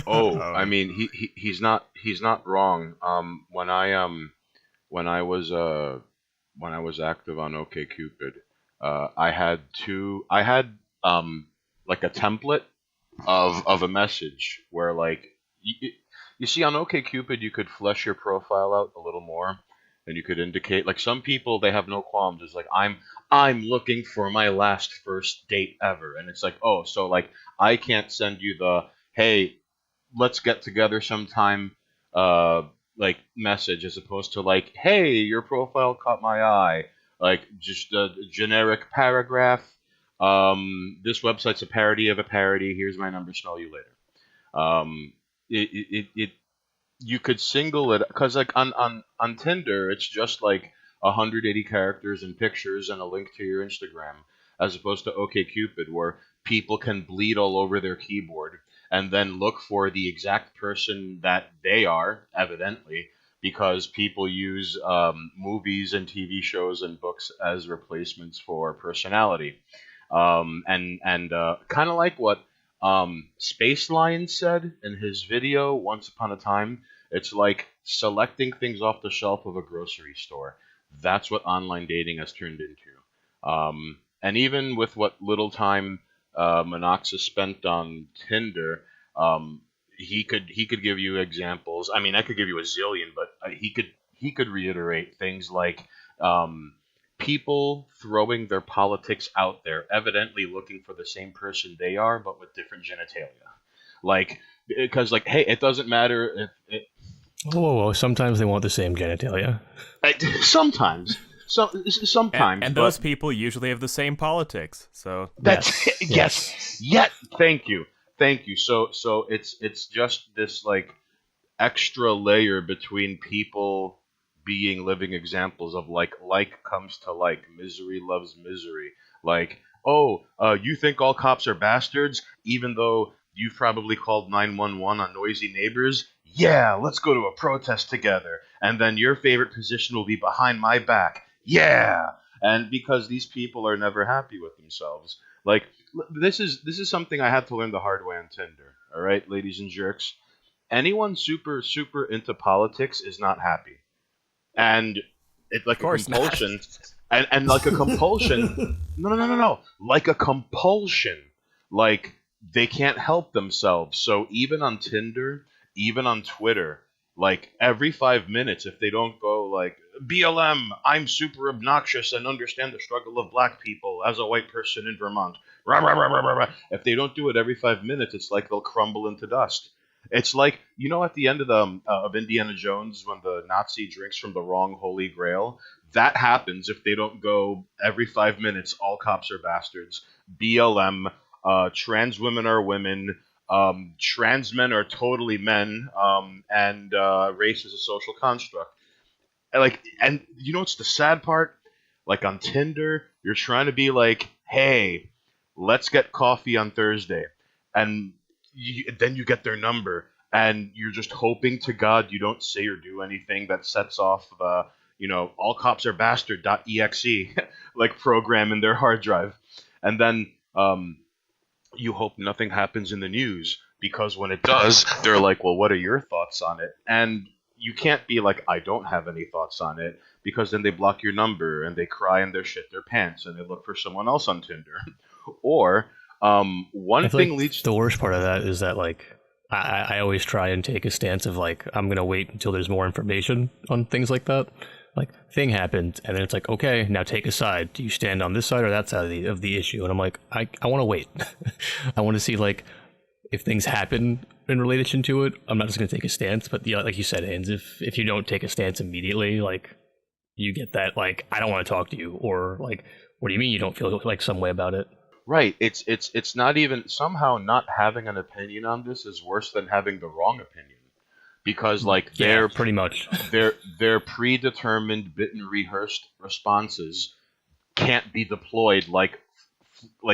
Oh, I Um, mean, he's not wrong. When I was active on OkCupid, I had like a template of a message where like you see on OkCupid you could flesh your profile out a little more, and you could indicate like some people they have no qualms. It's like I'm looking for my last first date ever, and it's like oh so like I can't send you the hey let's get together sometime uh like message as opposed to like hey your profile caught my eye like just a generic paragraph this website's a parody of a parody here's my number smell you later it you could single it because like on Tinder it's just like 180 characters and pictures and a link to your Instagram as opposed to OkCupid where people can bleed all over their keyboard and then look for the exact person that they are evidently because people use movies and TV shows and books as replacements for personality and kind of like what Space Lion said in his video once upon a time it's like selecting things off the shelf of a grocery store. That's what online dating has turned into. And even with what little time Monoxxus spent on Tinder, um, he could give you examples. I mean, I could give you a zillion, but he could reiterate things like um, people throwing their politics out there, evidently looking for the same person they are, but with different genitalia. Like, because like, hey, it doesn't matter if whoa, whoa, whoa. Sometimes they want the same genitalia. sometimes, sometimes, And but those people usually have the same politics. So that's Yes, yes, yes. yet. Thank you. So it's just this like extra layer between people being living examples of like comes to like, misery loves misery. Like, oh, you think all cops are bastards, even though you've probably called 911 on noisy neighbors. Yeah, let's go to a protest together, and then your favorite position will be behind my back. Yeah, and because these people are never happy with themselves. Like this is something I had to learn the hard way on Tinder. All right, ladies and jerks, anyone super into politics is not happy, and it's of like a course not. compulsion, and like a compulsion. No, like a compulsion, like they can't help themselves. So even on Tinder, even on Twitter, like every 5 minutes, if they don't go like BLM, I'm super obnoxious and understand the struggle of black people as a white person in Vermont. Rah, rah, rah, rah, rah, rah. If they don't do it every 5 minutes, it's like they'll crumble into dust. It's like at the end of Indiana Jones when the Nazi drinks from the wrong Holy Grail. That happens if they don't go every 5 minutes. All cops are bastards. BLM. Trans women are women. Trans men are totally men. And race is a social construct. And you know what's the sad part? Like on Tinder, you're trying to be like, hey, let's get coffee on Thursday, and then you get their number, and you're just hoping to God you don't say or do anything that sets off the all cops are bastard.exe like program in their hard drive, and then you hope nothing happens in the news because when it does, they're like, well, what are your thoughts on it? And you can't be like, I don't have any thoughts on it because then they block your number and they cry and they shit their pants and they look for someone else on Tinder. Or I one feel thing like leads. the worst part of that is that like I always try and take a stance of like I'm gonna wait until there's more information on things like that. Like thing happened, and then it's like okay, now take a side. Do you stand on this side or that side of the issue? And I'm like I want to wait. I want to see like if things happen in relation to it. I'm not just gonna take a stance, but yeah, like you said, Hans, if you don't take a stance immediately, like you get that like I don't want to talk to you, or like what do you mean you don't feel like some way about it? Right. It's not even somehow not having an opinion on this is worse than having the wrong opinion because like Yeah, pretty much. their predetermined bit and rehearsed responses can't be deployed like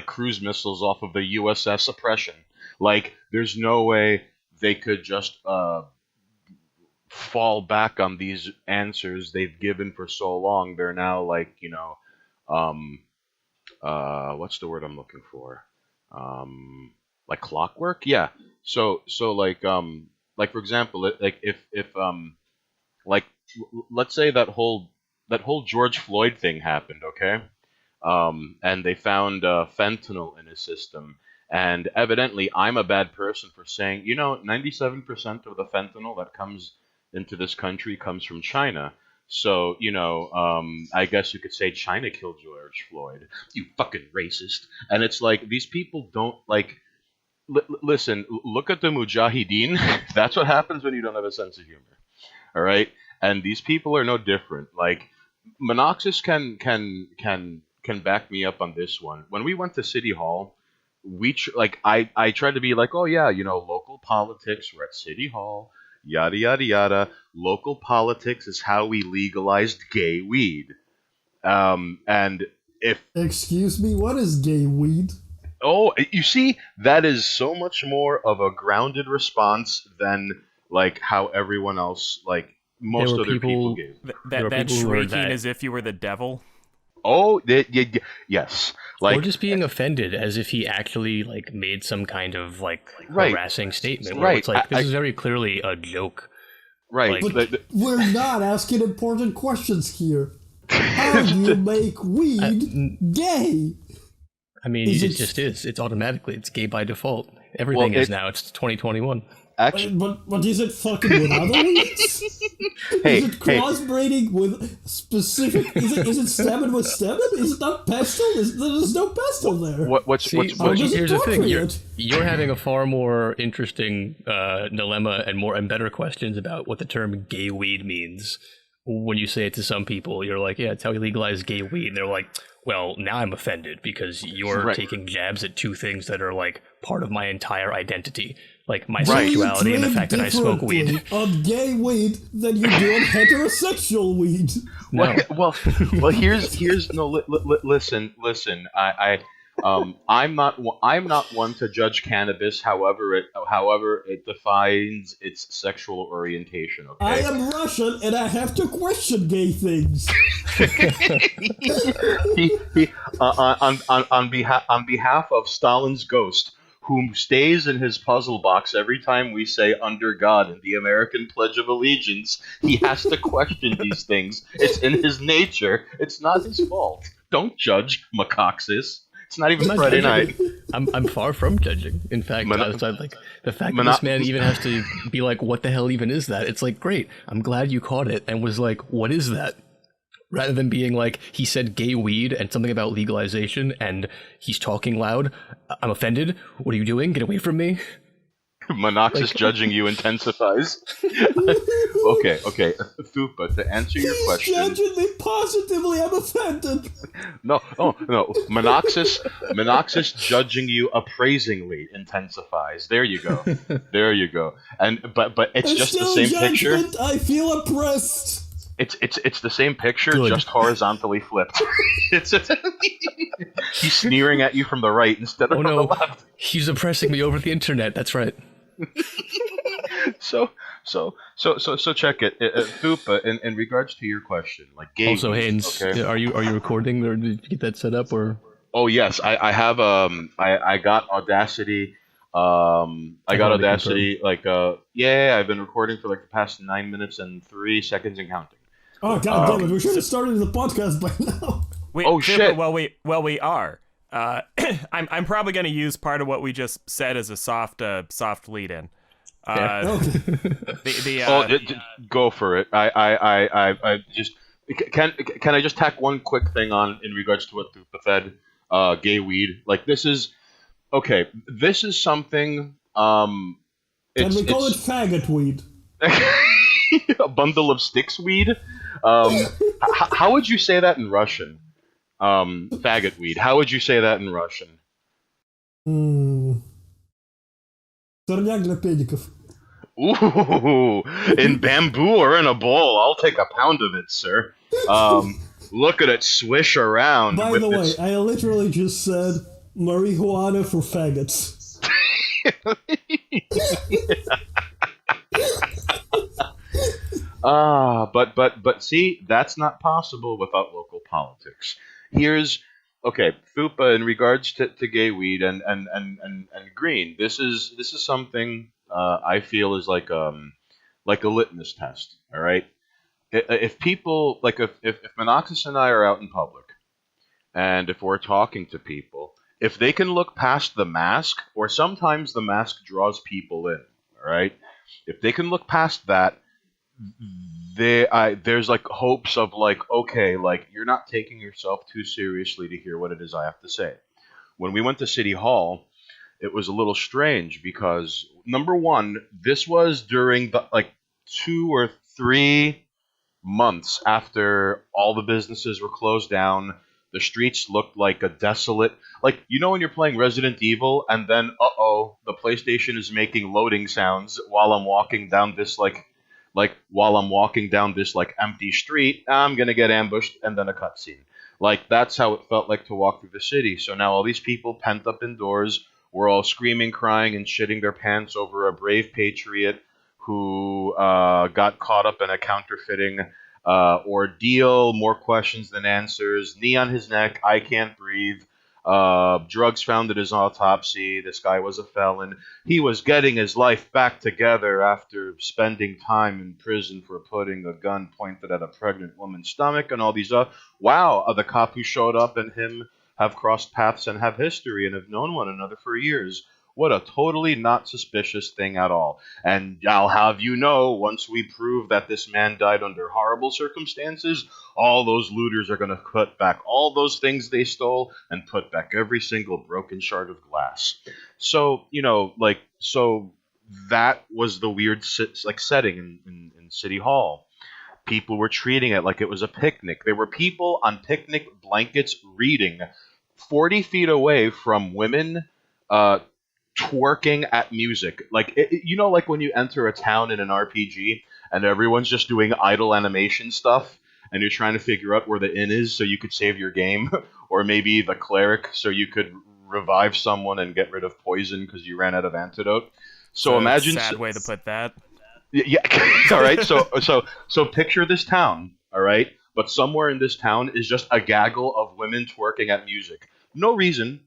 cruise missiles off of the USS Oppression. Like there's no way they could just fall back on these answers they've given for so long. They're now like um, what's the word I'm looking for? Like clockwork. Yeah. So like for example, like if like let's say that whole George Floyd thing happened, okay? And they found fentanyl in his system. And evidently, I'm a bad person for saying, 97% of the fentanyl that comes into this country comes from China. So, I guess you could say China killed George Floyd. You fucking racist. And it's like, these people don't, like, listen, look at the Mujahideen. That's what happens when you don't have a sense of humor. All right? And these people are no different. Like, Monoxus can back me up on this one. When we went to City Hall, I tried to be like, oh yeah, local politics. We're at City Hall, yada yada yada. Local politics is how we legalized gay weed. And if Excuse me, what is gay weed? oh, you see, that is so much more of a grounded response than like how everyone else, like most were other people people- gave. There are That people who are shrieking that- as if you were the devil. Oh, yes. Like or just being offended as if he actually like made some kind of like Right. harassing statement. Where Right. it's like, this I- is very clearly a joke. right. like- But we're not asking important questions here. How do you make weed gay? I mean, Is it it- just is. It's automatically. It's gay by default. Everything is now. It's 2021. Actually, But is it fucking with other weeds? hey, Is it crossbreeding with specific? Is it stamen with stamen? Is it not pestle? There's no pestle there. what's See, How does it here's the thing. procreate? You're having a far more interesting dilemma and better questions about what the term gay weed means. When you say it to some people, you're like, yeah, it's how we legalize gay weed. And they're like, well, now I'm offended because you're Right. taking jabs at two things that are like part of my entire identity. Like my Right. sexuality and the Drink fact that I smoke weed. differently on gay weed than you do on heterosexual weed. No. well, here's no. Listen. I'm not one to judge cannabis. However it defines its sexual orientation. Okay. I am Russian and I have to question gay things. On behalf of Stalin's ghost, whom stays in his puzzle box every time we say "under God" in the American Pledge of Allegiance, he has to question these things. It's in his nature. It's not his fault. Don't judge, Munoxxus. It's not even I'm not Friday judging. night. I'm far from judging. In fact, it's like the fact that Mono- this man even has to be like, "What the hell even is that?" It's like, great. I'm glad you caught it and was like, "What is that?" Rather than being like, he said gay weed and something about legalization and he's talking loud. I'm offended. What are you doing? Get away from me. Monoxxus judging you intensifies. Okay. Thupa, to answer your He's question. judging me positively. I'm offended. No. Monoxxus judging you appraisingly intensifies. There you go. And but it's There's just the still same picture. judgment. I feel oppressed. It's the same picture, Good. just horizontally flipped. He's sneering at you from the right instead of Oh from the no, left. he's oppressing me over the internet. That's right. So check it, Thupa. In regards to your question, like gay. Also, weed, Hanes, okay? are you recording or did you get that set up or? Oh yes, I have I got Audacity. I got wanted to Audacity I've been recording for like the past 9 minutes and 3 seconds and counting. Oh god damn it! We should have started the podcast by now. Wait, Oh, shit. Well, we are. I'm probably going to use part of what we just said as a soft lead-in. Go for it. I just can I just tack one quick thing on in regards to what Thupa said, gay weed. Like this is something. Can we call it faggot weed? a bundle of sticks weed. How would you say that in Russian? Faggot weed. How would you say that in Russian? Сорняк для педиков. Ooh, in bamboo or in a bowl? I'll take a pound of it, sir. Look at it swish around. By with the way, its... I literally just said marijuana for faggots. But see, that's not possible without local politics. Here's okay, Fupa, in regards to gay weed and green, this is something I feel is like a litmus test. All right, if people like if Monoxus and I are out in public, and if we're talking to people, if they can look past the mask, or sometimes the mask draws people in, all right, if they can look past that, there's like hopes of like, okay, like you're not taking yourself too seriously to hear what it is I have to say. When we went to City Hall, it was a little strange because number one, this was during the like 2 or 3 months after all the businesses were closed down. The streets looked like a desolate, like you know when you're playing Resident Evil and then the PlayStation is making loading sounds while I'm walking down this while I'm walking down this like empty street, I'm gonna get ambushed and then a cutscene. Like that's how it felt like to walk through the city. So now all these people pent up indoors were all screaming, crying, and shitting their pants over a brave patriot who got caught up in a counterfeiting ordeal. More questions than answers. Knee on his neck. I can't breathe. Drugs found at his autopsy. This guy was a felon. He was getting his life back together after spending time in prison for putting a gun pointed at a pregnant woman's stomach and all these wow, the cop who showed up and him have crossed paths and have history and have known one another for years. What a totally not suspicious thing at all. And I'll have you know, once we prove that this man died under horrible circumstances, all those looters are going to put back all those things they stole and put back every single broken shard of glass. So, so that was the weird setting in City Hall. People were treating it like it was a picnic. There were people on picnic blankets reading 40 feet away from women twerking at music. Like, like when you enter a town in an RPG and everyone's just doing idle animation stuff and you're trying to figure out where the inn is so you could save your game, or maybe the cleric so you could revive someone and get rid of poison because you ran out of antidote. So imagine sad way to put that. Yeah. All right. So picture this town. All right. But somewhere in this town is just a gaggle of women twerking at music. No reason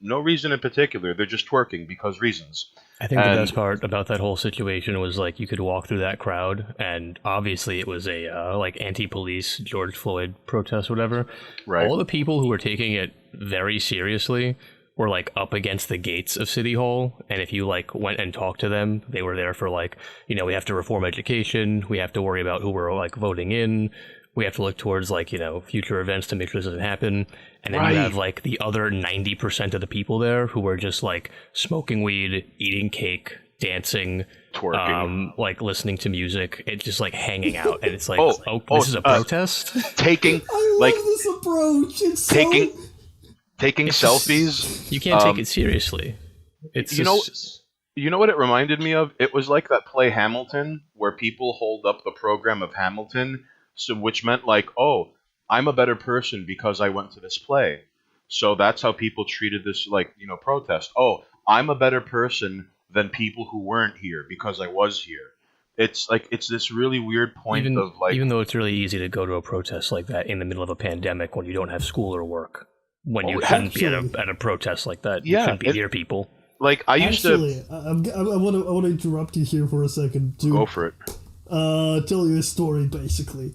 in particular. They're just twerking because reasons. I think the best part about that whole situation was like you could walk through that crowd, and obviously it was a like anti-police George Floyd protest, whatever. Right. All the people who were taking it very seriously were like up against the gates of City Hall, and if you like went and talked to them, they were there for like, we have to reform education, we have to worry about who we're like voting in, we have to look towards like, future events to make sure this doesn't happen. And then you have like the other 90% of the people there who were just like smoking weed, eating cake, dancing, twerking, like listening to music. It's just like hanging out, and it's like, this is a protest. Taking I love this approach. It's taking selfies. You can't take it seriously. It's you know what it reminded me of? It was like that play Hamilton, where people hold up the program of Hamilton, which meant like, I'm a better person because I went to this play. So that's how people treated this, protest. I'm a better person than people who weren't here because I was here. It's like, it's this really weird point even though it's really easy to go to a protest like that in the middle of a pandemic when you don't have school or work, when you shouldn't be at a protest like that. You shouldn't be near people. Like, I want to interrupt you here for a second to go for it. Tell you a story, basically.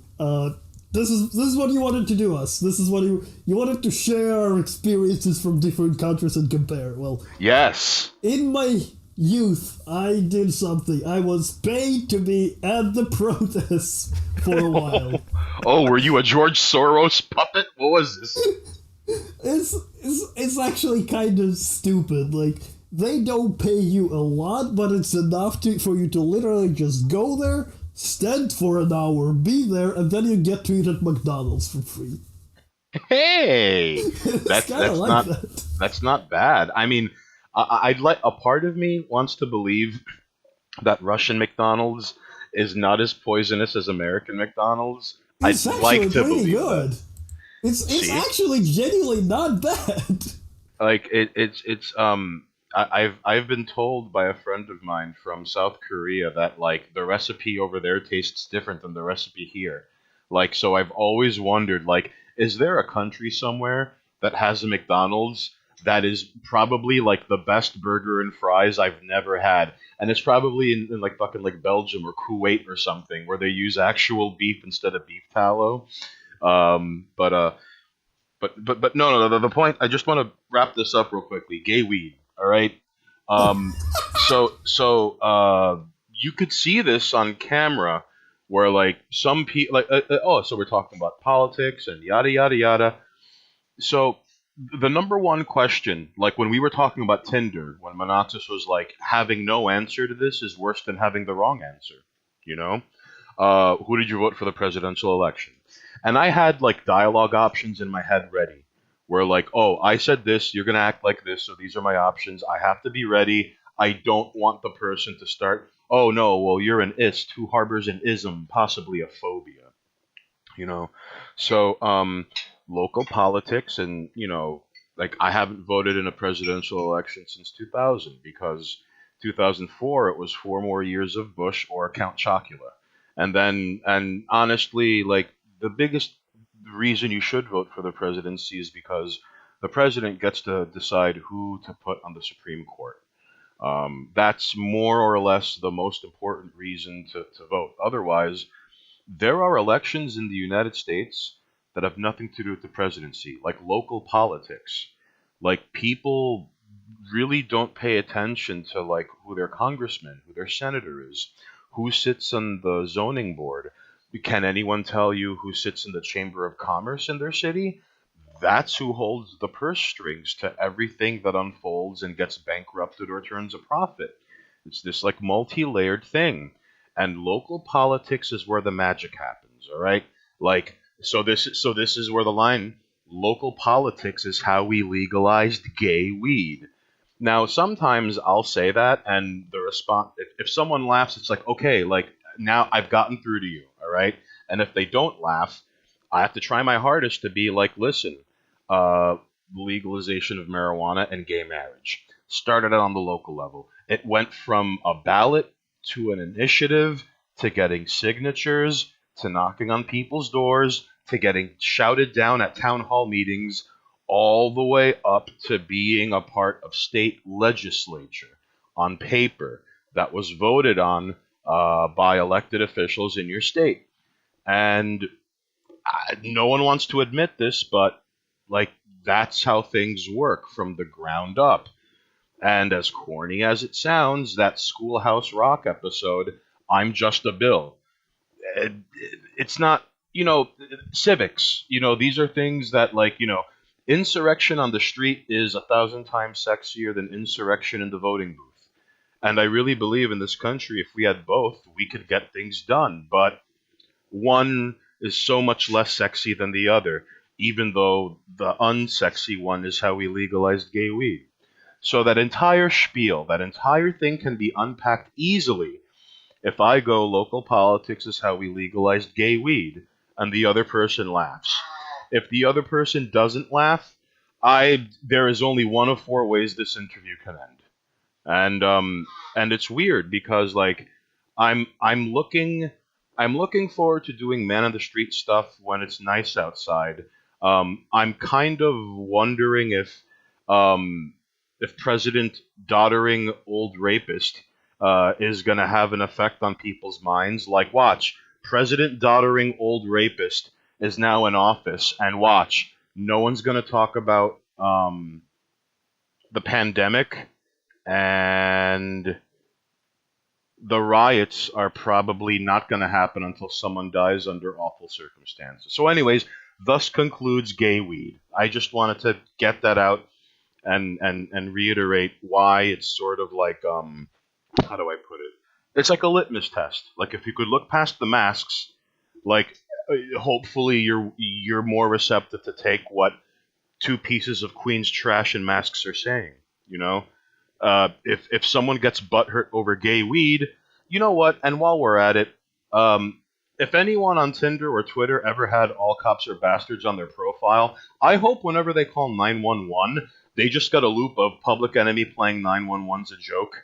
This is what you wanted to do us. This is what you wanted to share our experiences from different countries and compare. Well, yes. In my youth, I did something. I was paid to be at the protests for a while. Were you a George Soros puppet? What was this? It's actually kind of stupid. Like, they don't pay you a lot, but it's enough for you to literally just go there, stand for an hour, be there, and then you get to eat at McDonald's for free. Hey, that's not bad. I mean, I'd like, a part of me wants to believe that Russian McDonald's is not as poisonous as American McDonald's. It's I'd like to really believe good. that. It's actually genuinely not bad. Like I've been told by a friend of mine from South Korea that like the recipe over there tastes different than the recipe here. Like, so I've always wondered, like, is there a country somewhere that has a McDonald's that is probably like the best burger and fries I've never had. And it's probably in like fucking like Belgium or Kuwait or something where they use actual beef instead of beef tallow. But no. The point. I just want to wrap this up real quickly. Gay weed. All right. Um, so you could see this on camera where like some people so we're talking about politics and yada yada yada. So the number one question, like when we were talking about Tinder, when Munoxxus was like, having no answer to this is worse than having the wrong answer. You know, who did you vote for the presidential election? And I had like dialogue options in my head ready, where like, oh, I said this, you're gonna act like this, so these are my options. I have to be ready. I don't want the person to start, oh no, well you're an ist who harbors an ism, possibly a phobia. You know, so local politics, and like I haven't voted in a presidential election since 2000 because 2004 it was 4 more years of Bush or Count Chocula, and honestly, like the biggest reason you should vote for the presidency is because the president gets to decide who to put on the Supreme Court. That's more or less the most important reason to vote. Otherwise, there are elections in the United States that have nothing to do with the presidency, like local politics. Like people really don't pay attention to like who their congressman, who their senator is, who sits on the zoning board. Can anyone tell you who sits in the Chamber of Commerce in their city? That's who holds the purse strings to everything that unfolds and gets bankrupted or turns a profit. It's this like multi-layered thing. And local politics is where the magic happens, all right? Like so this is where the line, local politics is how we legalized gay weed. Now sometimes I'll say that and the response, if someone laughs, it's like, okay, like now I've gotten through to you, all right? And if they don't laugh, I have to try my hardest to be like, listen, legalization of marijuana and gay marriage started out on the local level. It went from a ballot to an initiative to getting signatures to knocking on people's doors to getting shouted down at town hall meetings, all the way up to being a part of state legislature on paper that was voted on by elected officials in your state. And no one wants to admit this, but like that's how things work from the ground up. And as corny as it sounds, that Schoolhouse Rock episode, I'm just a bill. It's not, civics. These are things that like, insurrection on the street is 1,000 times sexier than insurrection in the voting booth. And I really believe in this country, if we had both, we could get things done. But one is so much less sexy than the other, even though the unsexy one is how we legalized gay weed. So that entire spiel, that entire thing can be unpacked easily if I go local politics is how we legalized gay weed and the other person laughs. If the other person doesn't laugh, there is only one of four ways this interview can end. And it's weird because like I'm looking forward to doing man on the street stuff when it's nice outside. I'm kind of wondering if President doddering old rapist is going to have an effect on people's minds. Like, watch, President doddering old rapist is now in office, and watch, no one's going to talk about the pandemic, and the riots are probably not going to happen until someone dies under awful circumstances. So anyways, thus concludes gay weed. I just wanted to get that out and reiterate why it's sort of like how do I put it? It's like a litmus test. Like if you could look past the masks, like hopefully you're more receptive to take what two pieces of Queen's trash and masks are saying. If someone gets butthurt over gay weed, you know what? And while we're at it, if anyone on Tinder or Twitter ever had all cops are bastards on their profile, I hope whenever they call 911, they just got a loop of Public Enemy playing 911's a joke.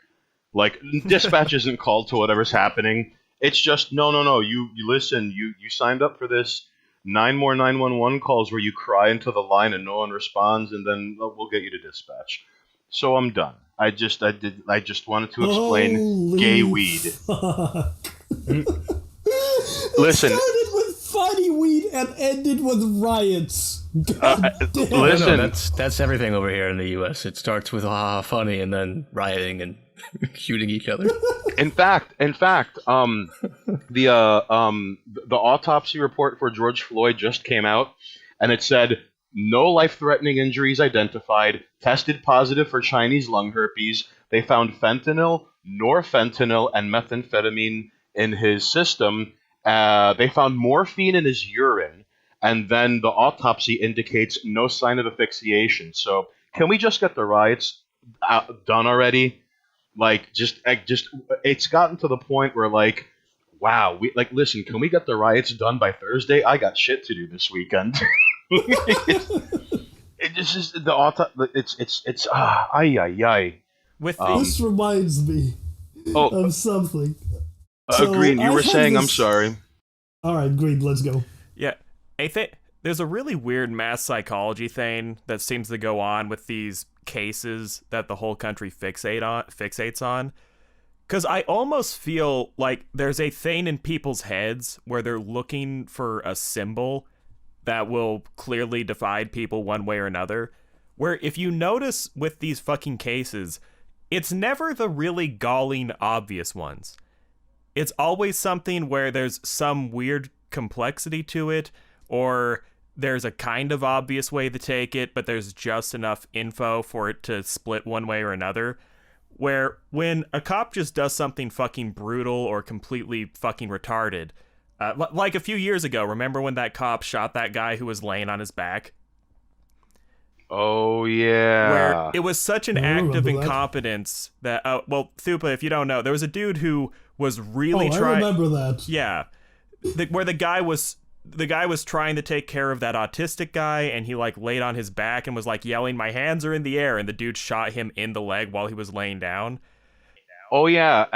Like, dispatch isn't called to whatever's happening. It's just, no, you listen, you signed up for this. 9 more 911 calls where you cry into the line and no one responds, and then we'll get you to dispatch. So I'm done. I just wanted to explain Holy gay weed. fuck. Listen. It started with funny weed and ended with riots. God damn. Listen. No, that's everything over here in the U.S. It starts with funny and then rioting and shooting each other. In fact, the autopsy report for George Floyd just came out, and it said no life-threatening injuries identified. Tested positive for Chinese lung herpes. They found fentanyl, norfentanyl, and methamphetamine in his system. They found morphine in his urine, and then the autopsy indicates no sign of asphyxiation. So, can we just get the riots done already? Like, just, it's gotten to the point where, like, wow, listen, can we get the riots done by Thursday? I got shit to do this weekend. It's just the it's ay ay ay. With This reminds me of something. Green, you I were had saying, this- I'm sorry. Alright, Green, let's go. Yeah, I think there's a really weird mass psychology thing that seems to go on with these cases that the whole country fixates on. Because I almost feel like there's a thing in people's heads where they're looking for a symbol that will clearly divide people one way or another. Where if you notice with these fucking cases, it's never the really galling, obvious ones. It's always something where there's some weird complexity to it, or there's a kind of obvious way to take it, but there's just enough info for it to split one way or another. Where when a cop just does something fucking brutal or completely fucking retarded, like a few years ago, remember when that cop shot that guy who was laying on his back? Oh yeah. Where it was such an I act of remember that. incompetence that, well, Thupa, if you don't know, there was a dude who was really I trying. remember that. Yeah, where the guy was trying to take care of that autistic guy, and he like laid on his back and was like yelling, "My hands are in the air," and the dude shot him in the leg while he was laying down. Oh yeah,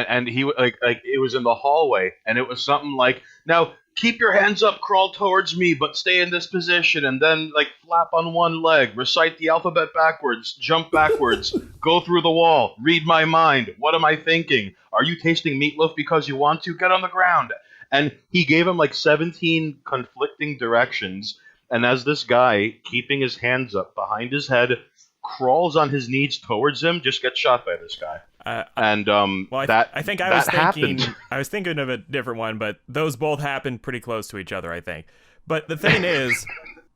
and he like it was in the hallway, and it was something like, now keep your hands up, crawl towards me, but stay in this position, and then like flap on one leg, recite the alphabet backwards, jump backwards, go through the wall, read my mind. What am I thinking? Are you tasting meatloaf because you want to? Get on the ground. And he gave him like 17 conflicting directions, and as this guy, keeping his hands up behind his head, crawls on his knees towards him, just gets shot by this guy. And Well, I think I was thinking happened. I was thinking of a different one, but those both happened pretty close to each other, I think. But the thing is,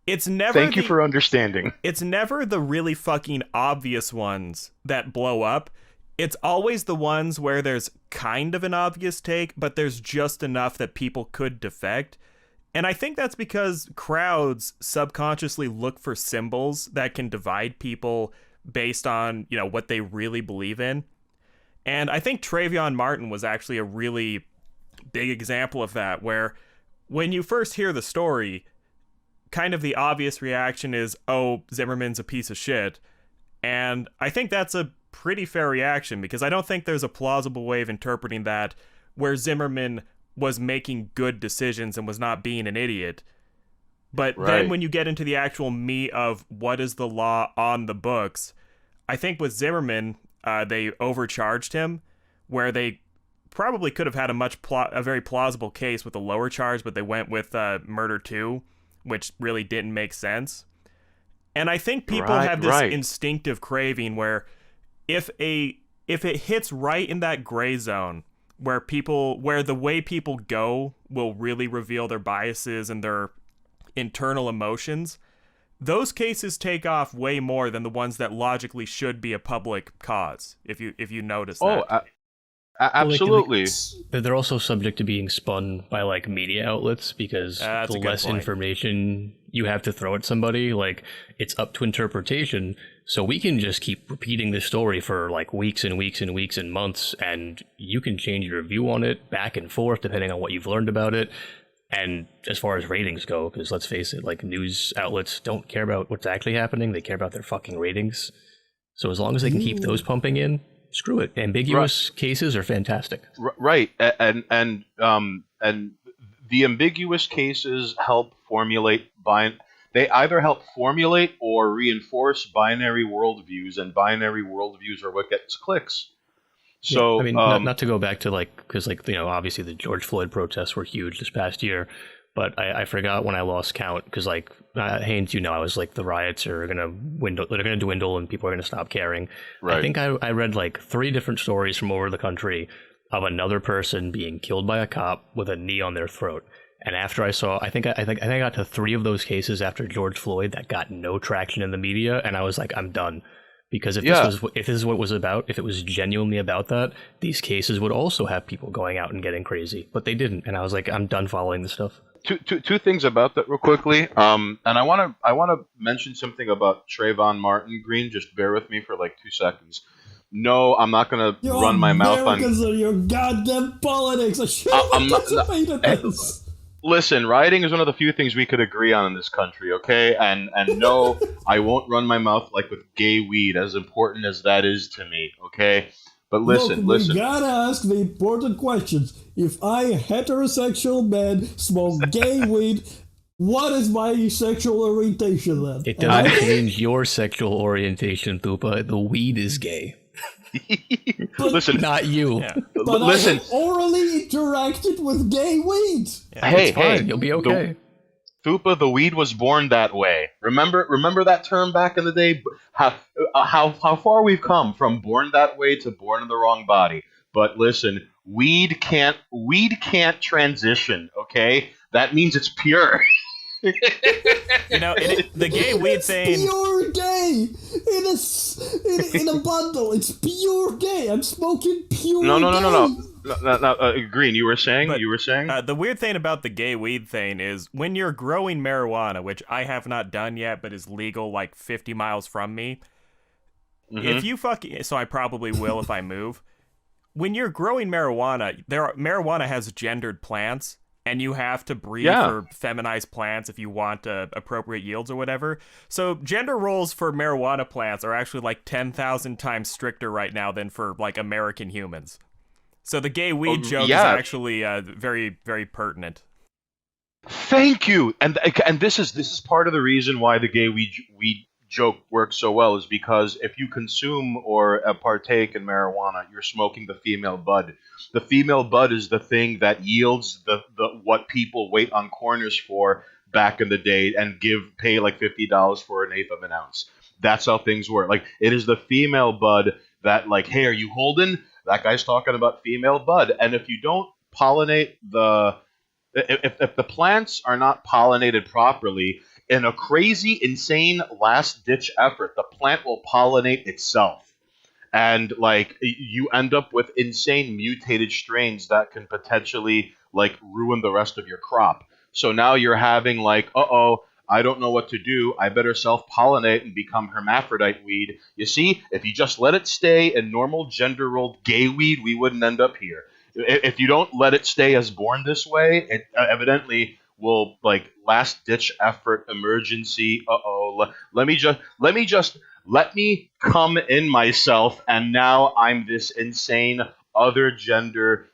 it's never Thank you for understanding. It's never the really fucking obvious ones that blow up. It's always the ones where there's kind of an obvious take, but there's just enough that people could defect. And I think that's because crowds subconsciously look for symbols that can divide people based on, you know, what they really believe in. And I think Trayvon Martin was actually a really big example of that, where when you first hear the story, kind of the obvious reaction is, oh, Zimmerman's a piece of shit. And I think that's a pretty fair reaction, because I don't think there's a plausible way of interpreting that where Zimmerman was making good decisions and was not being an idiot. But then when you get into the actual meat of what is the law on the books, I think with Zimmerman, they overcharged him, where they probably could have had a very plausible case with a lower charge, but they went with murder 2, which really didn't make sense. And I think people have this instinctive craving where if it hits right in that gray zone where the way people go will really reveal their biases and their internal emotions, those cases take off way more than the ones that logically should be a public cause, if you notice that. Absolutely. They're also subject to being spun by like media outlets, because That's the a good less point. information you have to throw at somebody, like, it's up to interpretation. So we can just keep repeating this story for like weeks and weeks and weeks and months, and you can change your view on it back and forth depending on what you've learned about it. And as far as ratings go, because let's face it, like, news outlets don't care about what's actually happening, they care about their fucking ratings. So as long as they can keep those pumping in, screw it. Ambiguous cases are fantastic. Right, and the ambiguous cases help formulate they either help formulate or reinforce binary worldviews, and binary worldviews are what gets clicks. Yeah, So, I mean, not to go back to because obviously the George Floyd protests were huge this past year, but I forgot when I lost count because Hanes, I was like the riots are gonna dwindle and people are gonna stop caring. right. I think I read like 3 different stories from over the country of another person being killed by a cop with a knee on their throat. And after I think I got to 3 of those cases after George Floyd that got no traction in the media, and I was like, I'm done. Because if this is what it was about, if it was genuinely about that, these cases would also have people going out and getting crazy. But they didn't, and I was like, I'm done following this stuff. Two things about that real quickly. And I wanna mention something about Trayvon Martin Green. Just bear with me for like 2 seconds. No, I'm not gonna run my mouth on. Because of your goddamn politics. I should have anticipated this. Listen, rioting is one of the few things we could agree on in this country, okay? And no, I won't run my mouth like with gay weed, as important as that is to me, okay? But listen. We gotta ask the important questions. If I, a heterosexual man, smoke gay weed, what is my sexual orientation then? It doesn't change your sexual orientation, Thupa. The weed is gay. Listen, not you. Yeah. But listen. I have orally interacted with gay weed. Yeah, Hey, you'll be okay. Thupa, the weed was born that way. Remember that term back in the day? How far we've come from born that way to born in the wrong body. But listen, weed can't transition. Okay, that means it's pure. The gay weed thing. Pure gay in a bundle. It's pure gay. I'm smoking pure. No. Green, you were saying. The weird thing about the gay weed thing is when you're growing marijuana, which I have not done yet, but is legal like 50 miles from me. Mm-hmm. If you so I probably will if I move. When you're growing marijuana, marijuana has gendered plants. And you have to breed for feminized plants if you want appropriate yields or whatever. So gender roles for marijuana plants are actually like 10,000 times stricter right now than for like American humans. So the gay weed joke is actually very, very pertinent. Thank you. And this is part of the reason why the gay weed joke works so well, is because if you consume or partake in marijuana, you're smoking the female bud. The female bud is the thing that yields the what people wait on corners for back in the day and pay like $50 for an eighth of an ounce. That's how things work. Like, it is the female bud that, like, hey, are you holding? That guy's talking about female bud. And if you don't pollinate if the plants are not pollinated properly, in a crazy, insane, last-ditch effort, the plant will pollinate itself. And, like, you end up with insane mutated strains that can potentially, like, ruin the rest of your crop. So now you're having, like, I don't know what to do. I better self-pollinate and become hermaphrodite weed. You see, if you just let it stay in normal gender-rolled gay weed, we wouldn't end up here. If you don't let it stay as born this way, it evidently will, like, last-ditch effort, emergency. Let me come in myself, and now I'm this insane other gender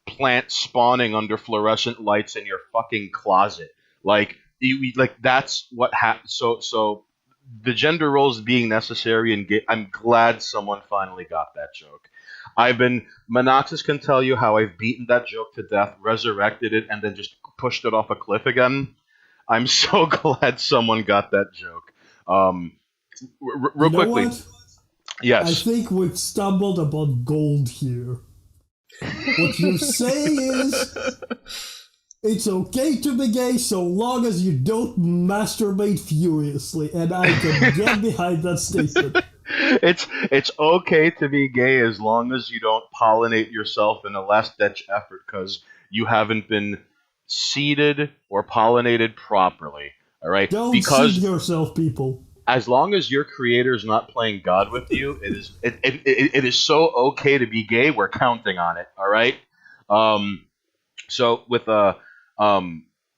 plant spawning under fluorescent lights in your fucking closet. Like, that's what happens. So the gender roles being necessary, and I'm glad someone finally got that joke. Munoxxus can tell you how I've beaten that joke to death, resurrected it, and then just pushed it off a cliff again. I'm so glad someone got that joke. Real quickly. What? Yes. I think we've stumbled upon gold here. What you're saying is, it's okay to be gay so long as you don't masturbate furiously, and I can get behind that statement. It's okay to be gay as long as you don't pollinate yourself in a last-ditch effort because you haven't been seeded or pollinated properly. All right? Don't because seed yourself, people. As long as your creator is not playing God with you, it is so okay to be gay. We're counting on it. All right. So with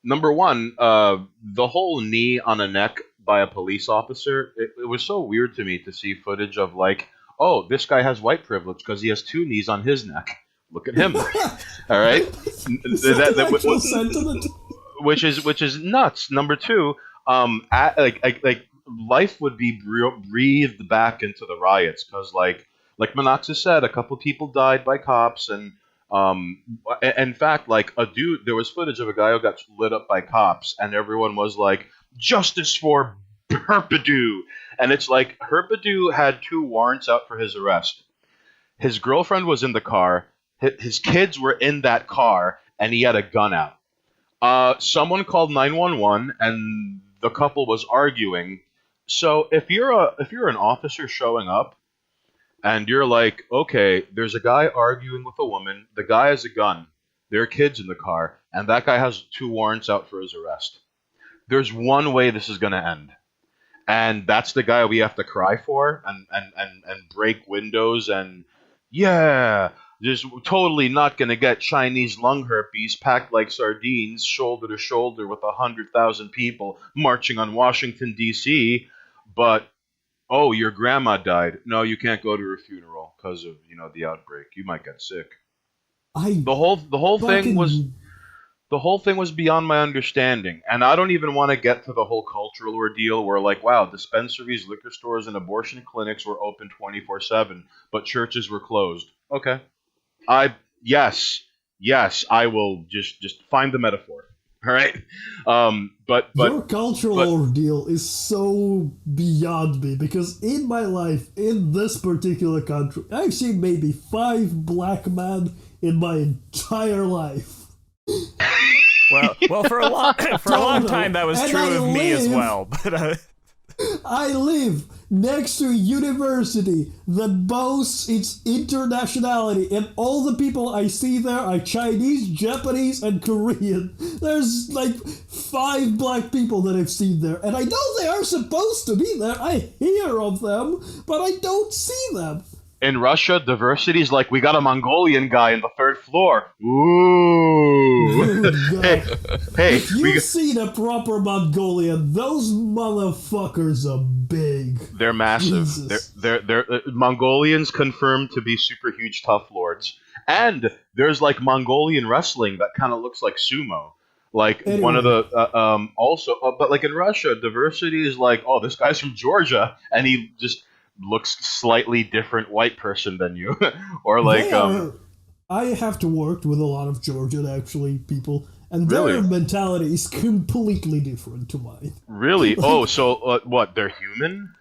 number one, the whole knee on a neck by a police officer, it was so weird to me to see footage of, like, oh, this guy has white privilege because he has 2 knees on his neck. Look at him. All right, Actual sentiment. which is nuts. Number two, like life would be breathed back into the riots because like Munoxxus said, a couple people died by cops, and in fact, like there was footage of a guy who got lit up by cops, and everyone was like, "Justice for Herpidou," and it's like Herpidou had 2 warrants out for his arrest. His girlfriend was in the car. His kids were in that car, and he had a gun out. Someone called 911, and the couple was arguing. So if you're an officer showing up, and you're like, okay, there's a guy arguing with a woman. The guy has a gun. There are kids in the car, and that guy has 2 warrants out for his arrest. There's one way this is going to end, and that's the guy we have to cry for and break windows and just totally not going to get Chinese lung herpes packed like sardines, shoulder to shoulder with 100,000 people marching on Washington D.C. But oh, your grandma died. No, you can't go to her funeral because of the outbreak. You might get sick. The whole thing was beyond my understanding, and I don't even want to get to the whole cultural ordeal where like, wow, dispensaries, liquor stores, and abortion clinics were open 24/7, but churches were closed. Okay, yes, I will just find the metaphor. All right, but your cultural ordeal is so beyond me because in my life, in this particular country, I've seen maybe 5 black men in my entire life. Well, for a long time that was true of me as well. But I live next to a university that boasts its internationality, and all the people I see there are Chinese, Japanese, and Korean. There's like 5 black people that I've seen there, and I know they are supposed to be there. I hear of them, but I don't see them. In Russia, diversity is like, we got a Mongolian guy on the 3rd floor. Ooh. hey, if you've seen a proper Mongolian, those motherfuckers are big. They're massive. Jesus. They're Mongolians confirmed to be super huge tough lords. And there's like Mongolian wrestling that kind of looks like sumo. Like anyway. One of the but like in Russia, diversity is like, oh, this guy's from Georgia, and he just looks slightly different white person than you. Or like I have to work with a lot of Georgian actually people, and their mentality is completely different to mine. Really? Oh, so what? They're human?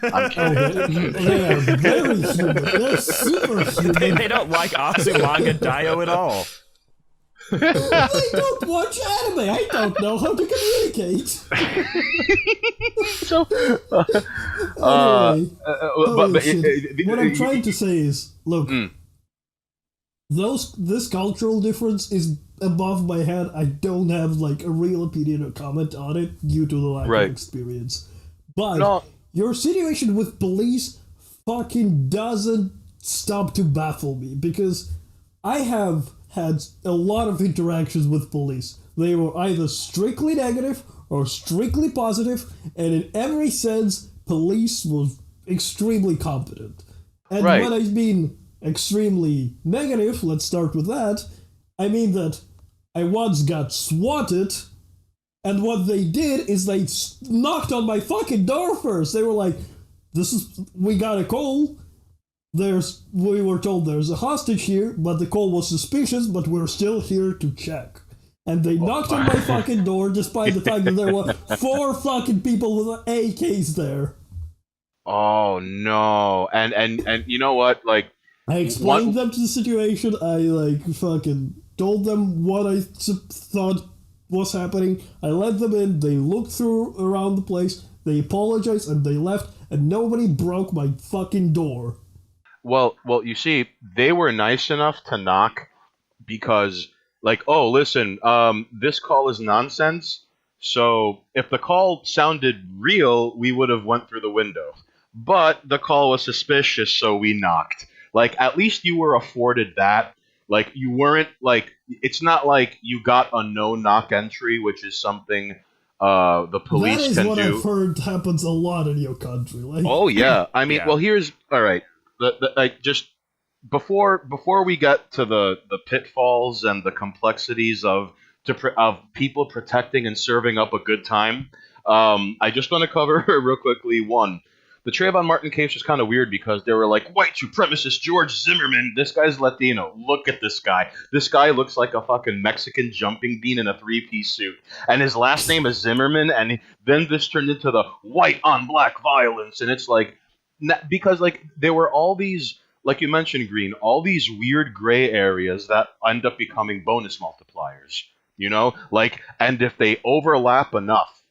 I'm kidding. They are very human. They're super human. They don't like Azumanga Daioh at all. I don't watch anime. I don't know how to communicate. So, what I'm trying to say is, look, this cultural difference is above my head. I don't have like a real opinion or comment on it due to the lack of experience. But your situation with police fucking doesn't stop to baffle me, because I have had a lot of interactions with police. They were either strictly negative or strictly positive, and in every sense, police was extremely competent. And when I mean extremely negative, let's start with that, I mean that I once got swatted, and what they did is they knocked on my fucking door first. They were like, we got a call. We were told there's a hostage here, but the call was suspicious, but we're still here to check. And they knocked on my fucking door despite the fact that there were 4 fucking people with AKs there. Oh no. And you know what? Like, I explained them to the situation. I like fucking told them what I thought was happening. I let them in. They looked through around the place. They apologized and they left, and nobody broke my fucking door. Well, you see, they were nice enough to knock because, like, oh, listen, this call is nonsense. So if the call sounded real, we would have went through the window. But the call was suspicious, so we knocked. Like, at least you were afforded that. Like, you weren't, like, it's not like you got a no-knock entry, which is something the police can do. That is what I've heard happens a lot in your country. Like, oh, yeah. I mean, well, here's, all right. before we get to the pitfalls and the complexities of people protecting and serving up a good time, I just want to cover real quickly one. The Trayvon Martin case was kind of weird because they were like, white supremacist George Zimmerman. This guy's Latino. Look at this guy. This guy looks like a fucking Mexican jumping bean in a three-piece suit. And his last name is Zimmerman. And then this turned into the white on black violence. And it's like, because like there were all these, like you mentioned, Green, all these weird gray areas that end up becoming bonus multipliers. You know, like, and if they overlap enough,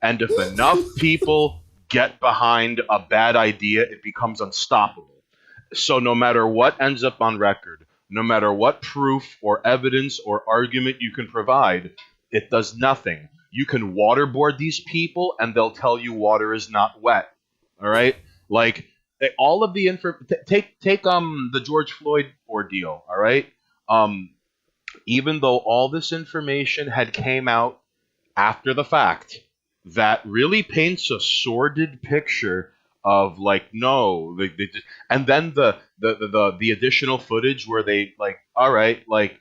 and if enough people get behind a bad idea, it becomes unstoppable. So no matter what ends up on record, no matter what proof or evidence or argument you can provide, it does nothing. You can waterboard these people and they'll tell you water is not wet. All right? Like all of the take the George Floyd ordeal, all right? Even though all this information had came out after the fact, that really paints a sordid picture of like and then the additional footage where they like, all right, like,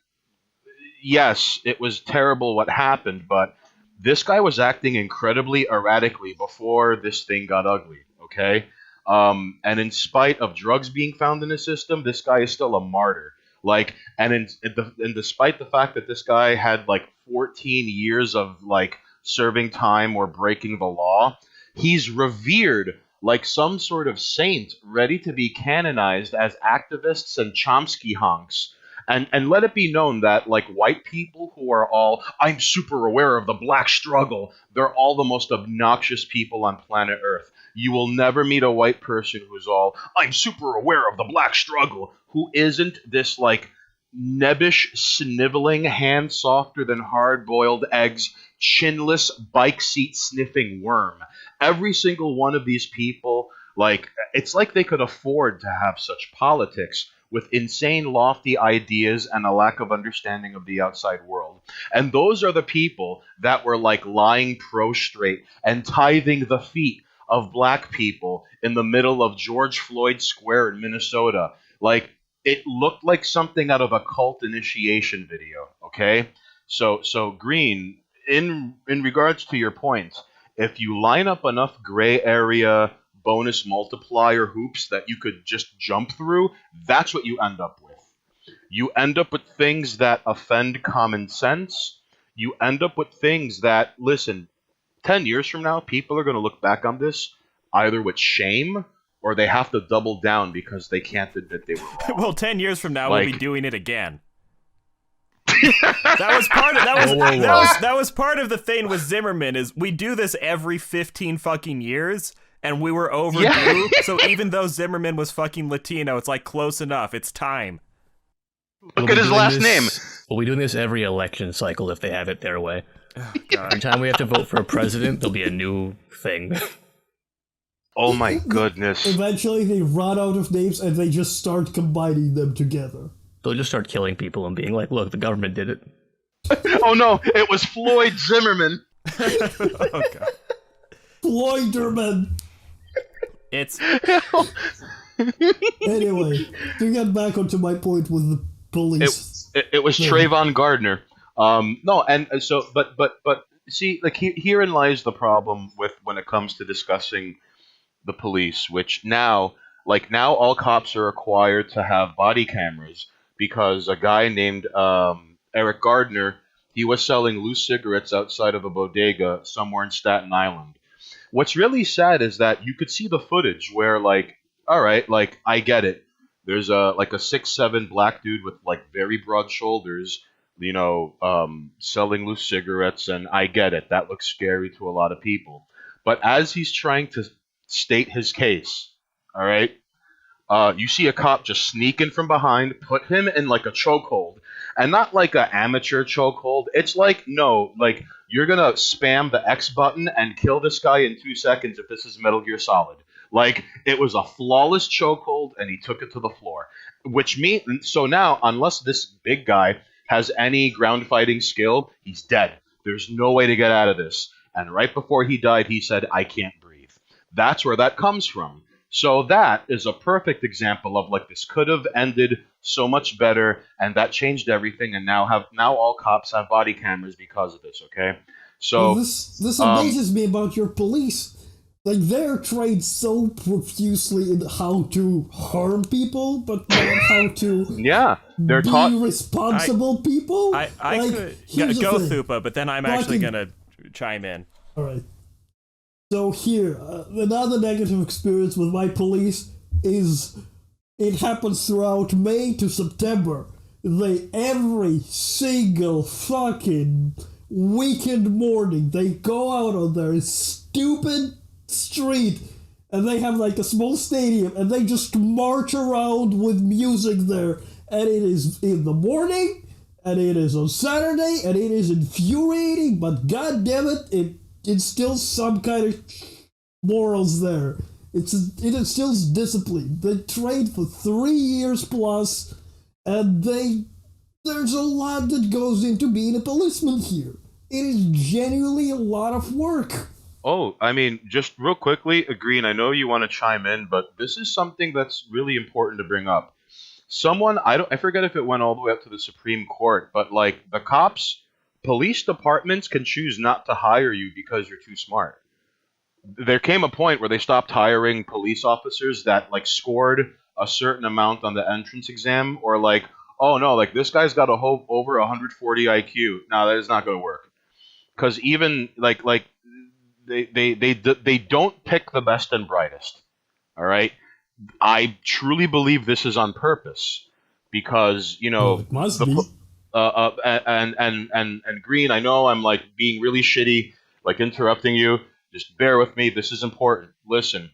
yes, it was terrible what happened, but this guy was acting incredibly erratically before this thing got ugly. Okay, and in spite of drugs being found in his system, this guy is still a martyr. Like, and despite the fact that this guy had like 14 years of like serving time or breaking the law, he's revered like some sort of saint ready to be canonized as activists and Chomsky honks. And let it be known that like white people who are all, I'm super aware of the black struggle, they're all the most obnoxious people on planet Earth. You will never meet a white person who's all, I'm super aware of the black struggle, who isn't this like nebbish, sniveling, hand softer than hard-boiled eggs, chinless, bike seat sniffing worm. Every single one of these people, like, it's like they could afford to have such politics with insane, lofty ideas and a lack of understanding of the outside world. And those are the people that were like lying prostrate and tithing the feet of black people in the middle of George Floyd Square in Minnesota. Like, it looked like something out of a cult initiation video, okay? So Green, in regards to your point, if you line up enough gray area bonus multiplier hoops that you could just jump through, that's what you end up with. You end up with things that offend common sense. You end up with things that, listen, 10 years from now, people are going to look back on this either with shame or they have to double down because they can't admit they were wrong. Well, 10 years from now, we'll be doing it again. That was part of the thing with Zimmerman, is we do this every 15 fucking years, and we were overdue. Yeah. So even though Zimmerman was fucking Latino, it's like close enough. It's time. Look at his last name. We'll be doing this every election cycle if they have it their way. Oh, God. Every time we have to vote for a president, there'll be a new thing. Oh my goodness. Eventually they run out of names and they just start combining them together. They'll just start killing people and being like, look, the government did it. Oh no, it was Floyd Zimmerman. Oh God. Floyderman. It's... Anyway, to get back onto my point with the police. It was Trayvon Gardner. No, and so, but see, like herein lies the problem with when it comes to discussing the police, which now all cops are required to have body cameras because a guy named Eric Gardner, he was selling loose cigarettes outside of a bodega somewhere in Staten Island. What's really sad is that you could see the footage where, like, all right, like, I get it. There's a 6'7" black dude with like very broad shoulders, you know, selling loose cigarettes, and I get it. That looks scary to a lot of people. But as he's trying to state his case, all right, you see a cop just sneak in from behind, put him in like a chokehold, and not like an amateur chokehold. It's like, no, like you're gonna spam the X button and kill this guy in 2 seconds if this is Metal Gear Solid. Like, it was a flawless chokehold, and he took it to the floor. Which means, so now, unless this big guy has any ground fighting skill, he's dead. There's no way to get out of this. And right before he died, he said, I can't breathe. That's where that comes from. So that is a perfect example of like this could have ended so much better, and that changed everything. And now all cops have body cameras because of this. Okay, Well, so this um, amazes me about your police. Like, they're trained so profusely in how to harm people, but not how to yeah, they're taught. be responsible people. I Like, could here's the go thing. Thupa, but then I'm actually Fucking- gonna chime in. All right. So here, another negative experience with my police is it happens throughout May to September. They every single fucking weekend morning they go out on their stupid street and they have like a small stadium and they just march around with music there, and it is in the morning and it is on Saturday and it is infuriating, but god damn it, it instills some kind of morals there. It instills discipline. They trained for 3 years plus, and there's a lot that goes into being a policeman here. It is genuinely a lot of work. Oh, I mean, just real quickly, Green, I know you want to chime in, but this is something that's really important to bring up. I forget if it went all the way up to the Supreme Court, but like the police departments can choose not to hire you because you're too smart. There came a point where they stopped hiring police officers that like scored a certain amount on the entrance exam, or like, oh no, like this guy's got over 140 IQ. No, that is not going to work. Because even like they don't pick the best and brightest. All right, I truly believe this is on purpose because Well, it must be. And Green, I know I'm like being really shitty, like interrupting you. Just bear with me. This is important. Listen,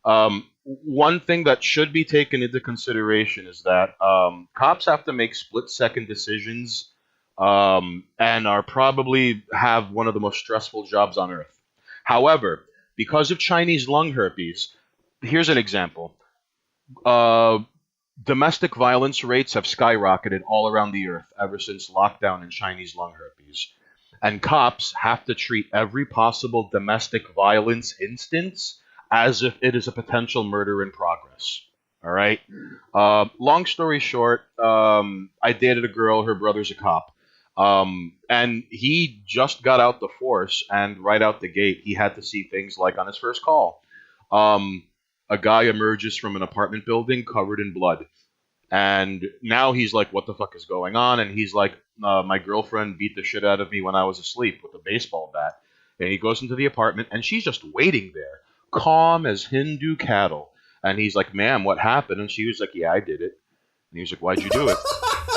one thing that should be taken into consideration is that cops have to make split-second decisions, and are probably have one of the most stressful jobs on earth. However, because of Chinese lung herpes, here's an example. Domestic violence rates have skyrocketed all around the earth ever since lockdown and Chinese lung herpes. And cops have to treat every possible domestic violence instance as if it is a potential murder in progress. All right? Long story short, I dated a girl, her brother's a cop. And he just got out the force, and right out the gate, he had to see things like on his first call. A guy emerges from an apartment building covered in blood. And now he's like, what the fuck is going on? And he's like, my girlfriend beat the shit out of me when I was asleep with a baseball bat. And he goes into the apartment, and she's just waiting there, calm as Hindu cattle. And he's like, ma'am, what happened? And she was like, yeah, I did it. And he was like, why'd you do it?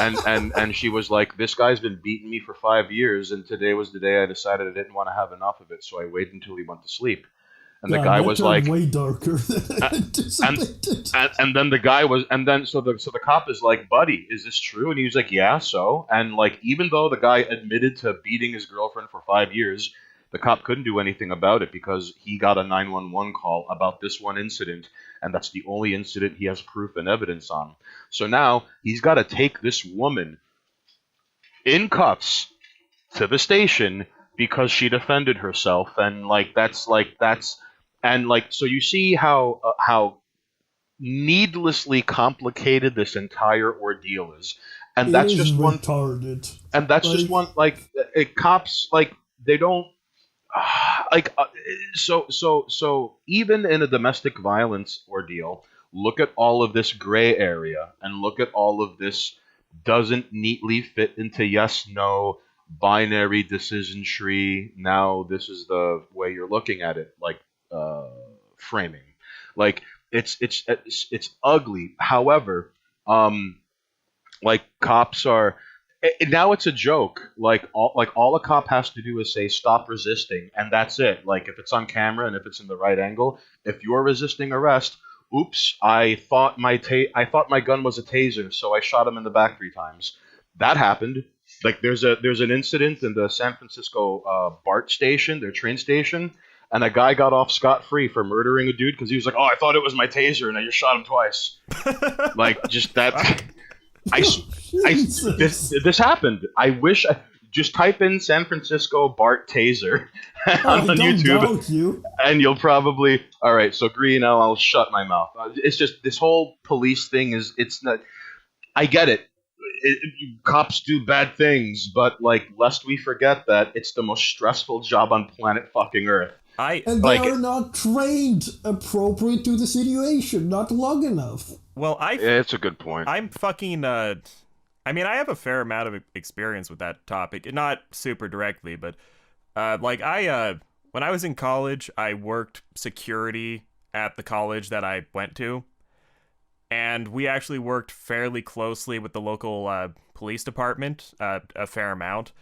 And she was like, this guy's been beating me for 5 years, and today was the day I decided I didn't want to have enough of it, so I waited until he went to sleep. And the guy was like, way darker than I anticipated. and then the guy was, and then so the cop is like, buddy, is this true? And he was like, yeah, so. And like, even though the guy admitted to beating his girlfriend for 5 years, the cop couldn't do anything about it because he got a 911 call about this one incident, and that's the only incident he has proof and evidence on. So now he's got to take this woman in cuffs to the station because she defended herself, and so you see how needlessly complicated this entire ordeal is, and that's just one. Retarded. And that's just one. Cops they don't so even in a domestic violence ordeal, look at all of this gray area, and look at all of this doesn't neatly fit into yes no binary decision tree. Now this is the way you're looking at it, framing. Like it's ugly. However, cops are now it's a joke. All a cop has to do is say stop resisting, and that's it. Like if it's on camera and if it's in the right angle, if you're resisting arrest, oops, I thought my gun was a taser, so I shot him in the back 3 times. That happened. Like there's an incident in the San Francisco BART station, their train station, and a guy got off scot-free for murdering a dude because he was like, oh, I thought it was my taser, and I just shot him twice. Like just that. This happened. I wish just type in San Francisco Bart Taser I on don't YouTube, doubt you. and you'll probably. All right, so Green, I'll shut my mouth. It's just this whole police thing it's not. I get it. Cops do bad things, but like, lest we forget that it's the most stressful job on planet fucking Earth. And they are not trained appropriate to the situation, not long enough. Well, It's a good point. I'm fucking. I mean, I have a fair amount of experience with that topic, not super directly, but when I was in college, I worked security at the college that I went to, and we actually worked fairly closely with the local police department, a fair amount,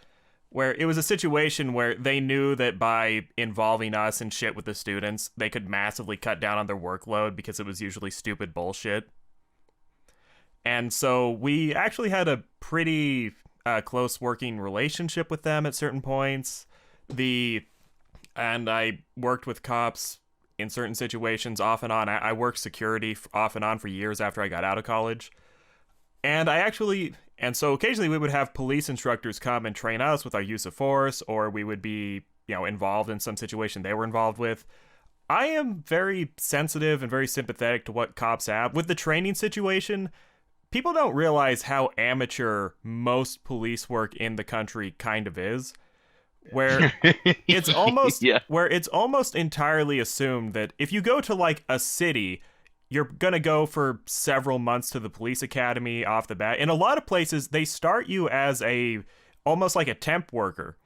where it was a situation where they knew that by involving us in shit with the students, they could massively cut down on their workload because it was usually stupid bullshit. And so we actually had a pretty close working relationship with them at certain points. And I worked with cops in certain situations off and on. I worked security off and on for years after I got out of college. And so occasionally we would have police instructors come and train us with our use of force, or we would be, involved in some situation they were involved with. I am very sensitive and very sympathetic to what cops have. With the training situation, people don't realize how amateur most police work in the country kind of is, where it's almost where it's almost entirely assumed that if you go to like a city, you're gonna go for several months to the police academy off the bat. In a lot of places, they start you as almost like a temp worker,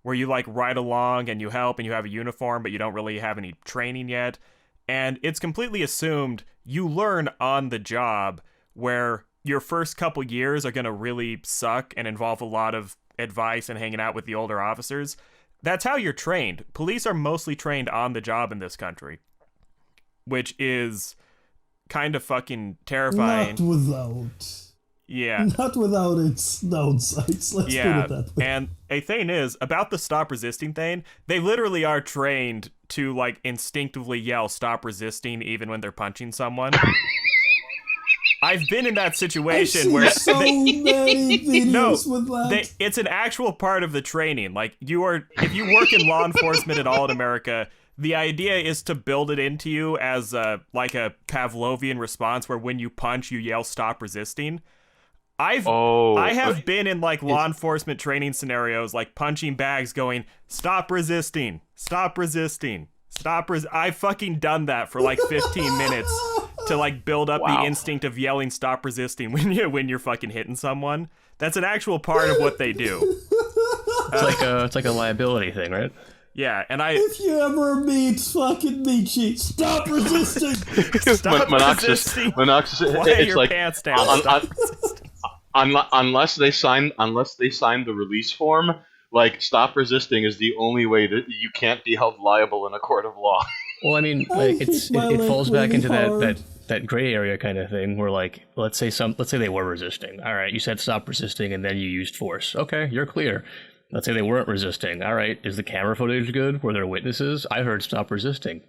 where you like ride along and you help and you have a uniform, but you don't really have any training yet. And it's completely assumed you learn on the job, where your first couple years are going to really suck and involve a lot of advice and hanging out with the older officers. That's how you're trained. Police are mostly trained on the job in this country, which is kind of fucking terrifying. Not without its downsides, let's put it that way. And a thing is, about the stop resisting thing, they literally are trained to like instinctively yell stop resisting even when they're punching someone. I've been in that situation where so many videos with that. It's an actual part of the training. Like if you work in law enforcement at all in America, the idea is to build it into you as like a Pavlovian response, where when you punch, you yell stop resisting. I have been in like law enforcement training scenarios, like punching bags, going stop resisting, stop resisting, I've fucking done that for like 15 minutes to like build up the instinct of yelling stop resisting when you're fucking hitting someone. That's an actual part of what they do. It's like a liability thing, right? Yeah, and if you ever meet fucking Michi, stop resisting. Stop resisting. Munoxxus, Why it's are your like pants down? unless they sign the release form, like stop resisting is the only way that you can't be held liable in a court of law. Well, I mean, like it falls back into that gray area kind of thing, where like let's say they were resisting. All right, you said stop resisting, and then you used force. Okay, you're clear. Let's say they weren't resisting. All right, is the camera footage good? Were there witnesses? I heard stop resisting.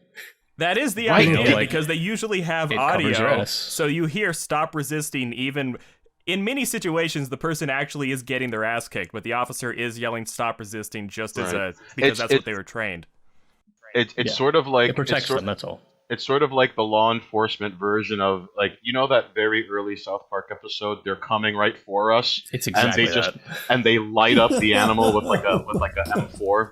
That is the Right, idea, like, because they usually have it covers your audio, ass. so you hear stop resisting even. In many situations, the person actually is getting their ass kicked, but the officer is yelling stop resisting just as because that's what they were trained. It's sort of like It protects them, that's all. It's sort of like the law enforcement version of, like, that very early South Park episode, They're Coming Right For Us. It's exactly that. And they light up the animal with like a M4.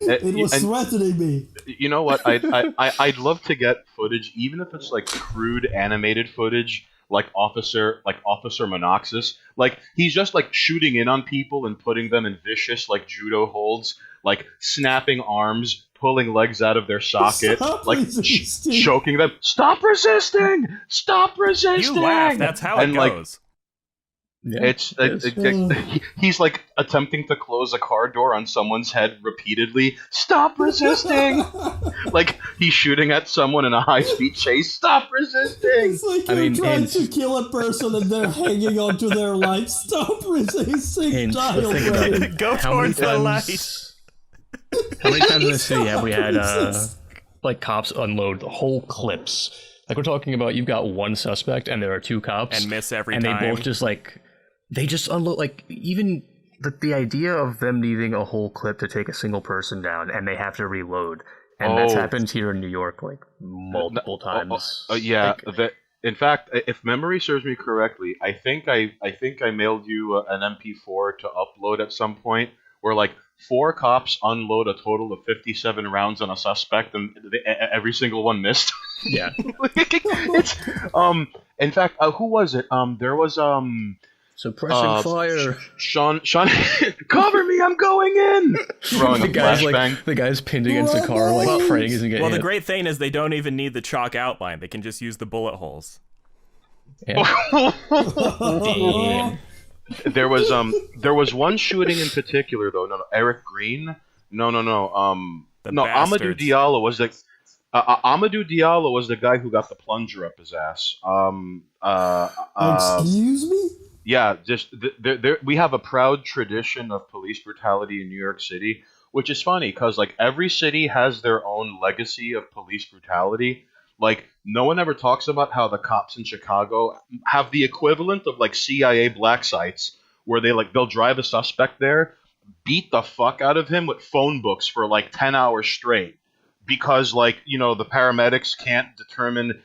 It was threatening me. You know what? I'd love to get footage, even if it's like crude animated footage, like Officer Munoxxus. Like, he's just like shooting in on people and putting them in vicious like judo holds, like snapping arms, pulling legs out of their socket, choking them. Stop resisting! Stop resisting! You laugh. That's how it goes. He's like attempting to close a car door on someone's head repeatedly. Stop resisting! Like he's shooting at someone in a high-speed chase. Stop resisting! It's like you're trying to kill a person and they're hanging onto their life. Stop resisting! Go towards the light. How many times in the city have we had like cops unload whole clips? Like, we're talking about, you've got one suspect and there are two cops, and miss every time, and they both they just unload, like, even the idea of them needing a whole clip to take a single person down, and they have to reload. And that's happened here in New York, like, multiple times. Yeah, Like, in fact, if memory serves me correctly, I think I mailed you an MP4 to upload at some point where like 4 cops unload a total of 57 rounds on a suspect, and every single one missed. yeah. It's In fact, who was it? There was Suppressing fire. Sean, cover me! I'm going in. Throwing The a guy's flashbang. the guy's pinned against a car, like praying he doesn't get Well, hit. the great thing is they don't even need the chalk outline. They can just use the bullet holes. Yeah. There was one shooting in particular though. No, Eric Green. No. Amadou bastards. Diallo was the Amadou Diallo was the guy who got the plunger up his ass. Excuse me? Yeah, just we have a proud tradition of police brutality in New York City, which is funny because like every city has their own legacy of police brutality. Like no one ever talks about how the cops in Chicago have the equivalent of like CIA black sites, where they'll drive a suspect there, beat the fuck out of him with phone books for like 10 hours straight, because like the paramedics can't determine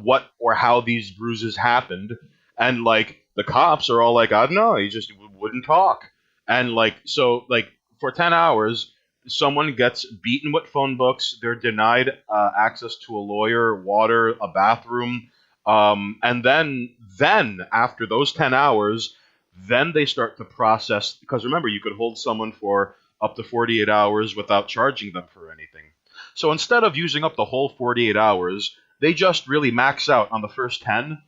what or how these bruises happened, and like the cops are all like, I don't know, he just wouldn't talk, and like so like for 10 hours someone gets beaten with phone books, they're denied access to a lawyer, water, a bathroom, and then after those 10 hours then they start to process, because remember you could hold someone for up to 48 hours without charging them for anything. So instead of using up the whole 48 hours, they just really max out on the first 10,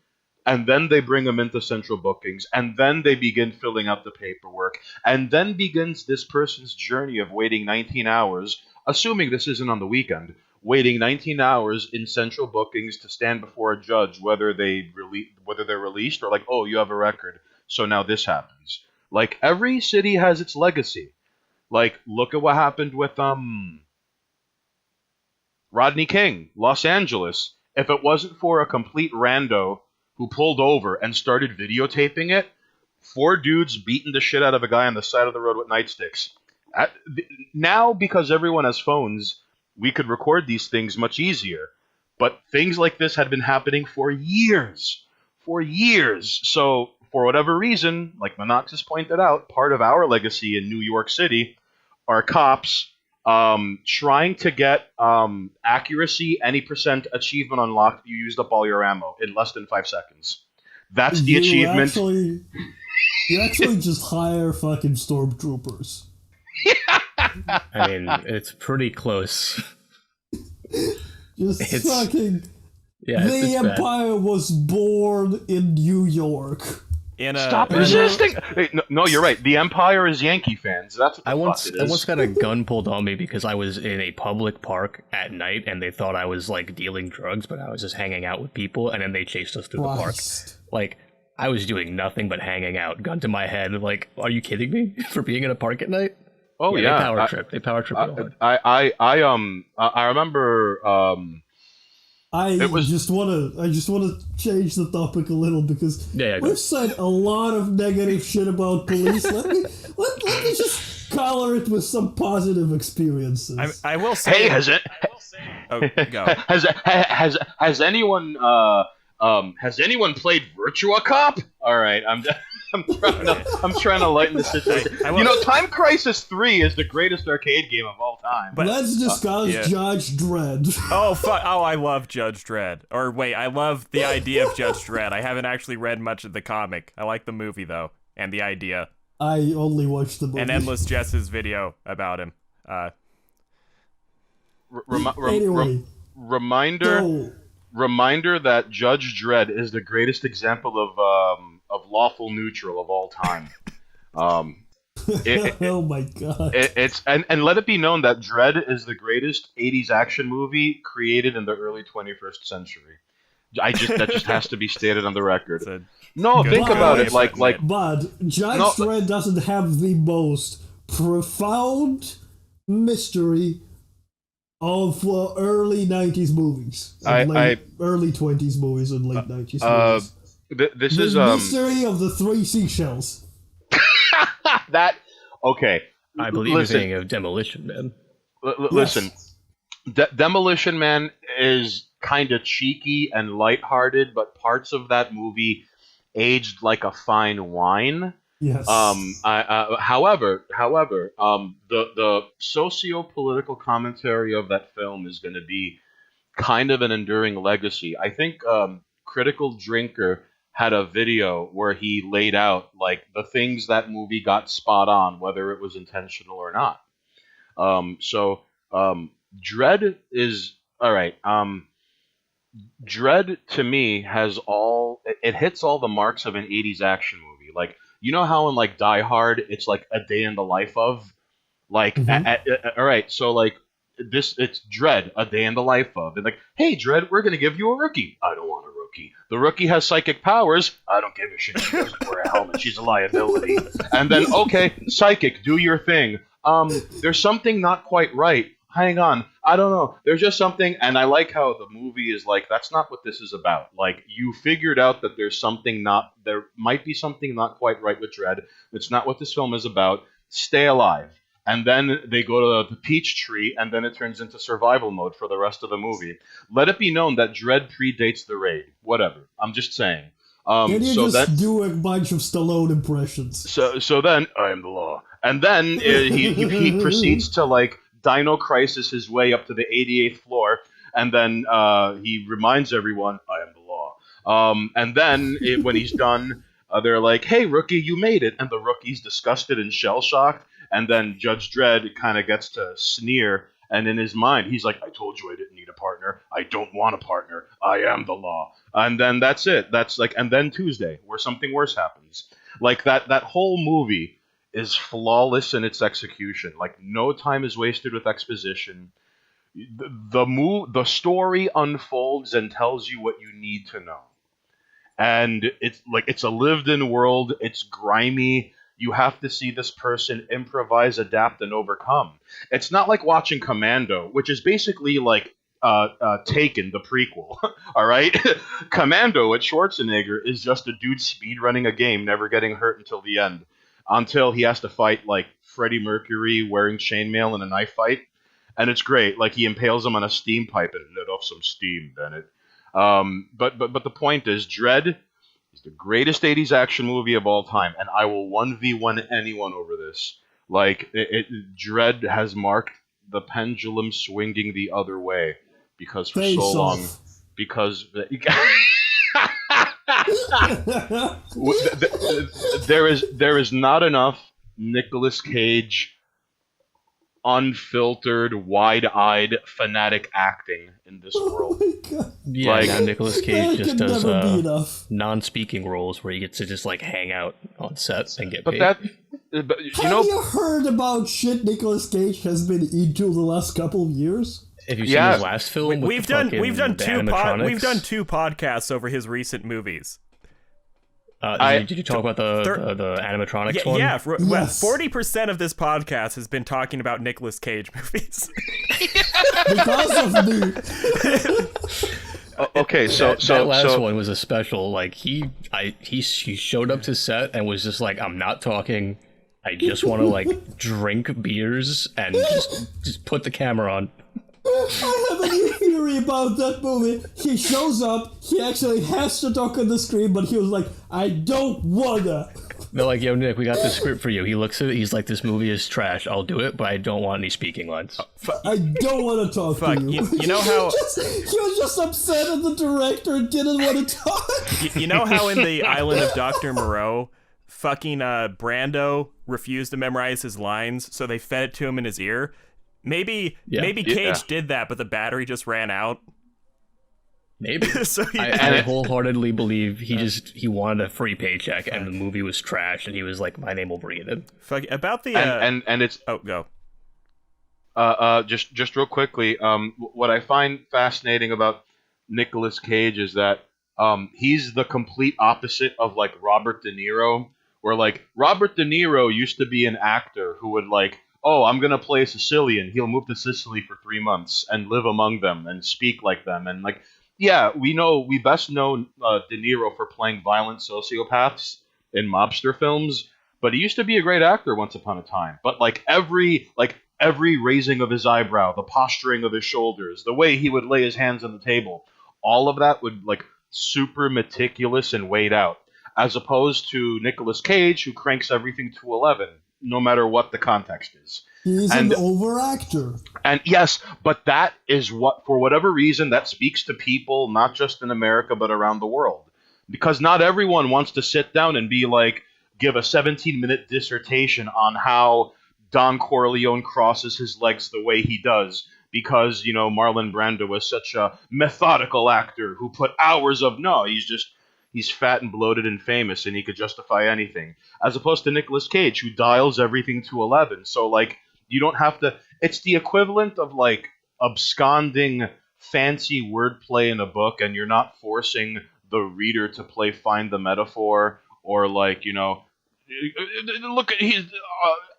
and then they bring them into central bookings, and then they begin filling out the paperwork, and then begins this person's journey of waiting 19 hours, assuming this isn't on the weekend, waiting 19 hours in central bookings to stand before a judge, whether they're released or like, oh, you have a record, so now this happens. Like every city has its legacy. Like look at what happened with Rodney King, Los Angeles. If it wasn't for a complete rando who pulled over and started videotaping it, 4 dudes beating the shit out of a guy on the side of the road with nightsticks. Now, because everyone has phones, we could record these things much easier. But things like this had been happening for years. For years. So, for whatever reason, like Munoxxus pointed out, part of our legacy in New York City are cops trying to get accuracy, any % achievement unlocked. You used up all your ammo in less than 5 seconds. That's the achievement. You actually just hire fucking stormtroopers. I mean, it's pretty close. Just fucking. Yeah, the it's Empire was born in New York. Stop resisting! Hey, no, you're right. The Empire is Yankee fans. That's what I once is. got a gun pulled on me because I was in a public park at night and they thought I was like dealing drugs, but I was just hanging out with people, and then they chased us through the park. Like I was doing nothing but hanging out, gun to my head. Like, are you kidding me? For being in a park at night? Oh yeah, They power trip. I remember. I just want to change the topic a little because we've said a lot of negative shit about police. let me just color it with some positive experiences. I will say. Hey, go. Has anyone played Virtua Cop? All right, I'm trying to lighten the situation. Time Crisis 3 is the greatest arcade game of all time. But let's discuss Judge Dredd. Oh fuck! Oh, I love Judge Dredd. Or wait, I love the idea of Judge Dredd. I haven't actually read much of the comic. I like the movie though, and the idea. I only watched the movie. And Endless Jess's video about him. Anyway, reminder that Judge Dredd is the greatest example of lawful neutral of all time. Oh my god! And let it be known that Dredd is the greatest '80s action movie created in the early 21st century. That just has to be stated on the record. No, think about it. But Judge Dredd doesn't have the most profound mystery of early 90s movies. Early 20s movies and late 90s movies. This The is mystery of the three seashells. that okay. I believe you're thinking of Demolition Man. Listen, Demolition Man is kind of cheeky and lighthearted, but parts of that movie aged like a fine wine. Yes. However, the socio-political commentary of that film is going to be kind of an enduring legacy. I think Critical Drinker had a video where he laid out like the things that movie got spot on, whether it was intentional or not. So Dread is all right. Dread to me has it hits all the marks of an 80s action movie. Like you know how in like Die Hard it's like a day in the life of like all right, so like it's Dread, a day in the life of, and like, hey Dread, we're gonna give you a rookie. I don't want a rookie. The rookie has psychic powers. I don't give a shit. She doesn't wear a helmet. She's a liability. And then okay, psychic, do your thing. There's something not quite right. Hang on, I don't know. There's just something, and I like how the movie is like, that's not what this is about. Like you figured out that there might be something not quite right with Dread. It's not what this film is about. Stay alive. And then they go to the peach tree, and then it turns into survival mode for the rest of the movie. Let it be known that Dread predates the raid. Whatever. I'm just saying. Can you just do a bunch of Stallone impressions? So then, I am the law. And then he proceeds to, like, Dino Crisis his way up to the 88th floor, and then he reminds everyone, I am the law. And then, when he's done, they're like, hey, rookie, you made it. And the rookie's disgusted and shell-shocked. And then Judge Dredd kind of gets to sneer, and in his mind, he's like, I told you I didn't need a partner. I don't want a partner. I am the law. And then that's it. That's like, and then Tuesday, where something worse happens. Like, that whole movie is flawless in its execution. Like, no time is wasted with exposition. The story unfolds and tells you what you need to know. And it's a lived-in world. It's grimy. You have to see this person improvise, adapt, and overcome. It's not like watching Commando, which is basically like Taken, the prequel. All right? Commando with Schwarzenegger is just a dude speedrunning a game, never getting hurt until the end. Until he has to fight like Freddie Mercury wearing chainmail in a knife fight. And it's great. Like he impales him on a steam pipe and let off some steam, Bennett. But the point is, Dread is the greatest 80s action movie of all time, and I will 1v1 anyone over this. Like, Dread has marked the pendulum swinging the other way, because for Face so off. long, because there is not enough Nicolas Cage unfiltered, wide-eyed, fanatic acting in this world. Oh my God. Yeah, Like- now Nicolas Cage just Can does never be enough. non-speaking roles where he gets to just like hang out on set and get But paid. but you Have know, you heard about shit Nicolas Cage has been into the last couple of years? If you've seen Yeah. his last film, with We've the done fucking two animatronics, podcasts over his recent movies. did you talk about the animatronics one? Yeah, Yes. 40% of this podcast has been talking about Nicolas Cage movies. Because of me. okay, so that last one was a special. Like he showed up to set and was just like, I'm not talking. I just want to like drink beers and just put the camera on. I have a new theory about that movie. He shows up, he actually has to talk on the screen, but he was like, I don't wanna. They're like, yo, Nick, we got this script for you. He looks at it, he's like, this movie is trash. I'll do it, but I don't want any speaking lines. I don't want to talk Fuck, to you. you know how- He was just upset at the director and didn't want to talk. You know how in the Island of Dr. Moreau, fucking Brando refused to memorize his lines, so they fed it to him in his ear? Maybe Cage did that, but the battery just ran out. Maybe. So I wholeheartedly believe he wanted a free paycheck and the movie was trash and he was like, my name will bring it in. Fuck, about the and it's go. just real quickly, what I find fascinating about Nicolas Cage is that he's the complete opposite of like Robert De Niro, where like Robert De Niro used to be an actor who would like, oh, I'm gonna play a Sicilian. He'll move to Sicily for 3 months and live among them and speak like them, and like Yeah, we best know De Niro for playing violent sociopaths in mobster films, but he used to be a great actor once upon a time. But every raising of his eyebrow, the posturing of his shoulders, the way he would lay his hands on the table, all of that would like super meticulous and weighed out, as opposed to Nicolas Cage, who cranks everything to 11, no matter what the context is. He's And an overactor. and yes, but that is what, for whatever reason, that speaks to people, not just in America, but around the world. Because not everyone wants to sit down and be like, give a 17-minute dissertation on how Don Corleone crosses his legs the way he does. Because, Marlon Brando was such a methodical actor who put hours of, no, he's fat and bloated and famous and he could justify anything. As opposed to Nicolas Cage, who dials everything to 11. So, like, you don't have to. It's the equivalent of like absconding fancy wordplay in a book, and you're not forcing the reader to play find the metaphor or like look at he's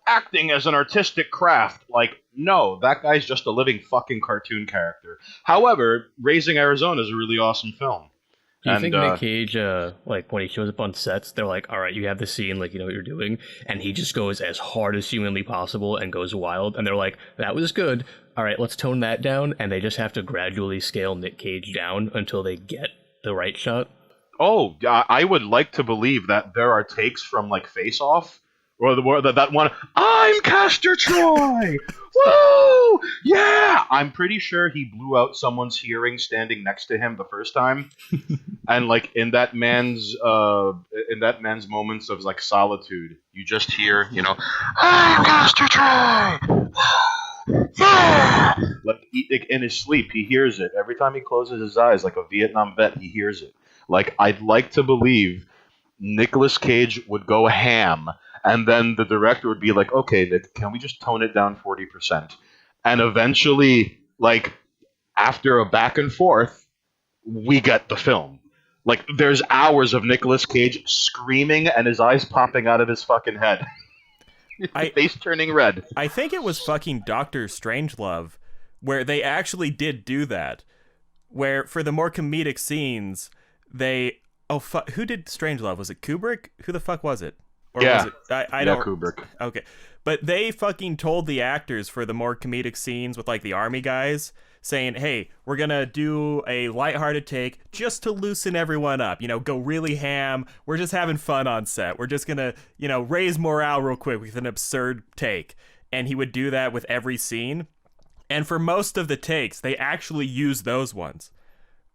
acting as an artistic craft. Like, no, that guy's just a living fucking cartoon character. However, Raising Arizona is a really awesome film. Do you think Nick Cage, like when he shows up on sets, they're like, all right, you have the scene, like, you know what you're doing, and he just goes as hard as humanly possible and goes wild, and they're like, that was good, all right, let's tone that down, and they just have to gradually scale Nick Cage down until they get the right shot? Oh, I would like to believe that there are takes from like Face Off, or that one, I'm Castor Troy! Woo! Yeah! I'm pretty sure he blew out someone's hearing standing next to him the first time. And like in that man's moments of like solitude, you just hear, I'm Castor Troy! Yeah! Like in his sleep, he hears it. Every time he closes his eyes, like a Vietnam vet, he hears it. Like, I'd like to believe Nicolas Cage would go ham, and then the director would be like, okay, Nick, can we just tone it down 40%? And eventually, like, after a back and forth, we get the film. Like, there's hours of Nicolas Cage screaming and his eyes popping out of his fucking head. Face turning red. I think it was fucking Dr. Strangelove where they actually did do that. Where, for the more comedic scenes, they... Oh, fuck. Who did Strangelove? Was it Kubrick? Who the fuck was it? Or yeah. Was it, I don't... Kubrick. Okay. But they fucking told the actors for the more comedic scenes with, like, the army guys, saying, hey, we're gonna do a lighthearted take just to loosen everyone up. Go really ham. We're just having fun on set. We're just gonna, raise morale real quick with an absurd take. And he would do that with every scene. And for most of the takes, they actually use those ones.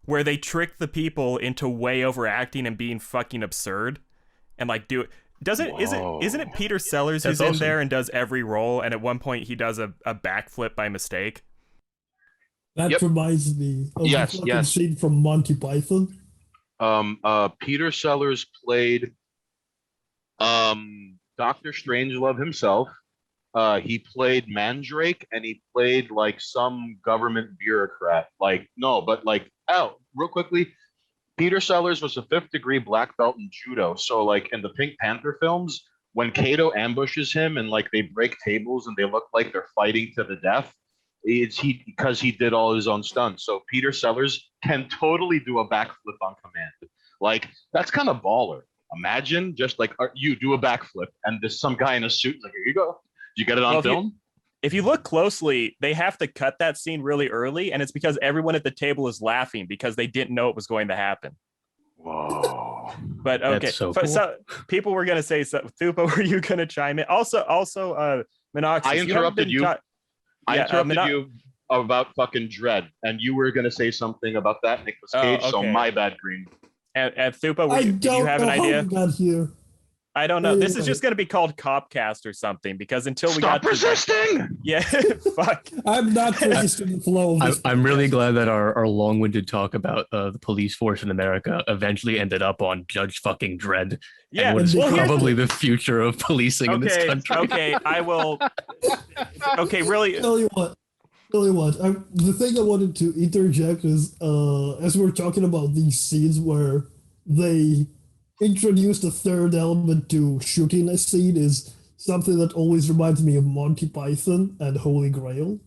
Where they trick the people into way overacting and being fucking absurd. And, like, do it... Isn't it Peter Sellers who's in there and does every role, and at one point he does a backflip by mistake? That reminds me of the fucking scene from Monty Python. Peter Sellers played Dr. Strangelove himself. He played Mandrake, and he played like some government bureaucrat. Real quickly, Peter Sellers was a 5th degree black belt in judo. So like in the Pink Panther films, when Kato ambushes him and like they break tables and they look like they're fighting to the death, it's because he did all his own stunts. So Peter Sellers can totally do a backflip on command. Like, that's kind of baller. Imagine just like you do a backflip and there's some guy in a suit like, here you go. Did you get it on film? If you look closely, they have to cut that scene really early, and it's because everyone at the table is laughing because they didn't know it was going to happen. Whoa. But okay. That's so cool. So people were going to say something. Thupa, were you going to chime in? Also, Munoxxus, I interrupted you. I interrupted you about fucking Dread, and you were going to say something about that, Nicolas Cage, so my bad, Green. And Thupa, do you have an idea? Got here. I don't know. This is just going to be called Copcast or something, because until we got resisting. Yeah, fuck. I'm not resisting the flow of this. I'm really glad that our long-winded talk about the police force in America eventually ended up on Judge fucking Dredd. Yeah, and what is probably the future of policing in this country. Okay, I will. Okay, really. Tell you what. The thing I wanted to interject is, as we're talking about these scenes where they introduce the third element to shooting a scene, is something that always reminds me of Monty Python and Holy Grail.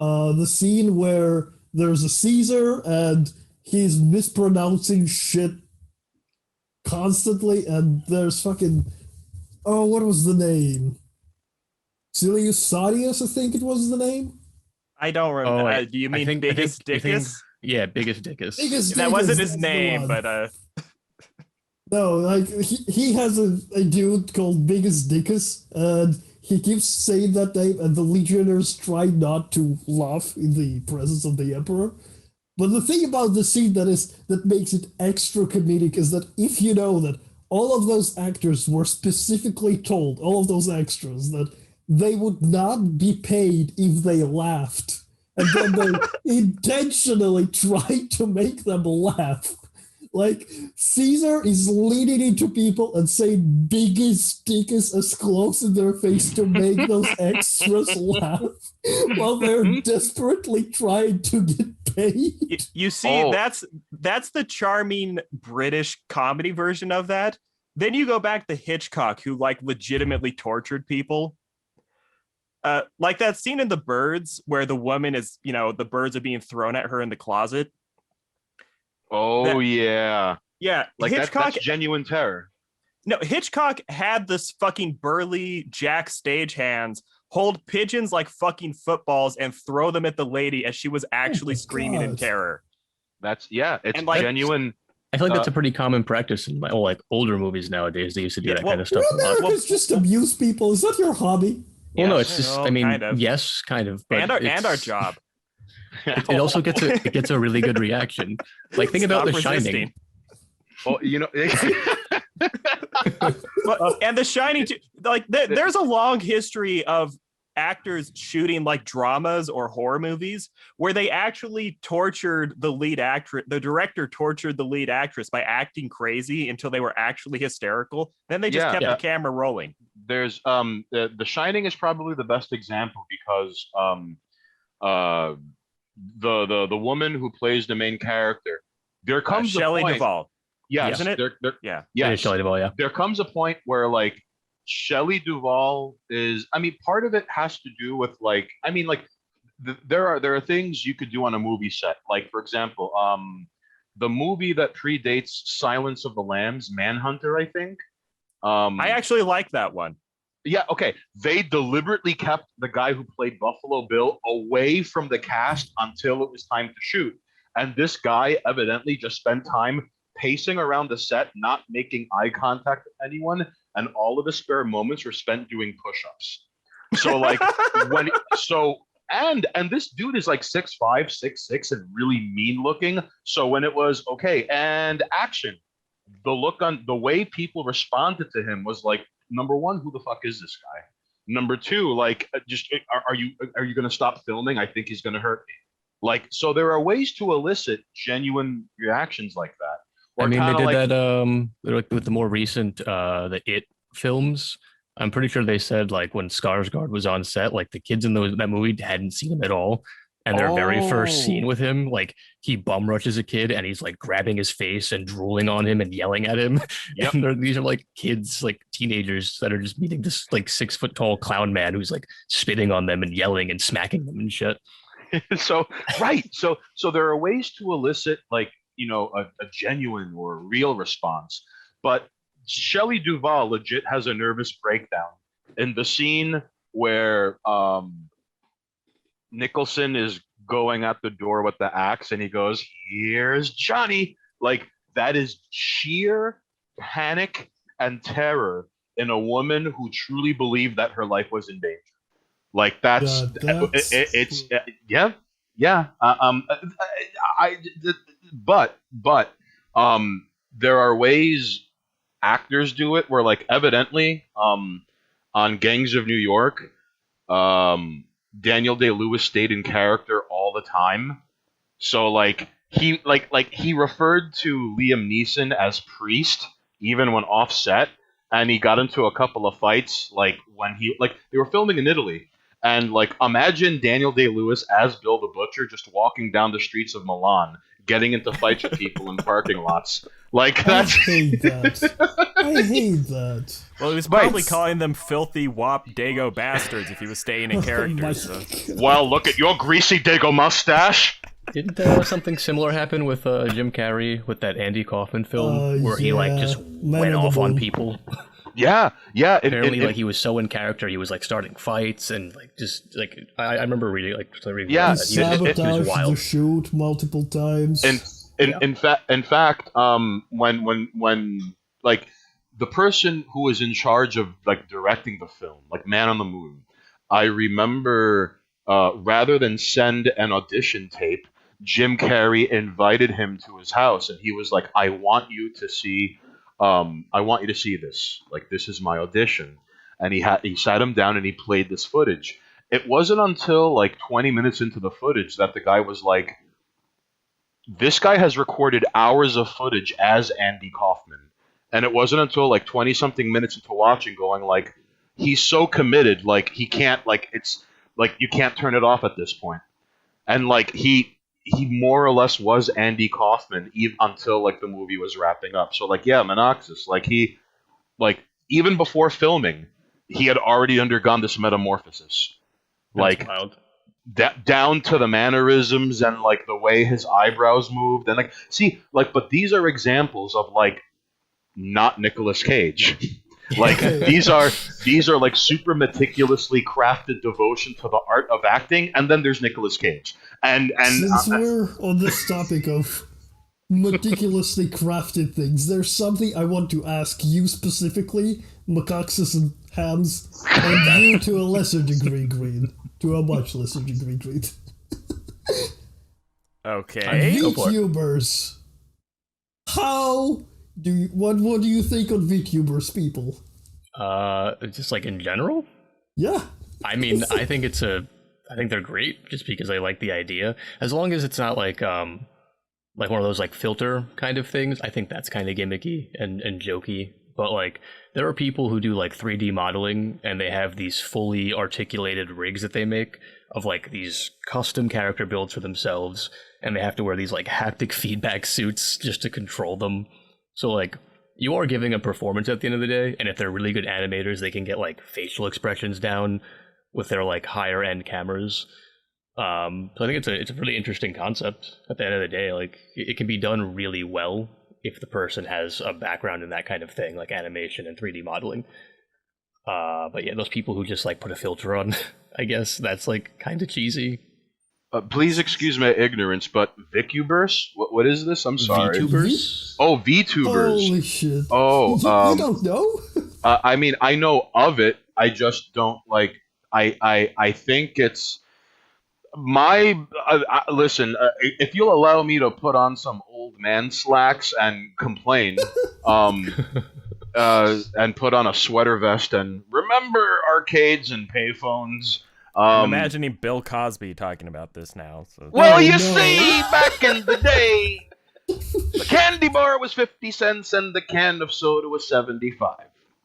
The scene where there's a Caesar and he's mispronouncing shit constantly, and there's fucking what was the name? Silius Sadius, I think it was the name. I don't remember. Oh, Do you I mean think, Biggest I think, Dickus? yeah, Biggest Dickus. Biggest That Dickus, wasn't his that's the name, one. but No, like he has a dude called Biggest Dickus, and he keeps saying that name, and the Legionnaires try not to laugh in the presence of the Emperor. But the thing about the scene that makes it extra comedic is that if you know that all of those actors were specifically told, all of those extras, that they would not be paid if they laughed, and then they intentionally tried to make them laugh. Like, Caesar is leaning into people and saying biggest dickus as close in their face to make those extras laugh while they're desperately trying to get paid. you see, Oh. that's the charming British comedy version of that. Then you go back to Hitchcock, who like legitimately tortured people. Like that scene in The Birds where the woman is, the birds are being thrown at her in the closet. Oh, yeah. Yeah, Like, Hitchcock. that's genuine terror. No, Hitchcock had this fucking burly Jack stagehands hold pigeons like fucking footballs and throw them at the lady as she was actually screaming in God. terror. It's And, like, genuine. I feel like that's a pretty common practice in older movies nowadays. They used to do that kind of stuff You a lot. Americans just abuse people. Is that your hobby? Well, no, Yes, it's just, well, I mean, kind of. yes, kind of. But And our job. It also gets a really good reaction. Like, think about Stop The Shining. resisting. Oh, And The Shining, too, like there's a long history of actors shooting like dramas or horror movies where they actually tortured the lead actress. The director tortured the lead actress by acting crazy until they were actually hysterical. Then they just kept the camera rolling. There's The Shining is probably the best example because the woman who plays the main character, there comes Shelley a point. Duvall. Yes, Isn't it? Yeah. Yeah, Yes. Shelley Duvall, yeah. There comes a point where like Shelley Duvall is. I mean, part of it has to do with like. I mean, like there are things you could do on a movie set. Like, for example, the movie that predates Silence of the Lambs, Manhunter, I think. I actually like that one. Yeah, okay. They deliberately kept the guy who played Buffalo Bill away from the cast until it was time to shoot. And this guy evidently just spent time pacing around the set, not making eye contact with anyone, and all of his spare moments were spent doing push-ups. So like and this dude is like 6'5", 6'6", and really mean looking. So when it was okay and action, the way people responded to him was like, number one, who the fuck is this guy? Number two, like, just are you going to stop filming? I think he's going to hurt me. Like, so there are ways to elicit genuine reactions like that. Or I mean, they did like, that like with the more recent the It films. I'm pretty sure they said like when Skarsgård was on set, like the kids in that movie hadn't seen him at all. And their very first scene with him, like he bum rushes a kid and he's like grabbing his face and drooling on him and yelling at him. Yep. And these are like kids, like teenagers that are just meeting this like 6 foot tall clown man who's like spitting on them and yelling and smacking them and shit. So there are ways to elicit like, a genuine or real response. But Shelley Duvall legit has a nervous breakdown in the scene where Nicholson is going at the door with the axe and he goes, "Here's Johnny." Like, that is sheer panic and terror in a woman who truly believed that her life was in danger. Like, that's but there are ways actors do it where, like, evidently on Gangs of New York, Daniel Day-Lewis stayed in character all the time. So like he referred to Liam Neeson as priest even when offset, and he got into a couple of fights like when they were filming in Italy. And like, imagine Daniel Day-Lewis as Bill the Butcher just walking down the streets of Milan, getting into fights with people in parking lots. Like, that's... I hate that. I hate that. Well, he was probably calling them filthy wop dago bastards if he was staying in character. So. Well, look at your greasy dago mustache. Didn't something similar happen with Jim Carrey with that Andy Kaufman film where he like Yeah, just Man went on the off on Moon. people? Yeah, yeah. Apparently, like he was so in character, he was like starting fights and like just like I remember reading like the review Yeah, of that. He was Sabotaged the wild. shoot multiple times. in Yeah. in fact, when like the person who was in charge of like directing the film, like Man on the Moon, I remember rather than send an audition tape, Jim Carrey invited him to his house, and he was like, I want you to see this. Like, this is my audition." And he sat him down and he played this footage. It wasn't until like 20 minutes into the footage that the guy was like, "This guy has recorded hours of footage as Andy Kaufman." And it wasn't until like 20 something minutes into watching going like, he's so committed, like he can't, like it's like you can't turn it off at this point. And like he more or less was Andy Kaufman until like the movie was wrapping up. So like, yeah, Monoxxus, like he, like even before filming, he had already undergone this metamorphosis. That's Like wild. down to the mannerisms and like the way his eyebrows moved and like, see, like, but these are examples of like not Nicolas Cage. Like these are like super meticulously crafted devotion to the art of acting, and then there's Nicolas Cage. And Since we're on this topic of meticulously crafted things, there's something I want to ask you specifically, Macaxus and Hams, and you to a lesser degree, Green. To a much lesser degree, Green. Okay. Go for it. VTubers. What do you think on VTubers, people? Just like in general. Yeah. I mean, I think they're great just because I like the idea. As long as it's not like one of those like filter kind of things, I think that's kind of gimmicky and jokey. But like there are people who do like 3D modeling and they have these fully articulated rigs that they make of like these custom character builds for themselves, and they have to wear these like haptic feedback suits just to control them. So like you are giving a performance at the end of the day, and if they're really good animators, they can get like facial expressions down with their like higher end cameras. So I think it's a really interesting concept at the end of the day. Like it can be done really well if the person has a background in that kind of thing, like animation and 3D modeling. But yeah, those people who just like put a filter on, I guess that's like kind of cheesy. please excuse my ignorance, but VTubers? What is this? I'm sorry. VTubers? Oh, VTubers. Holy shit. Oh, you don't know? I mean, I know of it. I just don't like. I think it's my. Listen, if you'll allow me to put on some old man slacks and complain, and put on a sweater vest and remember arcades and payphones. I'm imagining Bill Cosby talking about this now. So. Well, Oh, you no. see, back in the day, the candy bar was 50 cents and the can of soda was 75.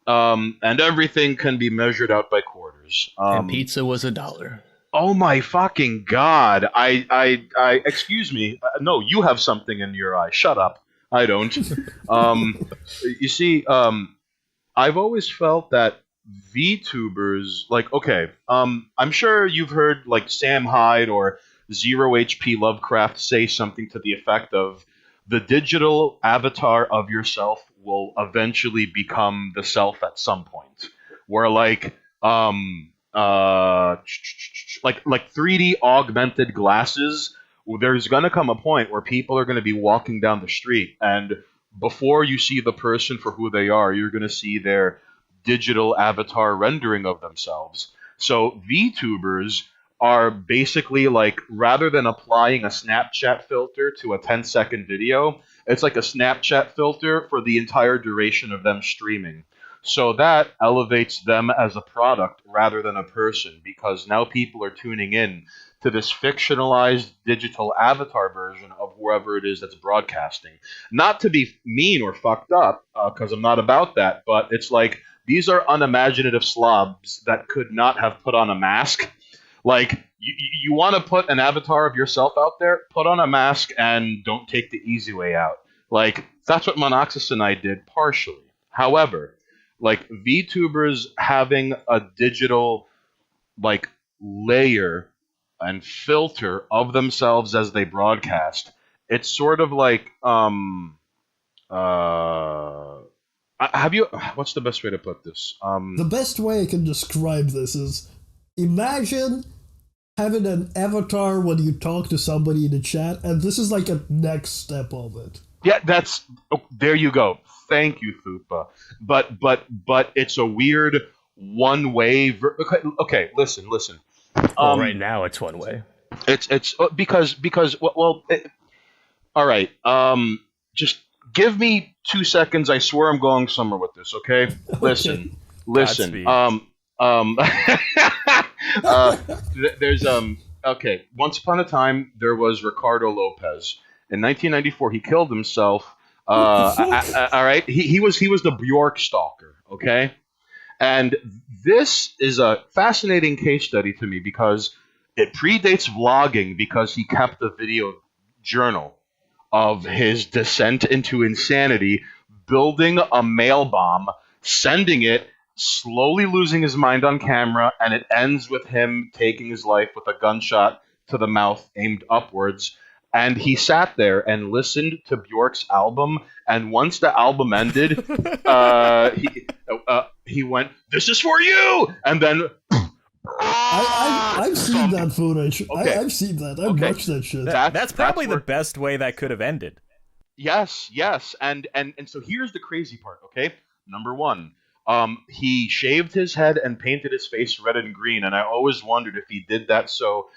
And everything can be measured out by quarters. And pizza was $1. Oh my fucking god! Excuse me. No, you have something in your eye. Shut up. I don't. You see, I've always felt that VTubers, like, okay, I'm sure you've heard like Sam Hyde or Zero HP Lovecraft say something to the effect of the digital avatar of yourself will eventually become the self at some point. Where like like 3D augmented glasses, there's gonna come a point where people are gonna be walking down the street, and before you see the person for who they are, you're gonna see their digital avatar rendering of themselves. So VTubers are basically like, rather than applying a Snapchat filter to a 10-second video, it's like a Snapchat filter for the entire duration of them streaming. So that elevates them as a product rather than a person, because now people are tuning in to this fictionalized digital avatar version of whoever it is that's broadcasting. Not to be mean or fucked up, because I'm not about that, but it's like these are unimaginative slobs that could not have put on a mask. Like, you want to put an avatar of yourself out there, put on a mask and don't take the easy way out. Like, that's what Monoxxus and I did partially. However, like, VTubers having a digital, like, layer and filter of themselves as they broadcast. It's sort of like have you? What's the best way to put this? The best way I can describe this is imagine having an avatar when you talk to somebody in the chat, and this is like a next step of it. Yeah, that's there you go. Thank you, Thupa. But it's a weird one way. Okay, listen. Well, right now it's one way. It's because all right. Just give me 2 seconds. I swear I'm going somewhere with this. Okay. Listen. Godspeed. There's okay. Once upon a time, there was Ricardo Lopez. In 1994, he killed himself. All right. He was the Bjork stalker. Okay. And this is a fascinating case study to me because it predates vlogging because he kept a video journal of his descent into insanity, building a mail bomb, sending it, slowly losing his mind on camera, and it ends with him taking his life with a gunshot to the mouth aimed upwards. And he sat there and listened to Bjork's album, and once the album ended, he went, "This is for you!" And then I've seen that footage. Okay. I've seen that. I've watched that shit. That's probably where- the best way that could have ended. Yes, and so here's the crazy part, okay? Number one, he shaved his head and painted his face red and green, and I always wondered if he did that so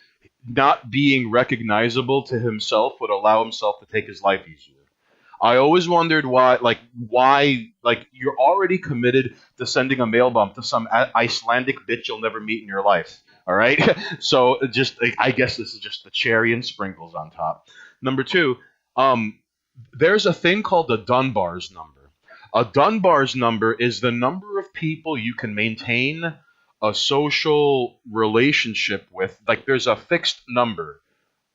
not being recognizable to himself would allow himself to take his life easier. I always wondered why, you're already committed to sending a mail bomb to some Icelandic bitch you'll never meet in your life, all right? So I guess this is just the cherry and sprinkles on top. Number two, there's a thing called the Dunbar's number. A Dunbar's number is the number of people you can maintain a social relationship with. Like, there's a fixed number.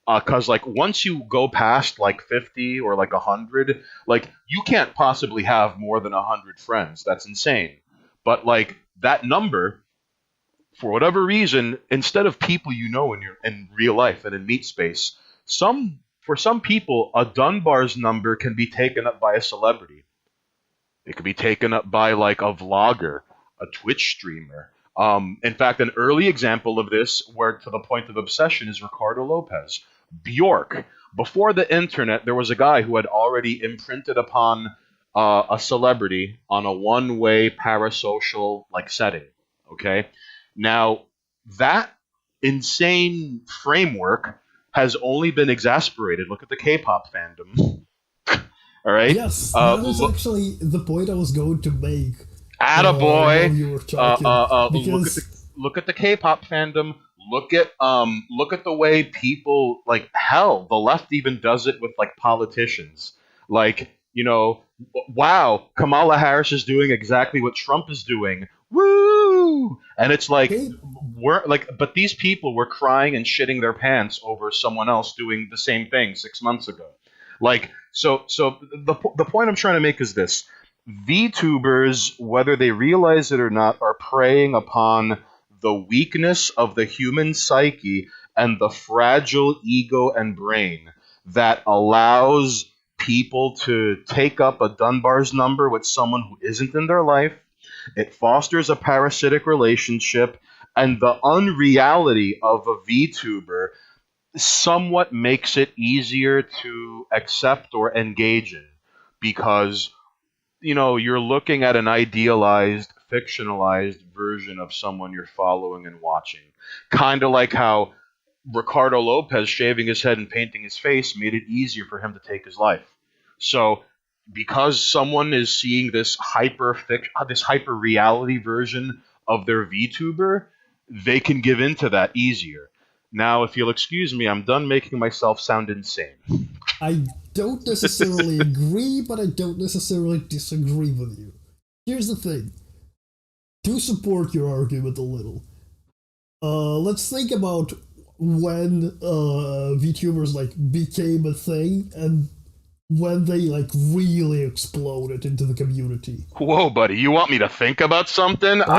Because, once you go past, 50 or, 100, you can't possibly have more than 100 friends. That's insane. But, that number, for whatever reason, instead of people you know in real life and in meet space, for some people, a Dunbar's number can be taken up by a celebrity. It could be taken up by, a vlogger, a Twitch streamer. In fact, an early example of this, where to the point of obsession, is Ricardo Lopez. Bjork. Before the internet, there was a guy who had already imprinted upon a celebrity on a one-way parasocial setting. Okay? Now, that insane framework has only been exasperated. Look at the K-pop fandom. All right? Yes, that is actually the point I was going to make. Attaboy. While you were talking, because look at the K-pop fandom. Look at the way people hell. The left even does it with politicians. Wow, Kamala Harris is doing exactly what Trump is doing. Woo! And it's but these people were crying and shitting their pants over someone else doing the same thing 6 months ago. So the point I'm trying to make is this. VTubers, whether they realize it or not, are preying upon the weakness of the human psyche and the fragile ego and brain that allows people to take up a Dunbar's number with someone who isn't in their life. It fosters a parasitic relationship, and the unreality of a VTuber somewhat makes it easier to accept or engage in, because you're looking at an idealized, fictionalized version of someone you're following and watching. Kind of like how Ricardo Lopez shaving his head and painting his face made it easier for him to take his life. So because someone is seeing this hyper reality version of their VTuber, they can give in to that easier. Now, if you'll excuse me, I'm done making myself sound insane. I don't necessarily agree, but I don't necessarily disagree with you. Here's the thing. To support your argument a little, let's think about when VTubers became a thing and when they really exploded into the community. Whoa, buddy! You want me to think about something? Oh,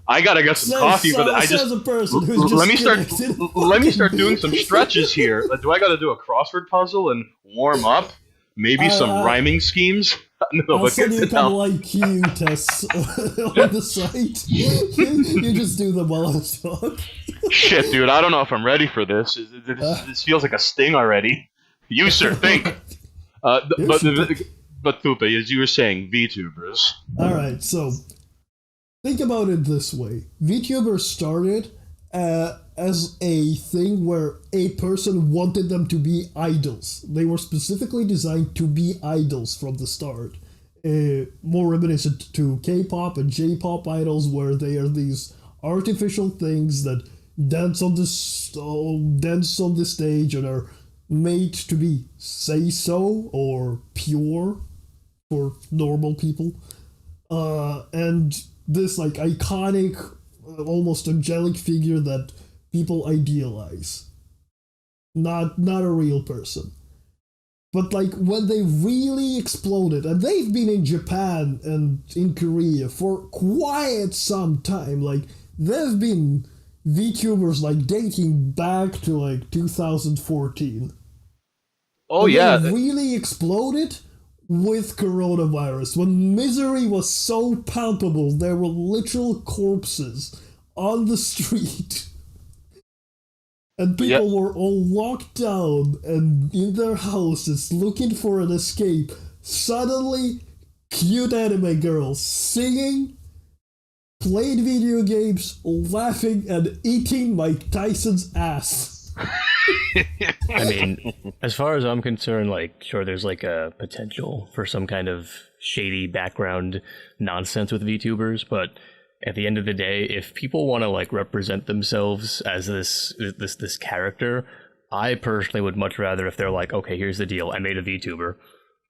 I gotta get some coffee for that. I just says a person who's just let me start. connected. Let me start doing some stretches here. Do I got to do a crossword puzzle and warm up? Maybe some rhyming schemes. No, I'll but send you a good to know. couple IQ tests on the site. You just do them while I talk. Shit, dude, I don't know if I'm ready for this. This feels like a sting already. You, sir, think. But Thupa, as you were saying, VTubers. Alright, so think about it this way. VTubers started as a thing where a person wanted them to be idols. They were specifically designed to be idols from the start. More reminiscent to K-pop and J-pop idols, where they are these artificial things that dance on the stage and are made to be say-so or pure for normal people. And this like iconic, almost angelic figure that people idealize. Not a real person. But like when they really exploded, and they've been in Japan and in Korea for quite some time, like there've been VTubers like dating back to like 2014. Oh, and yeah. They really exploded with coronavirus. When misery was so palpable, there were literal corpses on the street. And people were all locked down and in their houses looking for an escape. Suddenly, cute anime girls singing, played video games, laughing, and eating Mike Tyson's ass. I mean, as far as I'm concerned, like, sure, there's like a potential for some kind of shady background nonsense with VTubers, but at the end of the day, if people want to like represent themselves as this character, I personally would much rather if they're like, okay, here's the deal, I made a VTuber.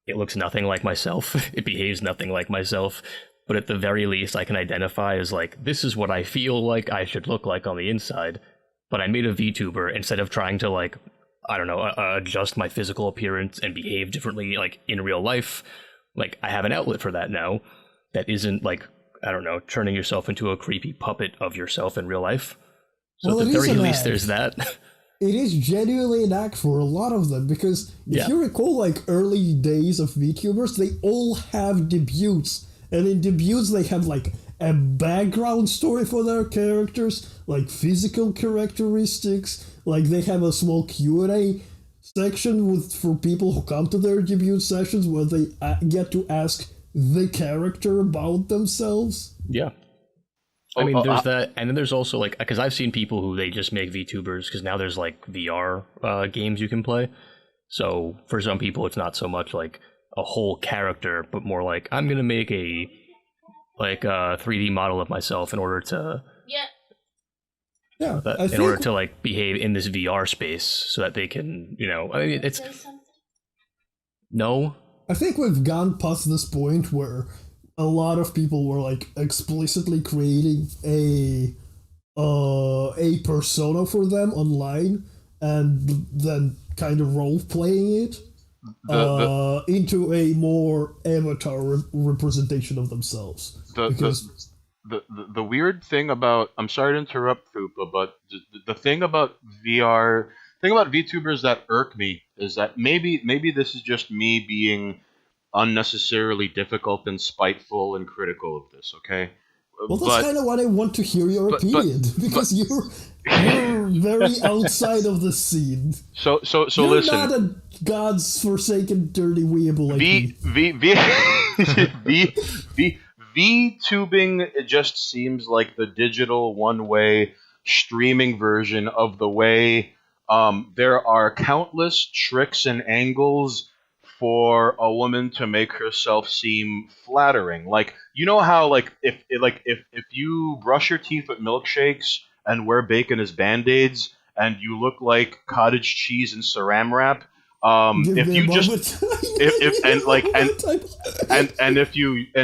It looks nothing like myself. It behaves nothing like myself. But at the very least, I can identify as like, this is what I feel like I should look like on the inside. But I made a VTuber instead of trying to like, I don't know, adjust my physical appearance and behave differently like in real life. Like I have an outlet for that now that isn't like, I don't know, turning yourself into a creepy puppet of yourself in real life. So Well, at the very least, act. there's that. It is genuinely an act for a lot of them, because if you recall like early days of VTubers, they all have debuts. And in debuts, they have like a background story for their characters, like physical characteristics, like they have a small Q&A section for people who come to their debut sessions where they get to ask the character about themselves. Yeah. I mean, there's that, and then there's also, like, because I've seen people who they just make VTubers, because now there's, like, VR games you can play. So, for some people, it's not so much, like, a whole character, but more like, I'm gonna make a 3D model of myself in order to... Yeah, in order to, like, behave in this VR space, so that they can, you know, I mean, it's... No? I think we've gone past this point where a lot of people were like explicitly creating a persona for them online and then kind of role playing it into a more avatar representation of themselves. The weird thing about, I'm sorry to interrupt, Thupa, but the thing about VTubers that irk me is that maybe this is just me being unnecessarily difficult and spiteful and critical of this, okay? Well, that's kind of what I want to hear your opinion, because you're very outside of the scene. So you're listen. You're not a God's forsaken dirty weeable like me. VTubing, it just seems like the digital one-way streaming version of the way there are countless tricks and angles for a woman to make herself seem flattering. Like, you know how like if you brush your teeth with milkshakes and wear bacon as band-aids and you look like cottage cheese and saran wrap,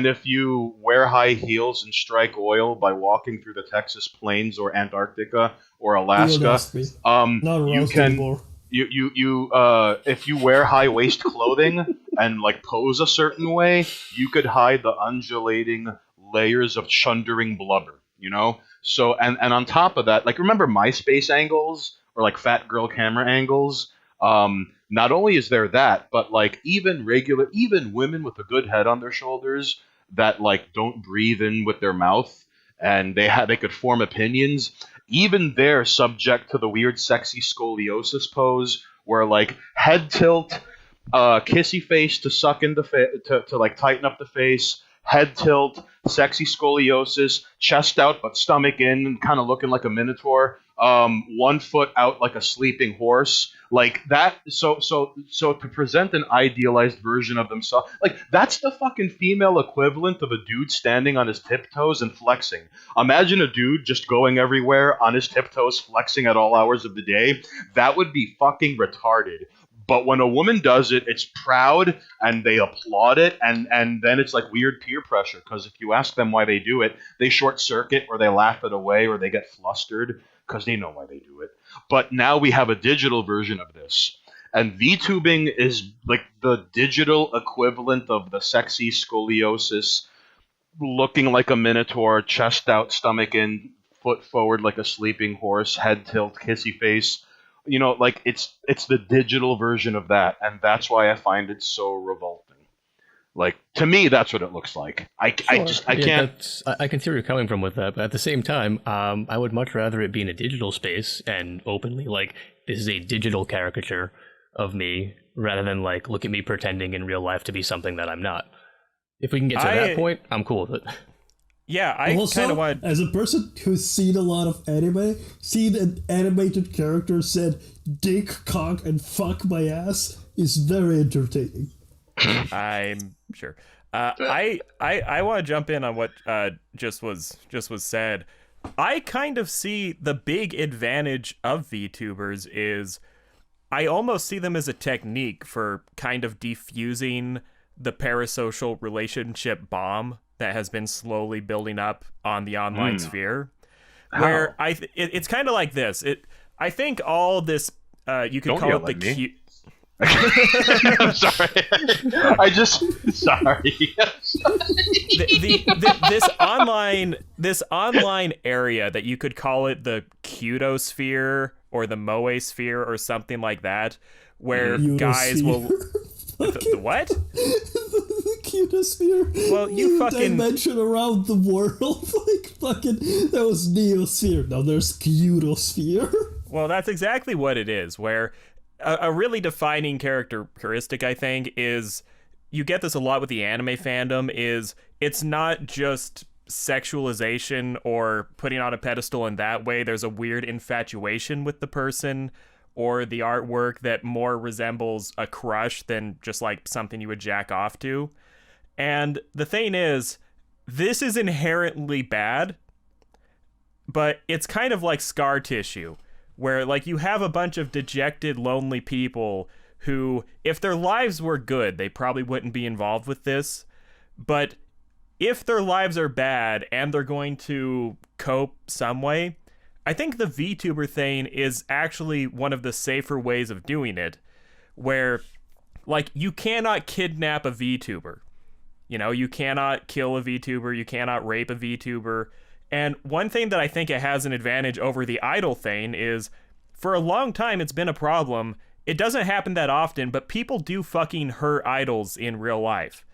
if you wear high heels and strike oil by walking through the Texas plains or Antarctica or Alaska, you can if you wear high waist clothing and like pose a certain way, you could hide the undulating layers of chundering blubber. you know? So, and on top of that, like, remember MySpace angles or like fat girl camera angles? Not only is there that, but like even women with a good head on their shoulders that like don't breathe in with their mouth and they could form opinions. Even they're subject to the weird sexy scoliosis pose where like head tilt, kissy face to suck in the to like tighten up the face, head tilt, sexy scoliosis, chest out but stomach in, kind of looking like a minotaur. 1 foot out like a sleeping horse, like that. So to present an idealized version of themselves, like that's the fucking female equivalent of a dude standing on his tiptoes and flexing. Imagine a dude just going everywhere on his tiptoes, flexing at all hours of the day. That would be fucking retarded. But when a woman does it, it's proud and they applaud it, and then it's like weird peer pressure, because if you ask them why they do it, they short circuit or they laugh it away or they get flustered because they know why they do it. But now we have a digital version of this. And VTubing is like the digital equivalent of the sexy scoliosis, looking like a minotaur, chest out, stomach in, foot forward like a sleeping horse, head tilt, kissy face. You know, like it's the digital version of that, and that's why I find it so revolting. Like, to me, that's what it looks like. I can't. I can see where you're coming from with that, but at the same time, I would much rather it be in a digital space and openly, like, this is a digital caricature of me, rather than, like, look at me pretending in real life to be something that I'm not. If we can get to that point, I'm cool with it. Yeah, I kind of want... As a person who's seen a lot of anime, seeing an animated character said, dick, cock, and fuck my ass is very entertaining. I'm sure. I want to jump in on what just was said. I kind of see the big advantage of VTubers is I almost see them as a technique for kind of defusing the parasocial relationship bomb that has been slowly building up on the online sphere. Where it's kind of like this. I think all this you could call it the cute. I'm sorry. Sorry. This online area that you could call it the cutosphere or the moe sphere or something like that, where guys will the what? The cutosphere. Well, you fucking dimension around the world. Like fucking, that was neosphere. Now there's cutosphere. Well, that's exactly what it is. Where a really defining characteristic, I think, is you get this a lot with the anime fandom. Is it's not just sexualization or putting on a pedestal in that way. There's a weird infatuation with the person or the artwork that more resembles a crush than just like something you would jack off to. And the thing is, this is inherently bad, but it's kind of like scar tissue, where like you have a bunch of dejected, lonely people who, if their lives were good, they probably wouldn't be involved with this. But if their lives are bad and they're going to cope some way, I think the VTuber thing is actually one of the safer ways of doing it, where like you cannot kidnap a VTuber. You know, you cannot kill a VTuber, you cannot rape a VTuber. And one thing that I think it has an advantage over the idol thing is, for a long time it's been a problem. It doesn't happen that often, but people do fucking hurt idols in real life.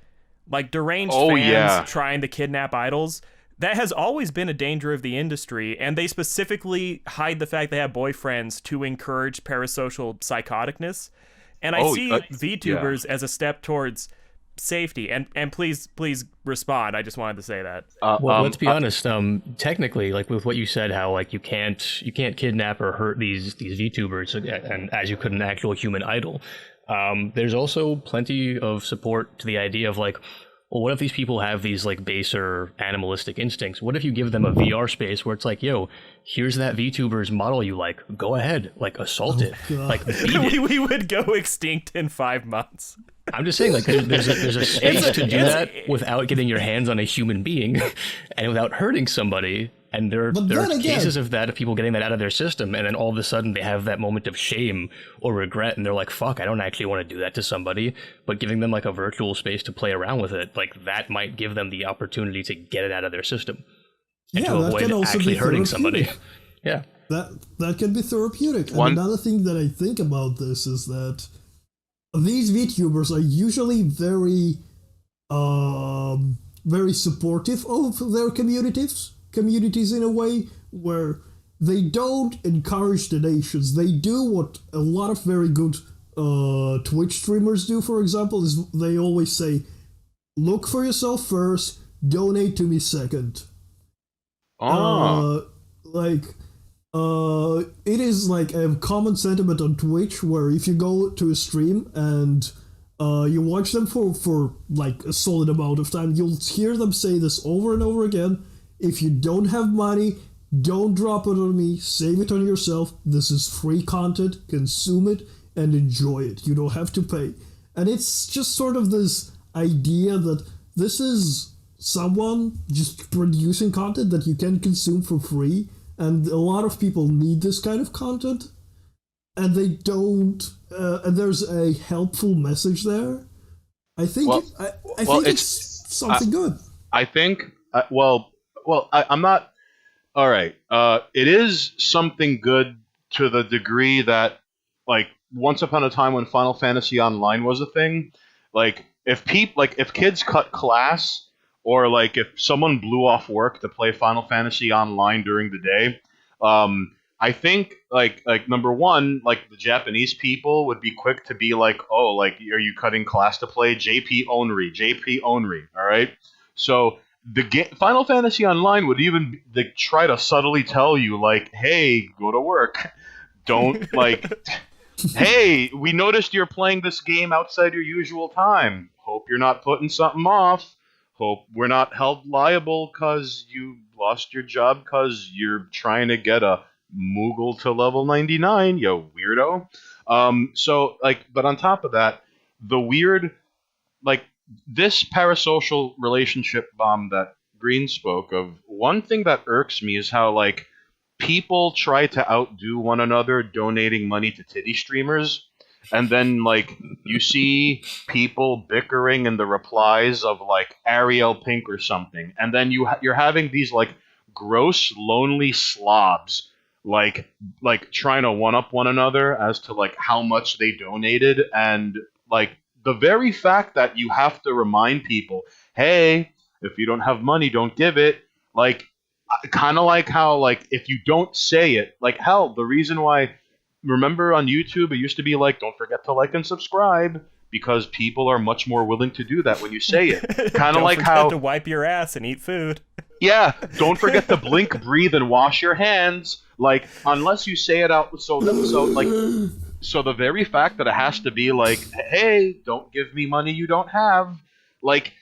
Like deranged fans trying to kidnap idols. That has always been a danger of the industry, and they specifically hide the fact they have boyfriends to encourage parasocial psychoticness. And I see VTubers as a step towards safety. And please respond. I just wanted to say that. Well, let's be honest. Technically, like with what you said, how like you can't kidnap or hurt these VTubers, and as you could an actual human idol. There's also plenty of support to the idea of like, well, what if these people have these like baser animalistic instincts? What if you give them a VR space where it's like, yo, here's that VTuber's model you like. Go ahead, like assault it, like beat it. We would go extinct in 5 months. I'm just saying, like, there's a space to do that without getting your hands on a human being and without hurting somebody. And there are cases of that, of people getting that out of their system, and then all of a sudden they have that moment of shame or regret, and they're like, fuck, I don't actually want to do that to somebody. But giving them like a virtual space to play around with it, like that might give them the opportunity to get it out of their system. and Yeah, to that avoid can also actually be hurting therapeutic. somebody. Yeah. That can be therapeutic. And another thing that I think about this is that these VTubers are usually very supportive of their communities in a way where they don't encourage donations. They do what a lot of very good Twitch streamers do, for example, is they always say, look for yourself first, donate to me second. Oh. It is like a common sentiment on Twitch where if you go to a stream and you watch them for like a solid amount of time, you'll hear them say this over and over again. If you don't have money, don't drop it on me, save it on yourself. This is free content, consume it and enjoy it. You don't have to pay. And it's just sort of this idea that this is someone just producing content that you can consume for free, and a lot of people need this kind of content, and they don't. And there's a helpful message there. I think. I think it's something good. I think. I'm not. All right. It is something good to the degree that, like, once upon a time when Final Fantasy Online was a thing, like if kids cut class, or like if someone blew off work to play Final Fantasy Online during the day, I think like number one, like the Japanese people would be quick to be like, oh, like, are you cutting class to play JP only, all right? So Final Fantasy Online would even like try to subtly tell you like, hey, go to work, don't like. Hey, we noticed you're playing this game outside your usual time. Hope you're not putting something off. Hope we're not held liable because you lost your job because you're trying to get a Moogle to level 99, you weirdo. But on top of that, the weird, like, this parasocial relationship bomb that Green spoke of, one thing that irks me is how, like, people try to outdo one another donating money to titty streamers, and then like you see people bickering in the replies of like Ariel Pink or something, and then you're having these like gross lonely slobs like trying to one up one another as to like how much they donated, and like the very fact that you have to remind people, hey, if you don't have money, don't give it, like kind of like how, like, if you don't say it, like, hell, the reason why, remember on YouTube, it used to be like, don't forget to like and subscribe, because people are much more willing to do that when you say it. Kind of like how to wipe your ass and eat food. Yeah, don't forget to blink, breathe, and wash your hands. Like, unless you say it out, so the very fact that it has to be like, hey, don't give me money you don't have, like,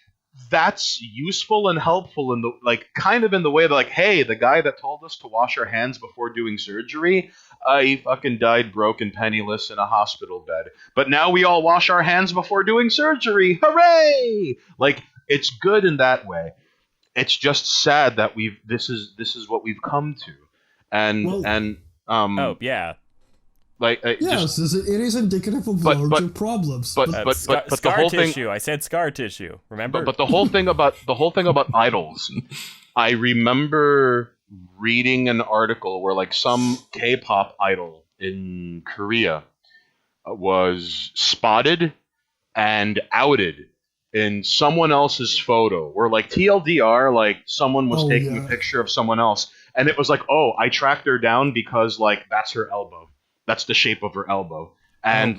that's useful and helpful in the, like, kind of in the way that, like, hey, the guy that told us to wash our hands before doing surgery, he fucking died broke and penniless in a hospital bed. But now we all wash our hands before doing surgery. Hooray! Like, it's good in that way. It's just sad that this is what we've come to, oh yeah, like yes, it is indicative of larger problems. But the whole tissue. thing, I said scar tissue. Remember? But the whole thing about idols, I remember reading an article where like some K-pop idol in Korea was spotted and outed in someone else's photo, where like TLDR, like someone was taking a picture of someone else, and it was like, oh, I tracked her down because like that's her elbow, that's the shape of her elbow, and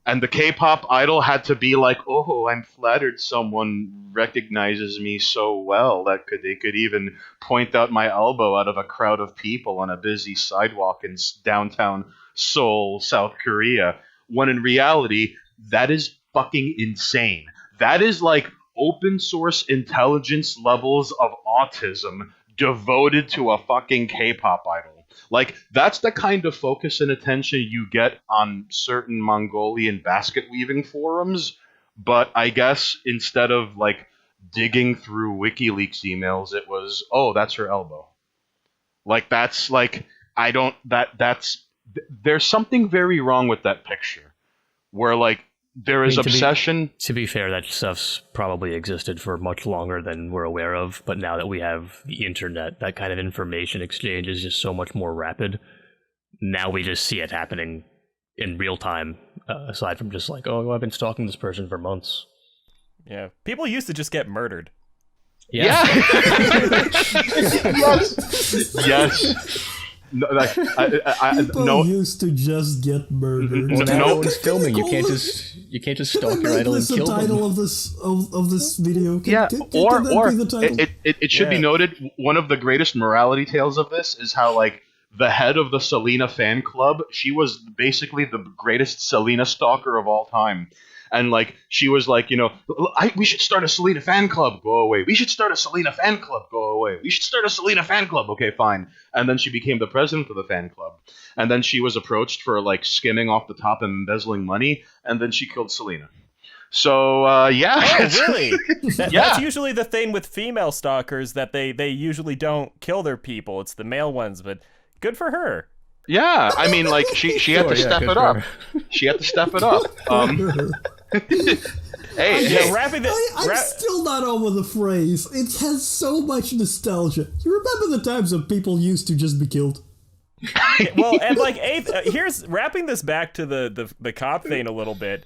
and the K-pop idol had to be like, oh, I'm flattered someone recognizes me so well that they could even point out my elbow out of a crowd of people on a busy sidewalk in downtown Seoul, South Korea, when in reality that is fucking insane. That is like open source intelligence levels of autism devoted to a fucking K-pop idol. Like, that's the kind of focus and attention you get on certain Mongolian basket weaving forums, but I guess instead of like digging through WikiLeaks emails, it was, oh, that's her elbow. Like, that's like, there's something very wrong with that picture, where like there is obsession. To be fair, that stuff's probably existed for much longer than we're aware of, but now that we have the internet, that kind of information exchange is just so much more rapid. Now we just see it happening in real time, aside from just like, oh, I've been stalking this person for months. Yeah. People used to just get murdered. Yeah. Yes. No, like, People used to just get murdered. Well, now no one's filming. You can't just stalk your idol and kill them. Can I make this the title of this video? It should be noted, one of the greatest morality tales of this is how, like, the head of the Selena fan club, she was basically the greatest Selena stalker of all time. And, like, she was like, you know, we should start a Selena fan club. Go away. We should start a Selena fan club. Go away. We should start a Selena fan club. Okay, fine. And then she became the president of the fan club. And then she was approached for, like, skimming off the top and embezzling money. And then she killed Selena. So, yeah. Oh, really? That's usually the thing with female stalkers, that they usually don't kill their people. It's the male ones, but good for her. Yeah, I mean, like, she had to step it up. She had to step it up. I'm still not over the phrase. It has so much nostalgia. You remember the times when people used to just be killed? Well, and like, here's wrapping this back to the cop thing a little bit,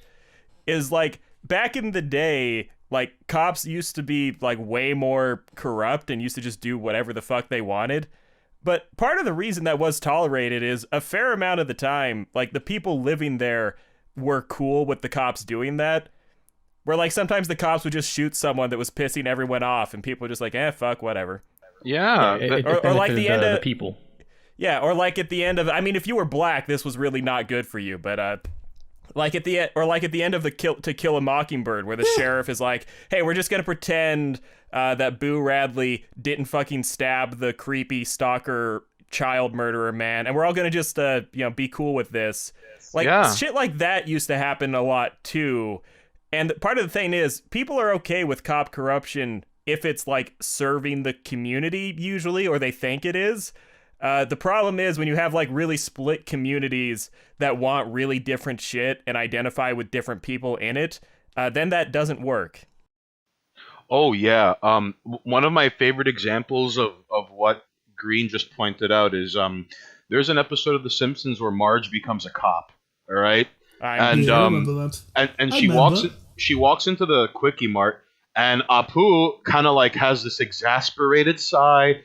is like, back in the day, like, cops used to be like way more corrupt and used to just do whatever the fuck they wanted. But part of the reason that was tolerated is a fair amount of the time, like, the people living there were cool with the cops doing that. Where, like, sometimes the cops would just shoot someone that was pissing everyone off, and people were just like, fuck, whatever. Yeah. Or like the end of the people. Yeah, or like at the end of, I mean, if you were black, this was really not good for you, but like at the end of To Kill a Mockingbird, where the sheriff is like, hey, we're just gonna pretend that Boo Radley didn't fucking stab the creepy stalker child murderer man, and we're all gonna just be cool with this. Like, shit like that used to happen a lot too. And part of the thing is, people are okay with cop corruption if it's like serving the community usually, or they think it is. The problem is when you have like really split communities that want really different shit and identify with different people in it, then that doesn't work. Oh, yeah. One of my favorite examples of what Green just pointed out is there's an episode of The Simpsons where Marge becomes a cop, all right? I remember that. And she walks into the Quickie Mart, and Apu kind of like has this exasperated sigh,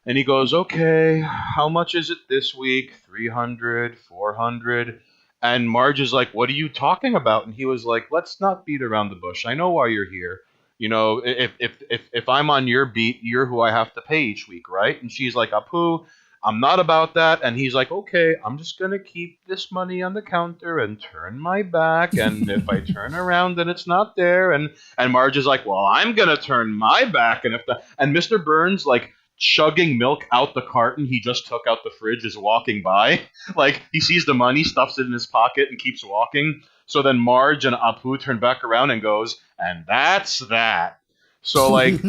and he goes, okay, how much is it this week? 300, 400. And Marge is like, what are you talking about? And he was like, let's not beat around the bush. I know why you're here. You know, if I'm on your beat, you're who I have to pay each week, right? And she's like, Apu, I'm not about that. And he's like, okay, I'm just going to keep this money on the counter and turn my back. And if I turn around, then it's not there. And Marge is like, well, I'm going to turn my back. And Mr. Burns, like, chugging milk out the carton he just took out the fridge, is walking by. Like, he sees the money, stuffs it in his pocket, and keeps walking. So then Marge and Apu turn back around and goes, and that's that. So, like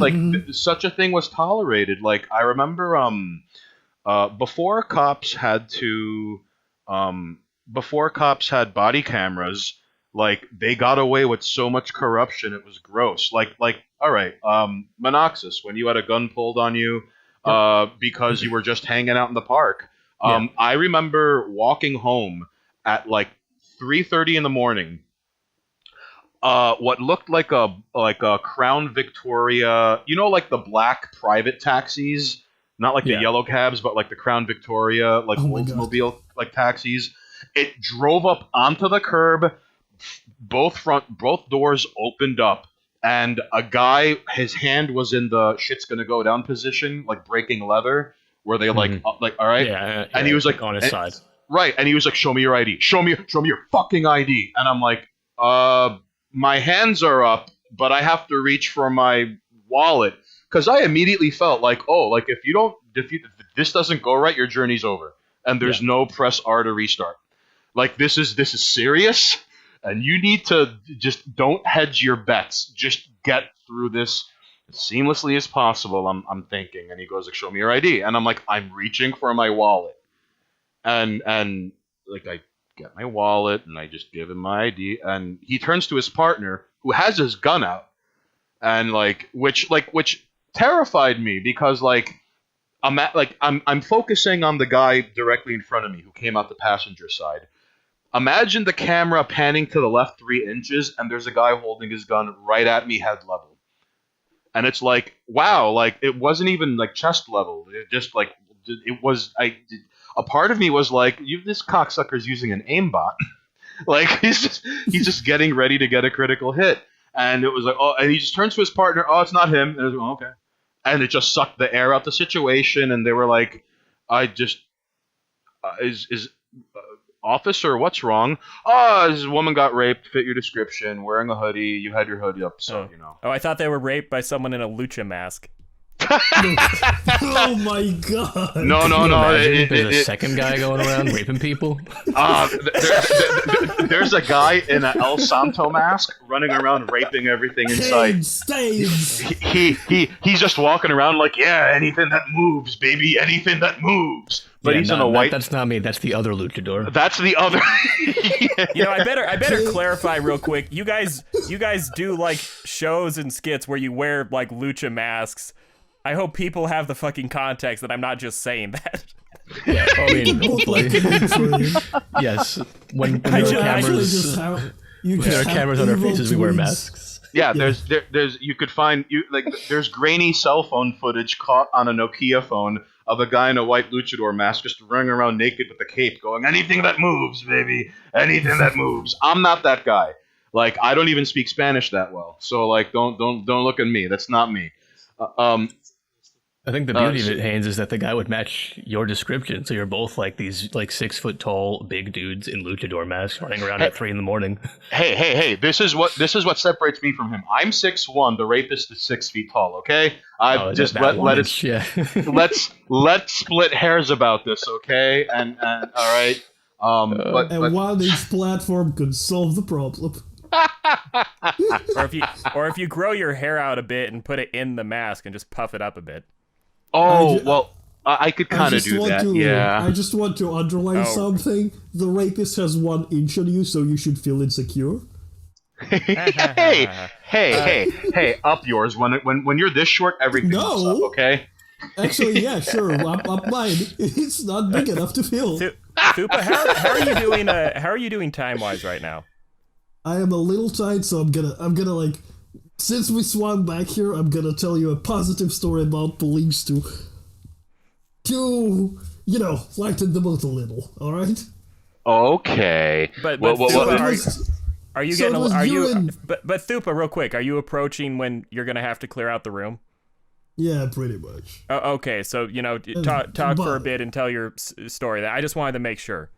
such a thing was tolerated. Like, I remember before cops had body cameras, like, they got away with so much corruption, it was gross. Like all right, Munoxxus, when you had a gun pulled on you because you were just hanging out in the park. I remember walking home at like 3:30 in the morning. What looked like a Crown Victoria, you know, like the black private taxis, not like the yellow cabs, but like the Crown Victoria, like Oldsmobile like taxis. It drove up onto the curb. Both doors opened up, and a guy, his hand was in the shit's gonna go down position, like breaking leather, where they like all right, and he was like on his side, right, and he was like, show me your ID, show me your fucking ID, and I'm like, my hands are up, but I have to reach for my wallet, because I immediately felt like, oh, like if this doesn't go right, your journey's over, and there's no press R to restart. Like, this is serious, and you need to just don't hedge your bets. Just get through this as seamlessly as possible, I'm thinking. And he goes, like, show me your ID. And I'm like, I'm reaching for my wallet. And like, I get my wallet, and I just give him my ID, and he turns to his partner, who has his gun out, and which terrified me because I'm focusing on the guy directly in front of me who came out the passenger side. Imagine the camera panning to the left 3 inches, and there's a guy holding his gun right at me, head level. And it's like, wow, like it wasn't even like chest level. It just like it was. A part of me was like, this cocksucker's using an aimbot. Like he's just getting ready to get a critical hit. And it was like, oh, and he just turns to his partner. Oh, it's not him. And it was like, oh, okay. And it just sucked the air out the situation. And they were like, I just is officer, what's wrong? Oh, this woman got raped, fit your description, wearing a hoodie, you had your hoodie up, so, you know. Oh, I thought they were raped by someone in a lucha mask. Oh my god. No. There's a second guy going around raping people? There's a guy in an El Santo mask running around raping everything in sight. Stains. He's just walking around like, yeah, anything that moves, baby, anything that moves. But he's in a white... That's not me, that's the other luchador. That's the other... Yeah. You know, I better clarify real quick. You guys do, like, shows and skits where you wear, like, lucha masks. I hope people have the fucking context that I'm not just saying that. Yeah, I mean, hopefully. Yes. When there are cameras on our faces, we wear masks. Yeah, there's you could find there's grainy cell phone footage caught on a Nokia phone of a guy in a white luchador mask just running around naked with a cape going, anything that moves, baby, anything that moves. I'm not that guy. Like, I don't even speak Spanish that well. So like don't look at me. That's not me. I think the beauty of it, Hanes, is that the guy would match your description. So you're both like these 6 foot tall big dudes in luchador masks running around at 3 a.m. Hey! This is what separates me from him. I'm 6'1". The rapist is 6 feet tall. Okay, let's split hairs about this. Okay, and all right. But 1 inch platform could solve the problem. or if you grow your hair out a bit and put it in the mask and just puff it up a bit. Oh, I could kind of do that, yeah. I just want to underline something. The rapist has 1 inch on you, so you should feel insecure. Hey, up yours. When you're this short, everything's up, okay? Actually, yeah, sure, up mine. It's not big enough to fill. Thupa, how are you doing time-wise right now? I am a little tight, so I'm gonna like... Since we swung back here, I'm gonna tell you a positive story about police to lighten the mood a little. All right. Okay. But are you getting? But Thupa, real quick, are you approaching when you're gonna have to clear out the room? Yeah, pretty much. Okay, so talk for a bit and tell your story. I just wanted to make sure.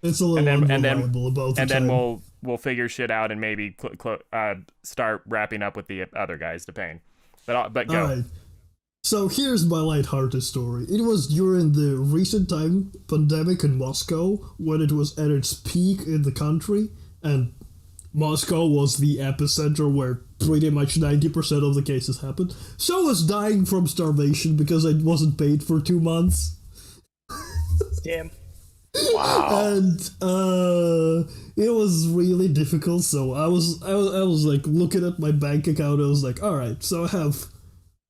It's a little unreliable about the and time. then we'll figure shit out and maybe start wrapping up with the other guys, depending. But go. Alright. So here's my lighthearted story. It was during the recent time pandemic in Moscow when it was at its peak in the country, and Moscow was the epicenter where pretty much 90% of the cases happened. So I was dying from starvation because I wasn't paid for 2 months. Damn. Wow. And it was really difficult, so I was like looking at my bank account. I was like, alright, so I have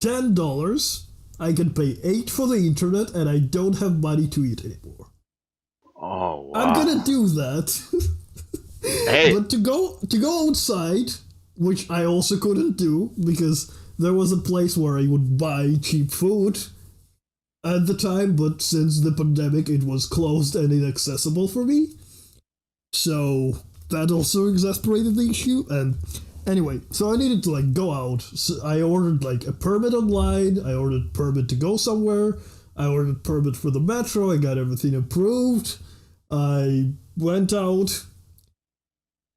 $10, I can pay $8 for the internet, and I don't have money to eat anymore. Oh wow. I'm gonna do that. Hey. But to go outside, which I also couldn't do because there was a place where I would buy cheap food at the time, but since the pandemic it was closed and inaccessible for me. So that also exasperated the issue. And anyway, so I needed to like go out. So I ordered like a permit online, I ordered permit to go somewhere, I ordered permit for the metro, I got everything approved, I went out,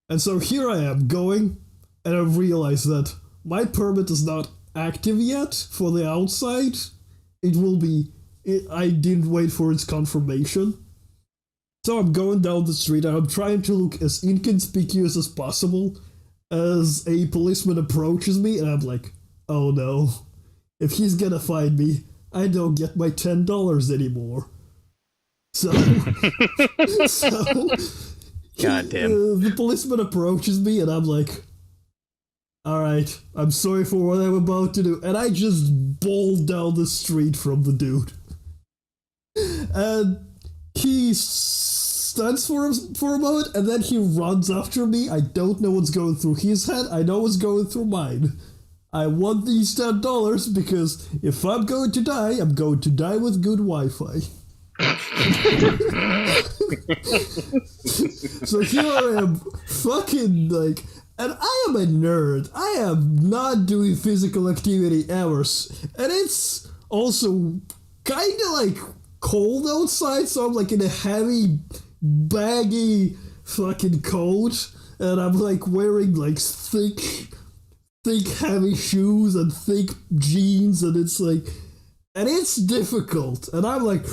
and so here I am going, and I realized that my permit is not active yet for the outside. It will be... I didn't wait for its confirmation. So I'm going down the street and I'm trying to look as inconspicuous as possible as a policeman approaches me, and I'm like, oh no, if he's gonna find me, I don't get my $10 anymore. So God damn. The policeman approaches me, and I'm like, alright, I'm sorry for what I'm about to do. And I just bolt down the street from the dude. And he stands for a moment, and then he runs after me. I don't know what's going through his head. I know what's going through mine. I want these $10 because if I'm going to die, I'm going to die with good Wi-Fi. So here I am, fucking like, and I am a nerd. I am not doing physical activity ever, and it's also kind of like cold outside, so I'm like in a heavy, baggy fucking coat, and I'm like wearing like thick heavy shoes and thick jeans, and it's like, and it's difficult, and I'm like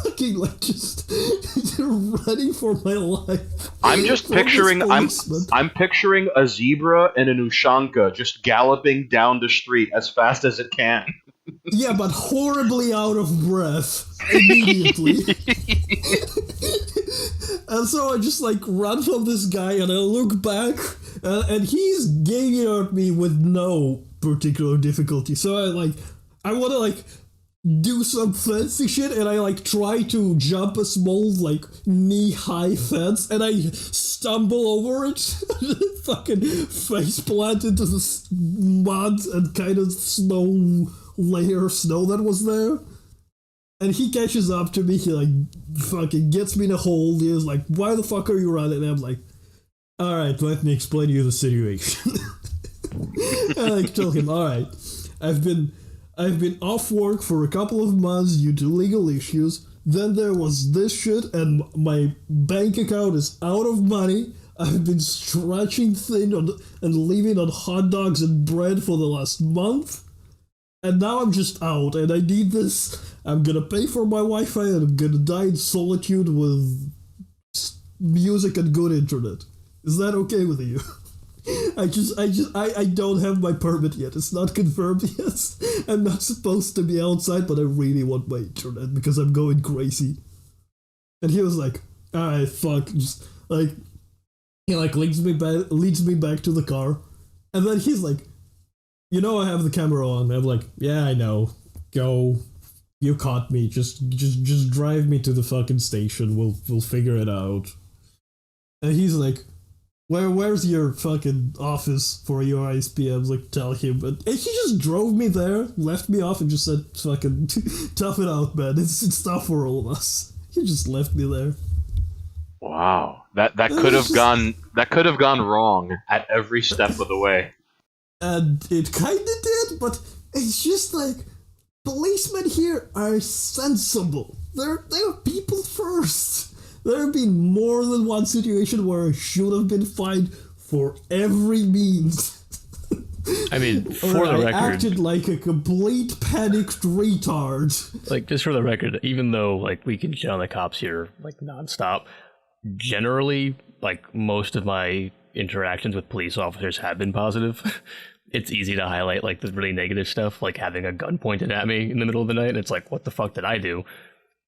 fucking like just running for my life. I'm just picturing I'm picturing a zebra and an ushanka just galloping down the street as fast as it can. Yeah, but horribly out of breath immediately. And so I just like run from this guy, and I look back, and he's ganging at me with no particular difficulty. So I want to like do some fancy shit, and I like try to jump a small like knee-high fence, and I stumble over it, fucking face plant into the mud and kind of layer of snow that was there. And he catches up to me, he like fucking gets me in a hole. He was like, why the fuck are you running? And I'm like, alright, let me explain to you the situation. And I tell him, alright, I've been off work for a couple of months due to legal issues. Then there was this shit, and my bank account is out of money. I've been stretching thin and living on hot dogs and bread for the last month. And now I'm just out, and I need this. I'm gonna pay for my Wi-Fi, and I'm gonna die in solitude with music and good internet. Is that okay with you? I don't have my permit yet. It's not confirmed yet. I'm not supposed to be outside, but I really want my internet because I'm going crazy. And he was like, alright, fuck. Just like, he like leads me back to the car. And then he's like, you know I have the camera on. I'm like, yeah, I know. Go. You caught me. Just drive me to the fucking station. We'll figure it out. And he's like, where's your fucking office for your ISP? I was like, tell him. And he just drove me there, left me off, and just said, fucking tough it out, man. It's tough for all of us. He just left me there. Wow. That could have gone wrong at every step of the way. And it kinda did, but it's just like, policemen here are sensible. They're people first. There have been more than one situation where I should have been fined for every means. I mean, for the record, I acted like a complete panicked retard. Like, just for the record, even though like we can shit on the cops here like nonstop, generally, like most of my interactions with police officers have been positive. It's easy to highlight like the really negative stuff, like having a gun pointed at me in the middle of the night, and it's like, what the fuck did I do?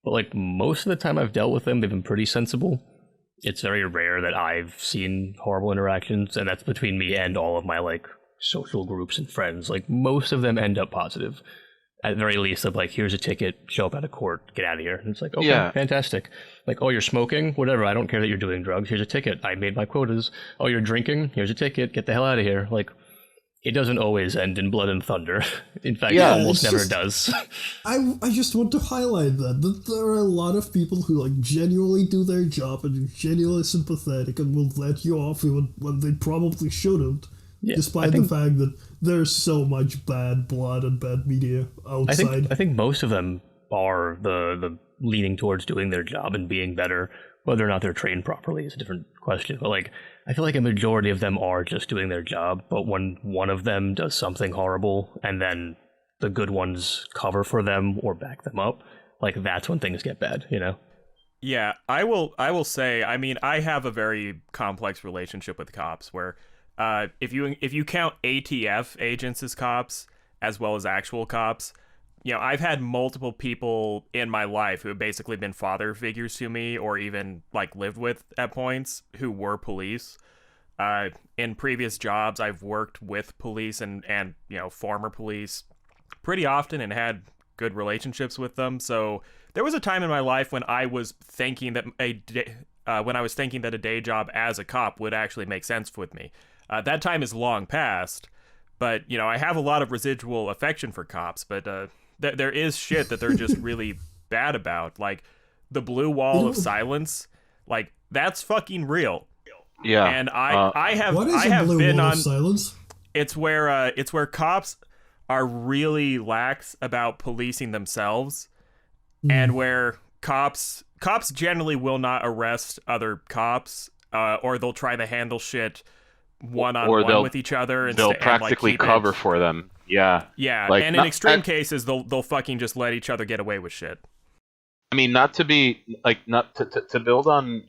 But like most of the time I've dealt with them, they've been pretty sensible. It's very rare that I've seen horrible interactions, and that's between me and all of my like social groups and friends. Like most of them end up positive. At the very least, of like, here's a ticket, show up out of court, get out of here. And it's like, okay, yeah. Fantastic. Like, oh, you're smoking? Whatever, I don't care that you're doing drugs. Here's a ticket. I made my quotas. Oh, you're drinking? Here's a ticket. Get the hell out of here. Like, it doesn't always end in blood and thunder. In fact, it almost never does. I just want to highlight that there are a lot of people who like genuinely do their job and are genuinely sympathetic and will let you off even when they probably shouldn't, despite the fact that there's so much bad blood and bad media outside. I think most of them are the leaning towards doing their job and being better. Whether or not they're trained properly is a different question. But like, I feel like a majority of them are just doing their job. But when one of them does something horrible and then the good ones cover for them or back them up, like that's when things get bad, you know? Yeah, I will say, I mean, I have a very complex relationship with cops where if you count ATF agents as cops as well as actual cops, I've had multiple people in my life who have basically been father figures to me, or even like lived with at points, who were police. In previous jobs, I've worked with police and former police pretty often and had good relationships with them. So there was a time in my life when I was thinking that a day job as a cop would actually make sense with me. That time is long past, but I have a lot of residual affection for cops. But there is shit that they're just really bad about, like the blue wall of silence. Like, that's fucking real. Yeah. And I have What is I a have blue been wall on. of silence? It's where cops are really lax about policing themselves, and where cops generally will not arrest other cops, or they'll try to handle shit one-on-one with each other. They'll practically cover for them. Yeah. Yeah, Like, and in extreme cases, they'll fucking just let each other get away with shit. I mean, not to build on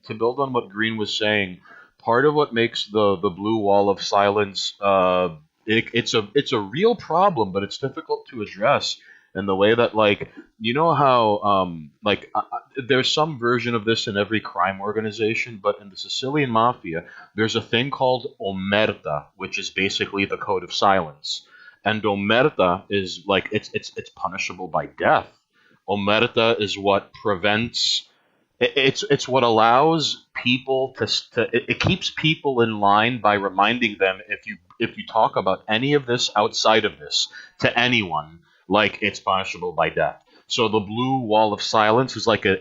what Green was saying. Part of what makes the blue wall of silence, it's a real problem, but it's difficult to address in the way that, like, how there's some version of this in every crime organization, but in the Sicilian mafia, there's a thing called omerta, which is basically the code of silence, and omerta is like it's punishable by death. Omerta is what prevents. It's what allows people it keeps people in line by reminding them, if you talk about any of this outside of this to anyone, like, it's punishable by death. So the blue wall of silence is like a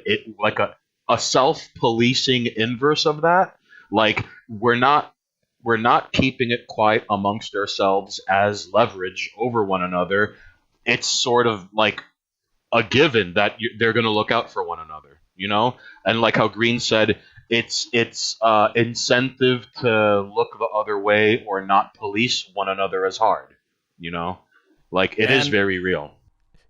self-policing inverse of that. Like, we're not keeping it quiet amongst ourselves as leverage over one another. It's sort of like a given that they're going to look out for one another, and like how Green said, it's incentive to look the other way or not police one another as hard, like, it is very real.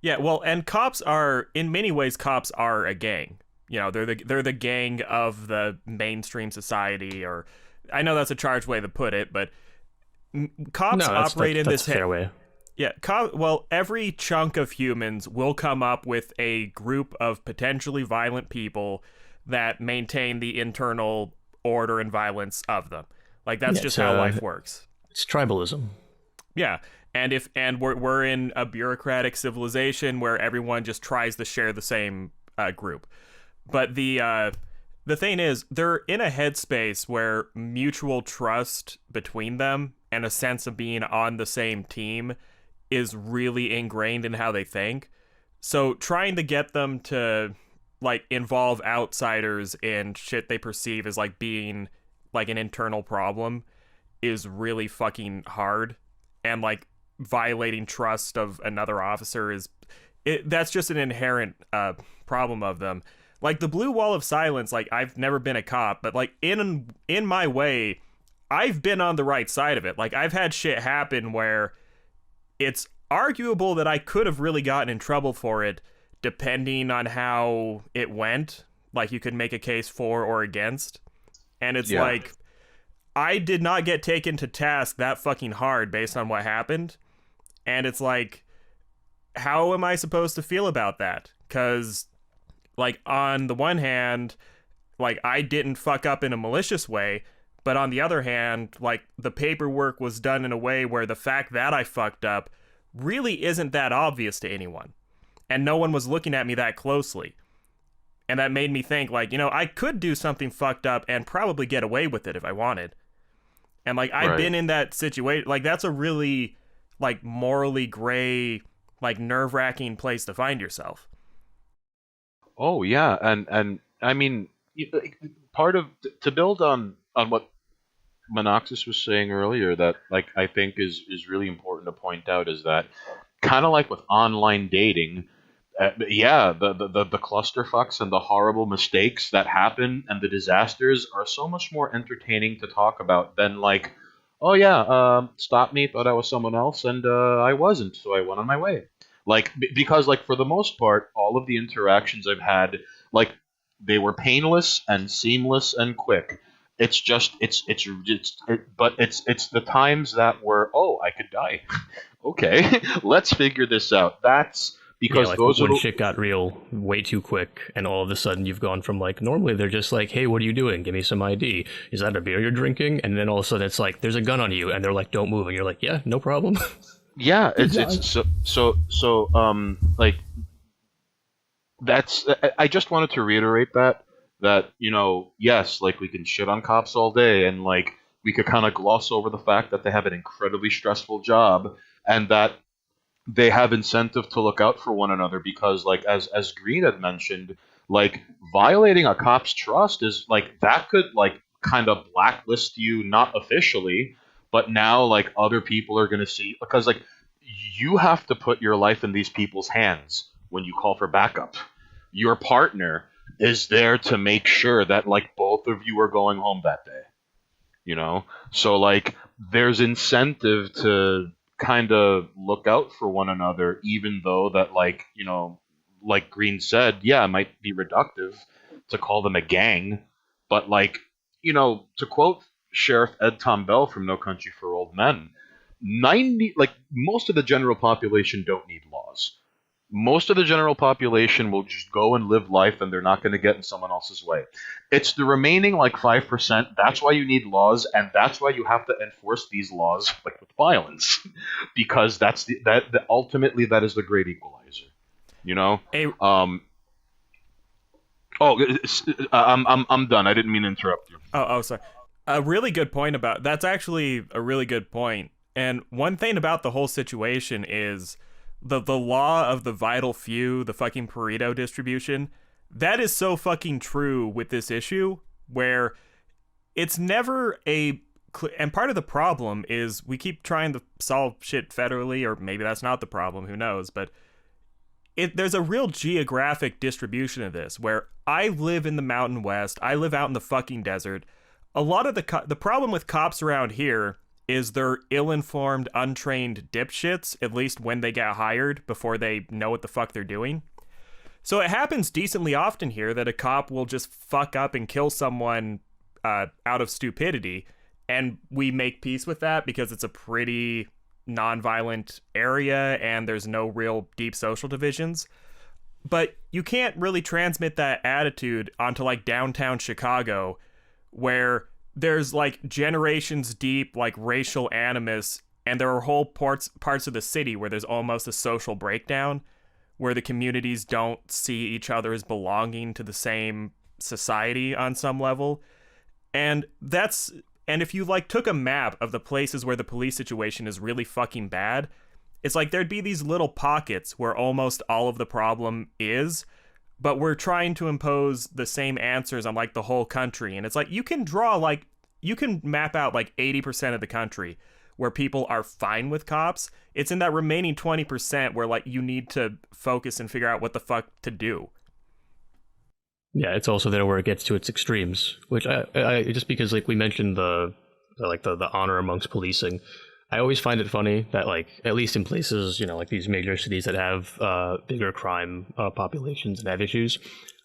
Yeah, well, and cops are, in many ways, a gang. They're the gang of the mainstream society, or I know that's a charged way to put it, but cops operate in this fair way. Yeah, every chunk of humans will come up with a group of potentially violent people that maintain the internal order and violence of them. Like, that's just how life works. It's tribalism. Yeah, and we're in a bureaucratic civilization where everyone just tries to share the same group. But the thing is, they're in a headspace where mutual trust between them and a sense of being on the same team is really ingrained in how they think. So trying to get them to, like, involve outsiders in shit they perceive as, like, being like an internal problem is really fucking hard. And, like, violating trust of another officer that's just an inherent problem of them. Like, the blue wall of silence, like, I've never been a cop, but, like, in my way, I've been on the right side of it. Like, I've had shit happen where it's arguable that I could have really gotten in trouble for it, depending on how it went. Like, you could make a case for or against. And it's like, I did not get taken to task that fucking hard based on what happened. And it's like, how am I supposed to feel about that? Because, like, on the one hand, like, I didn't fuck up in a malicious way. But on the other hand, like, the paperwork was done in a way where the fact that I fucked up really isn't that obvious to anyone. And no one was looking at me that closely. And that made me think, like, I could do something fucked up and probably get away with it if I wanted. And, like, I've been in that situation. Like, that's a really, like, morally gray, like, nerve-wracking place to find yourself. Oh, yeah. And I mean, part of, to build on what Munoxxus was saying earlier, that, like, I think is really important to point out, is that, kind of like with online dating, the clusterfucks and the horrible mistakes that happen and the disasters are so much more entertaining to talk about than, like, oh yeah, stopped me, thought I was someone else, and I wasn't, so I went on my way. Like, because, like, for the most part, all of the interactions I've had, like, they were painless and seamless and quick. It's just but it's the times that were, oh, I could die. Okay, let's figure this out. That's because like those are when shit got real way too quick, and all of a sudden you've gone from like normally they're just like, hey, what are you doing? Give me some ID. Is that a beer you're drinking? And then all of a sudden it's like there's a gun on you, and they're like, don't move, and you're like, yeah, no problem. yeah, it's like that's. I just wanted to reiterate that yes, like we can shit on cops all day, and like we could kind of gloss over the fact that they have an incredibly stressful job, and that they have incentive to look out for one another, because like as Green had mentioned, like violating a cop's trust is like that could like kind of blacklist you, not officially, but now like other people are going to see, because like you have to put your life in these people's hands when you call for backup. Your partner is there to make sure that like both of you are going home that day. So like there's incentive to kind of look out for one another, even though that like like Green said, yeah, it might be reductive to call them a gang, but like to quote Sheriff Ed Tom Bell from No Country for Old Men, most of the general population don't need laws. Most of the general population will just go and live life, and they're not going to get in someone else's way. It's the remaining like 5%. That's why you need laws, and that's why you have to enforce these laws like with violence, because that's ultimately that is the great equalizer. Hey, I'm done. I didn't mean to interrupt you. oh, sorry. A really good point that's actually a really good point. And one thing about the whole situation is the law of the vital few, the fucking Pareto distribution. That is so fucking true with this issue, where it's never and part of the problem is we keep trying to solve shit federally, or maybe that's not the problem, who knows, but there's a real geographic distribution of this, where I live in the Mountain West, I live out in the fucking desert. A lot of the problem with cops around here is they're ill-informed, untrained dipshits, at least when they get hired, before they know what the fuck they're doing. So it happens decently often here that a cop will just fuck up and kill someone out of stupidity, and we make peace with that because it's a pretty non-violent area and there's no real deep social divisions. But you can't really transmit that attitude onto like downtown Chicago, where there's like generations deep like racial animus, and there are whole parts of the city where there's almost a social breakdown, where the communities don't see each other as belonging to the same society on some level. And if you like took a map of the places where the police situation is really fucking bad, it's like there'd be these little pockets where almost all of the problem is, but we're trying to impose the same answers on like the whole country. And it's like you can map out like 80% of the country where people are fine with cops. It's in that remaining 20% where like you need to focus and figure out what the fuck to do. Yeah, it's also there where it gets to its extremes, which I just because like we mentioned the honor amongst policing, I always find it funny that like at least in places like these major cities that have bigger crime populations and have issues,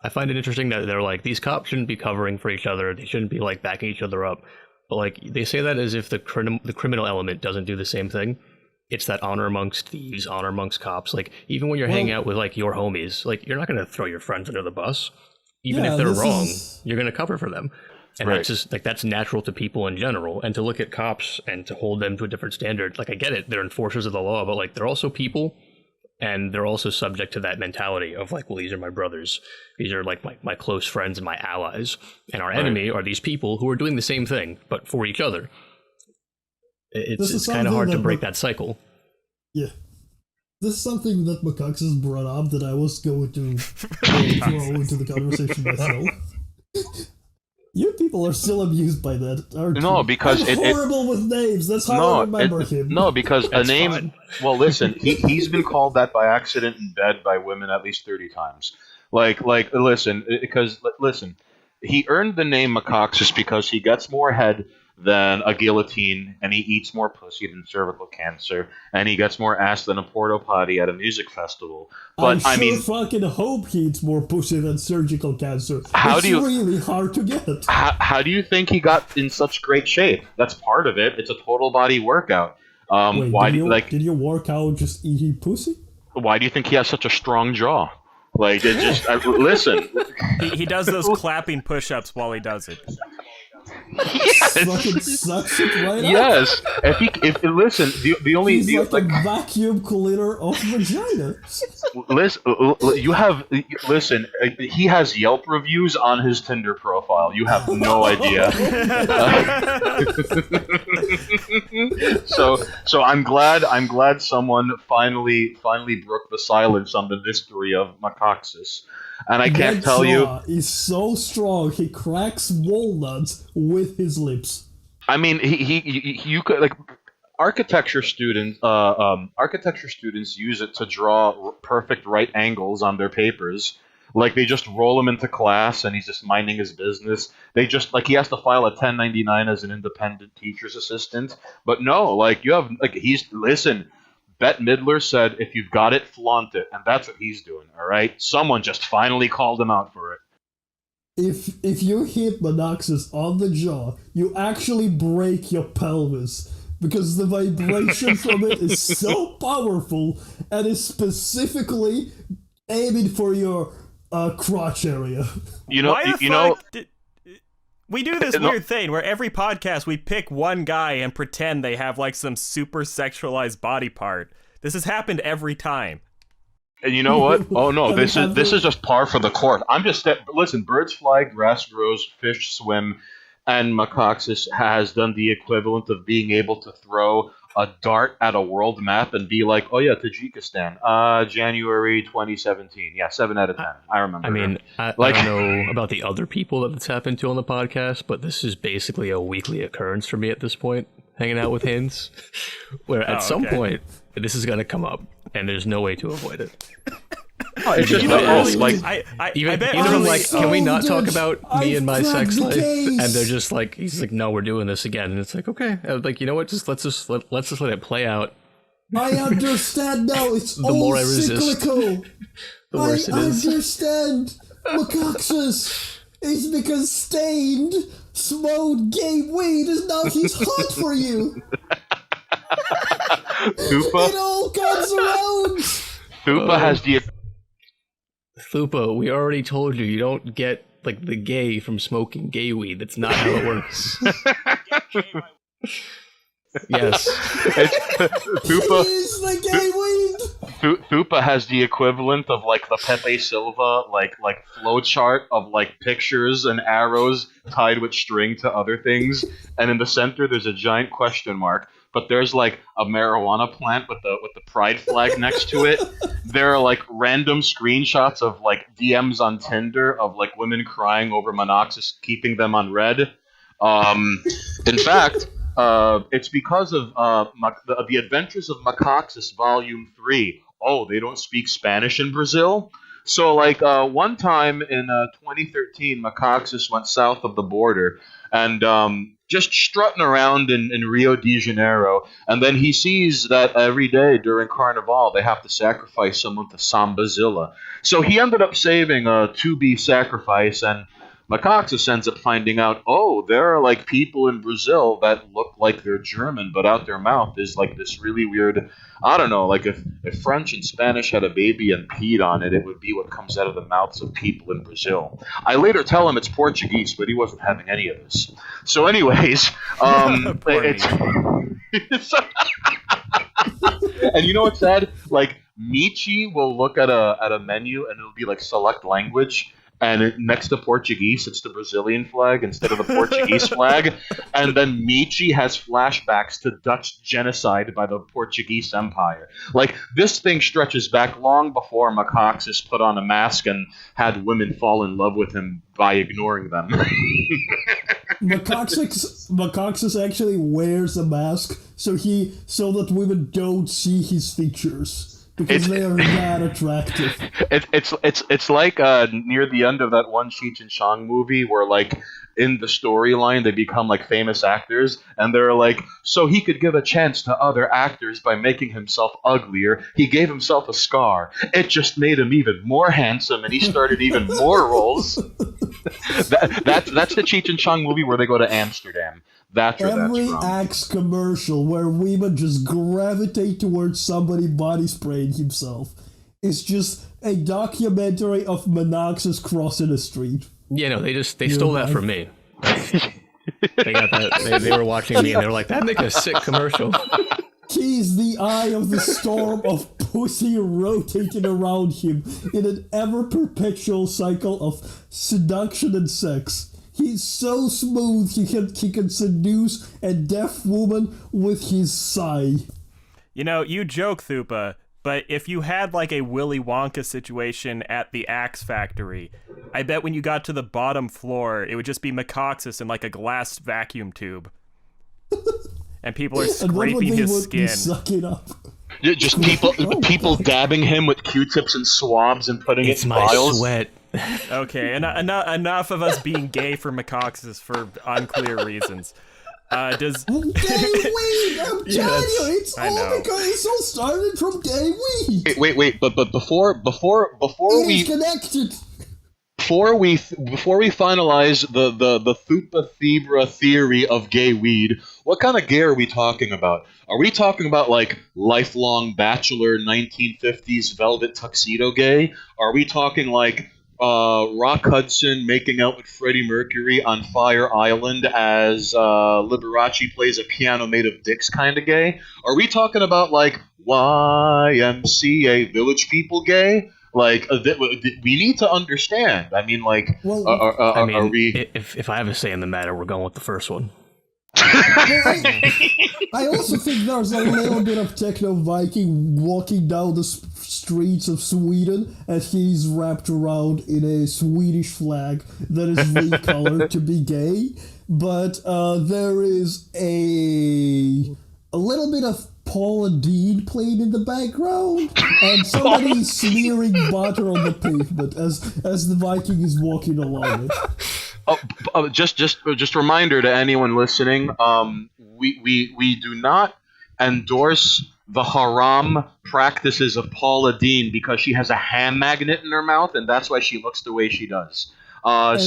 I find it interesting that they're like these cops shouldn't be covering for each other, they shouldn't be like backing each other up, but like they say that as if the criminal element doesn't do the same thing. It's that honor amongst thieves, honor amongst cops. Like even when you're hanging out with like your homies, like you're not gonna throw your friends under the bus. Even if they're wrong, you're going to cover for them. And that's just like, that's natural to people in general. And to look at cops and to hold them to a different standard, like I get it, they're enforcers of the law, but like they're also people, and they're also subject to that mentality of like, well, these are my brothers. These are like my close friends and my allies. And our enemy are these people who are doing the same thing, but for each other. It's kind of hard to break that cycle. Yeah. This is something that Munoxxus brought up that I was going to throw into the conversation myself. You people are still amused by that, aren't you? No, because I'm horrible with names. That's how I remember him. No, because a name. Fine. Well, listen, he's been called that by accident in bed by women at least 30 times. Listen, he earned the name Munoxxus because he gets more head than a guillotine, and he eats more pussy than cervical cancer, and he gets more ass than a porta potty at a music festival. But I fucking hope he eats more pussy than surgical cancer. It's really hard to get. How do you think he got in such great shape? That's part of it. It's a total body workout. Wait, did you work out just eating pussy? Why do you think he has such a strong jaw? Like, it just listen. He does those clapping push-ups while he does it. Fucking sucks it right up. Yes. If listen, the only He's the, like a vacuum cleaner of vagina. listen. He has Yelp reviews on his Tinder profile. You have no idea. So I'm glad someone finally broke the silence on the mystery of Munoxxus. And I can't tell you. He's so strong. He cracks walnuts with his lips. I mean, you could like architecture students use it to draw perfect right angles on their papers. Like they just roll him into class, and he's just minding his business. They just like he has to file a 1099 as an independent teacher's assistant. But no, like you have like listen. Bette Midler said, if you've got it, flaunt it. And that's what he's doing, all right? Someone just finally called him out for it. If you hit Munoxxus on the jaw, you actually break your pelvis. Because the vibration from it is so powerful and is specifically aiming for your crotch area. You know, Why the fuck we do this weird thing where every podcast we pick one guy and pretend they have like some super sexualized body part. This has happened every time. And you know what? Oh no, this is just par for the course. I'm just listen. Birds fly, grass grows, fish swim, and Munoxxus has done the equivalent of being able to throw a dart at a world map and be like, oh yeah, Tajikistan, January 2017. Yeah, 7 out of 10. I remember. I mean, I don't know about the other people that it's happened to on the podcast, but this is basically a weekly occurrence for me at this point, hanging out with Hanes, where at some point, this is going to come up, and there's no way to avoid it. Oh, it's just can we not talk about me and my sex life? Case. And they're just like, he's like, no, we're doing this again, and it's like, okay, like, you know what? Let's just let it play out. I understand now. It's the all more I resist, cyclical. the worse it is. I understand. Munoxxus. It's because Stained smoked gay weed, and now he's hot for you. Thupa? It all comes around. Thupa has the. Thupa, we already told you don't get like the gay from smoking gay weed. That's not how it works. Yes. Thupa is the gay weed. Thupa has the equivalent of like the Pepe Silva like flow chart of like pictures and arrows tied with string to other things, and in the center there's a giant question mark. But there's like a marijuana plant with the pride flag next to it. There are like random screenshots of like DMs on Tinder of like women crying over Munoxxus keeping them on red. In fact, it's because of the Adventures of Munoxxus Volume 3. Oh, they don't speak Spanish in Brazil? So like one time in 2013, Munoxxus went south of the border and just strutting around in Rio de Janeiro, and then he sees that every day during Carnival they have to sacrifice someone to Sambazilla. So he ended up saving a to-be sacrifice, and Munoxxus ends up finding out, oh, there are like people in Brazil that look like they're German, but out their mouth is like this really weird, I don't know, like if French and Spanish had a baby and peed on it, it would be what comes out of the mouths of people in Brazil. I later tell him it's Portuguese, but he wasn't having any of this. So anyways, it's... And you know what's sad? Like, Michi will look at a menu and it'll be like select language, and next to Portuguese, it's the Brazilian flag instead of the Portuguese flag. And then Michi has flashbacks to Dutch genocide by the Portuguese Empire. Like, this thing stretches back long before Munoxxus put on a mask and had women fall in love with him by ignoring them. Munoxxus actually wears a mask so that women don't see his features. Because they are not attractive. It's like near the end of that one Cheech and Chong movie where like in the storyline they become like famous actors, and they're like, so he could give a chance to other actors by making himself uglier. He gave himself a scar. It just made him even more handsome, and he started even more roles. That's the Cheech and Chong movie where they go to Amsterdam. That's where Every that's from. Axe commercial where women just gravitate towards somebody body spraying himself. It's just a documentary of Munoxxus crossing the street. Yeah, no, they stole that from me. They got that. They were watching me and they were like, "That make a sick commercial." He's the eye of the storm of pussy rotating around him in an ever-perpetual cycle of seduction and sex. He's so smooth he can seduce a deaf woman with his sigh. You know, you joke, Thupa, but if you had like a Willy Wonka situation at the Axe Factory, I bet when you got to the bottom floor, it would just be Munoxxus in like a glass vacuum tube. And people are scraping his skin. Sucking up. Just people dabbing him with Q-tips and swabs and putting it in my vials. Sweat. Okay, enough of us being gay for Munoxxus for unclear reasons. Does gay weed? I'm telling you, it's all because it's all started from gay weed. Wait, but before it is connected. Before we finalize the Thupa Thebra theory of gay weed, what kind of gay are we talking about? Are we talking about like lifelong bachelor 1950s velvet tuxedo gay? Are we talking like Rock Hudson making out with Freddie Mercury on Fire Island as Liberace plays a piano made of dicks kind of gay? Are we talking about like YMCA Village People gay? Like, we need to understand. I mean, like, are we... If I have a say in the matter, we're going with the first one. I also think there's a little bit of Techno Viking walking down the streets of Sweden, and he's wrapped around in a Swedish flag that is recolored to be gay. But there is a little bit of Paula Dean playing in the background, and somebody smearing butter on the pavement as the Viking is walking along it. Just a reminder to anyone listening: we do not endorse the haram practices of Paula Dean because she has a ham magnet in her mouth, and that's why she looks the way she does. I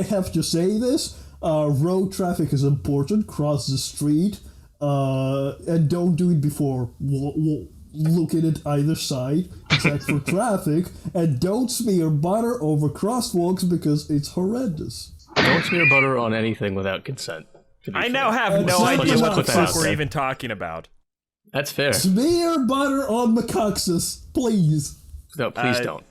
have to say this: road traffic is important. Cross the street. And don't do it before looking at either side. Check for traffic, and don't smear butter over crosswalks because it's horrendous. Don't smear butter on anything without consent. I now have no idea what the fuck we're even talking about. That's fair. Smear butter on Munoxxus, please. No, please don't.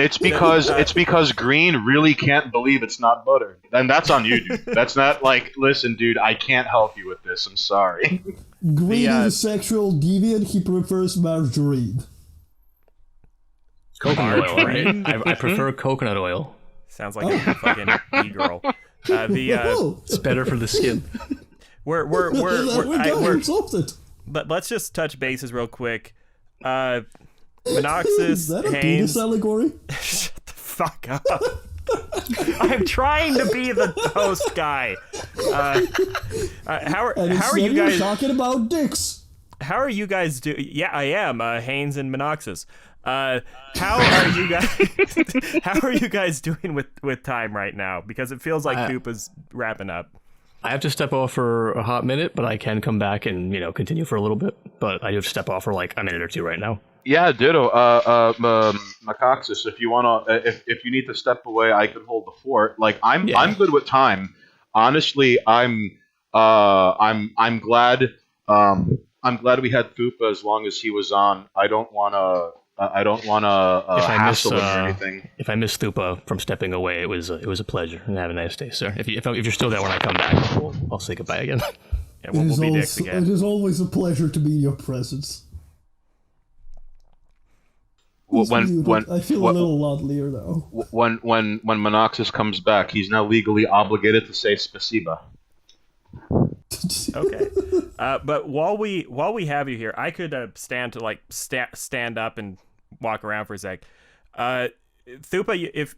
It's because Green really can't believe it's not butter. And that's on you, dude. That's not like, listen, dude, I can't help you with this. I'm sorry. Green is a sexual deviant. He prefers margarine. Coconut oil, right? I prefer coconut oil. Sounds like a fucking e-girl. It's better for the skin. But let's just touch bases real quick. Munoxxus, is that a Hanes, penis allegory? Shut the fuck up. I'm trying to be the host guy. How are you guys talking about dicks? How are you guys doing? Yeah, I am. Hanes and Munoxxus. How are you guys? How are you guys doing with time right now? Because it feels like Thupa's wrapping up. I have to step off for a hot minute, but I can come back and continue for a little bit. But I do have to step off for like a minute or two right now. Yeah, ditto. Munoxxus, if you wanna, if you need to step away, I could hold the fort. Like I'm good with time. Honestly, I'm glad. I'm glad we had Thupa as long as he was on. I don't wanna hassle him or anything. If I miss Thupa from stepping away, it was a pleasure, and have a nice day, sir. If you're still there when I come back, I'll say goodbye again. Yeah, we'll be dicks again. It is always a pleasure to be in your presence. I feel a little lonelier now. When Munoxxus comes back, he's now legally obligated to say spasiba. Okay, but while we have you here, I could stand up and walk around for a sec. Thupa, if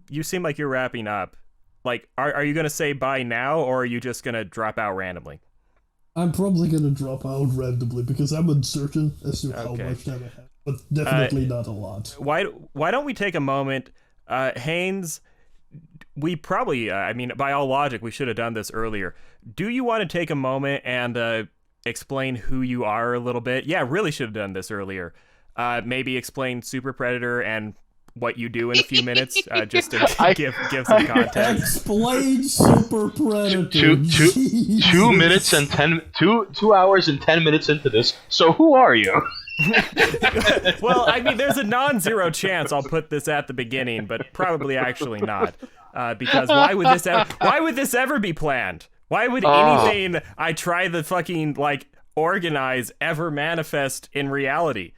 you seem like you're wrapping up. Like, are you gonna say bye now, or are you just gonna drop out randomly? I'm probably gonna drop out randomly because I'm uncertain as to how much time I have, but definitely not a lot. Why don't we take a moment, Hanes? We probably, by all logic, we should have done this earlier. Do you want to take a moment and explain who you are a little bit? Yeah, really should have done this earlier. maybe explain Super Predator and what you do in a few minutes, just to give some context. Explain Super Predator. 2 minutes and 2 hours and 10 minutes into this. So who are you? Well, I mean, there's a non-zero chance I'll put this at the beginning, but probably actually not, because why would this ever be planned? Why would anything I try to fucking like organize ever manifest in reality?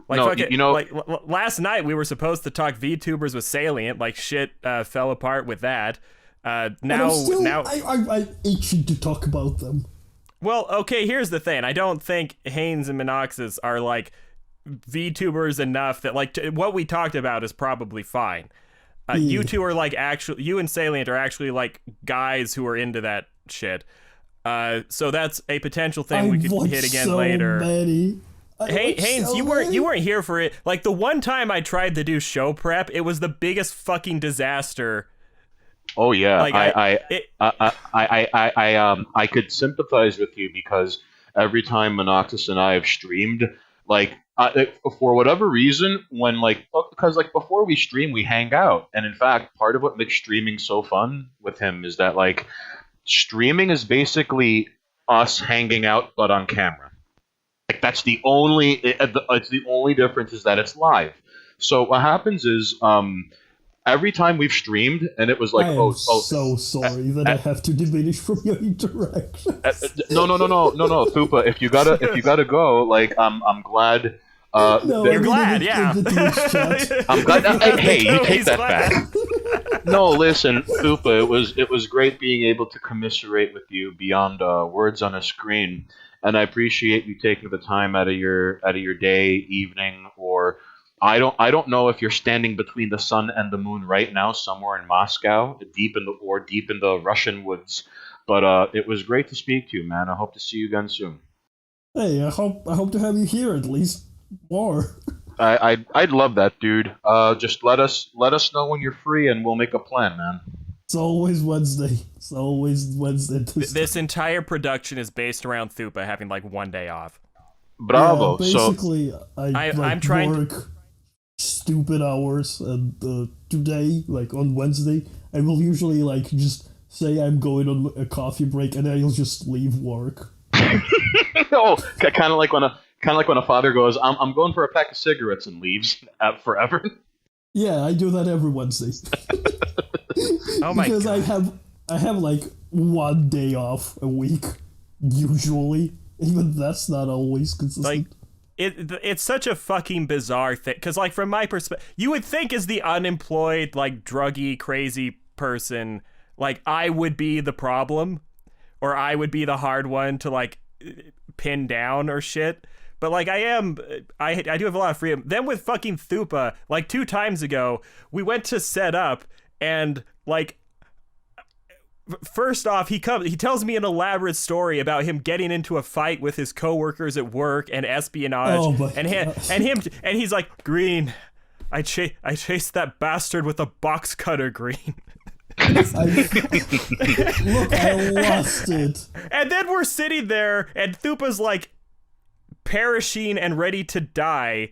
Like, no, fucking, like last night we were supposed to talk VTubers with Salient, like shit fell apart with that. Now I itching to talk about them. Well, okay, here's the thing. I don't think Hanes and Munoxxus are like VTubers enough that like what we talked about is probably fine. You two are like you and Salient are actually like guys who are into that shit. So that's a potential thing we could hit again later. Hey, Hanes, you weren't here for it. Like the one time I tried to do show prep, it was the biggest fucking disaster. Oh yeah, like, I could sympathize with you because every time Munoxxus and I have streamed, like for whatever reason, when because before we stream we hang out, and in fact part of what makes streaming so fun with him is that like streaming is basically us hanging out but on camera. Like that's the only it's the only difference is that it's live. So what happens is every time we've streamed and it was like so sorry that I have to diminish from your interaction. No, Thupa, if you gotta go, like I'm glad. You're glad, yeah. I'm glad. Hey, you take that back. No, listen, Thupa, it was great being able to commiserate with you beyond words on a screen. And I appreciate you taking the time out of your day, evening, or I don't know if you're standing between the sun and the moon right now, somewhere in Moscow, deep in the Russian woods. But it was great to speak to you, man. I hope to see you again soon. Hey, I hope to have you here at least more. I'd love that, dude. Just let us know when you're free, and we'll make a plan, man. It's always Wednesday. This entire production is based around Thupa having like one day off. Bravo. Yeah, basically, I'm trying work stupid hours, and today, like on Wednesday, I will usually like just say I'm going on a coffee break, and I'll just leave work. Oh, kind of like when a father goes, I'm going for a pack of cigarettes and leaves forever. Yeah, I do that every Wednesday. Oh my because God. I have like one day off a week usually. Even that's not always consistent. Like it's such a fucking bizarre thing because like from my perspective, you would think as the unemployed like druggy crazy person, like I would be the problem or I would be the hard one to like pin down or shit. But like I do have a lot of freedom. Then with fucking Thupa, like 2 times ago, we went to set up and like first off, he tells me an elaborate story about him getting into a fight with his coworkers at work and espionage, and he's like, Green, I chased that bastard with a box cutter, Green. Look, I lost it. And then we're sitting there, and Thupa's like perishing and ready to die.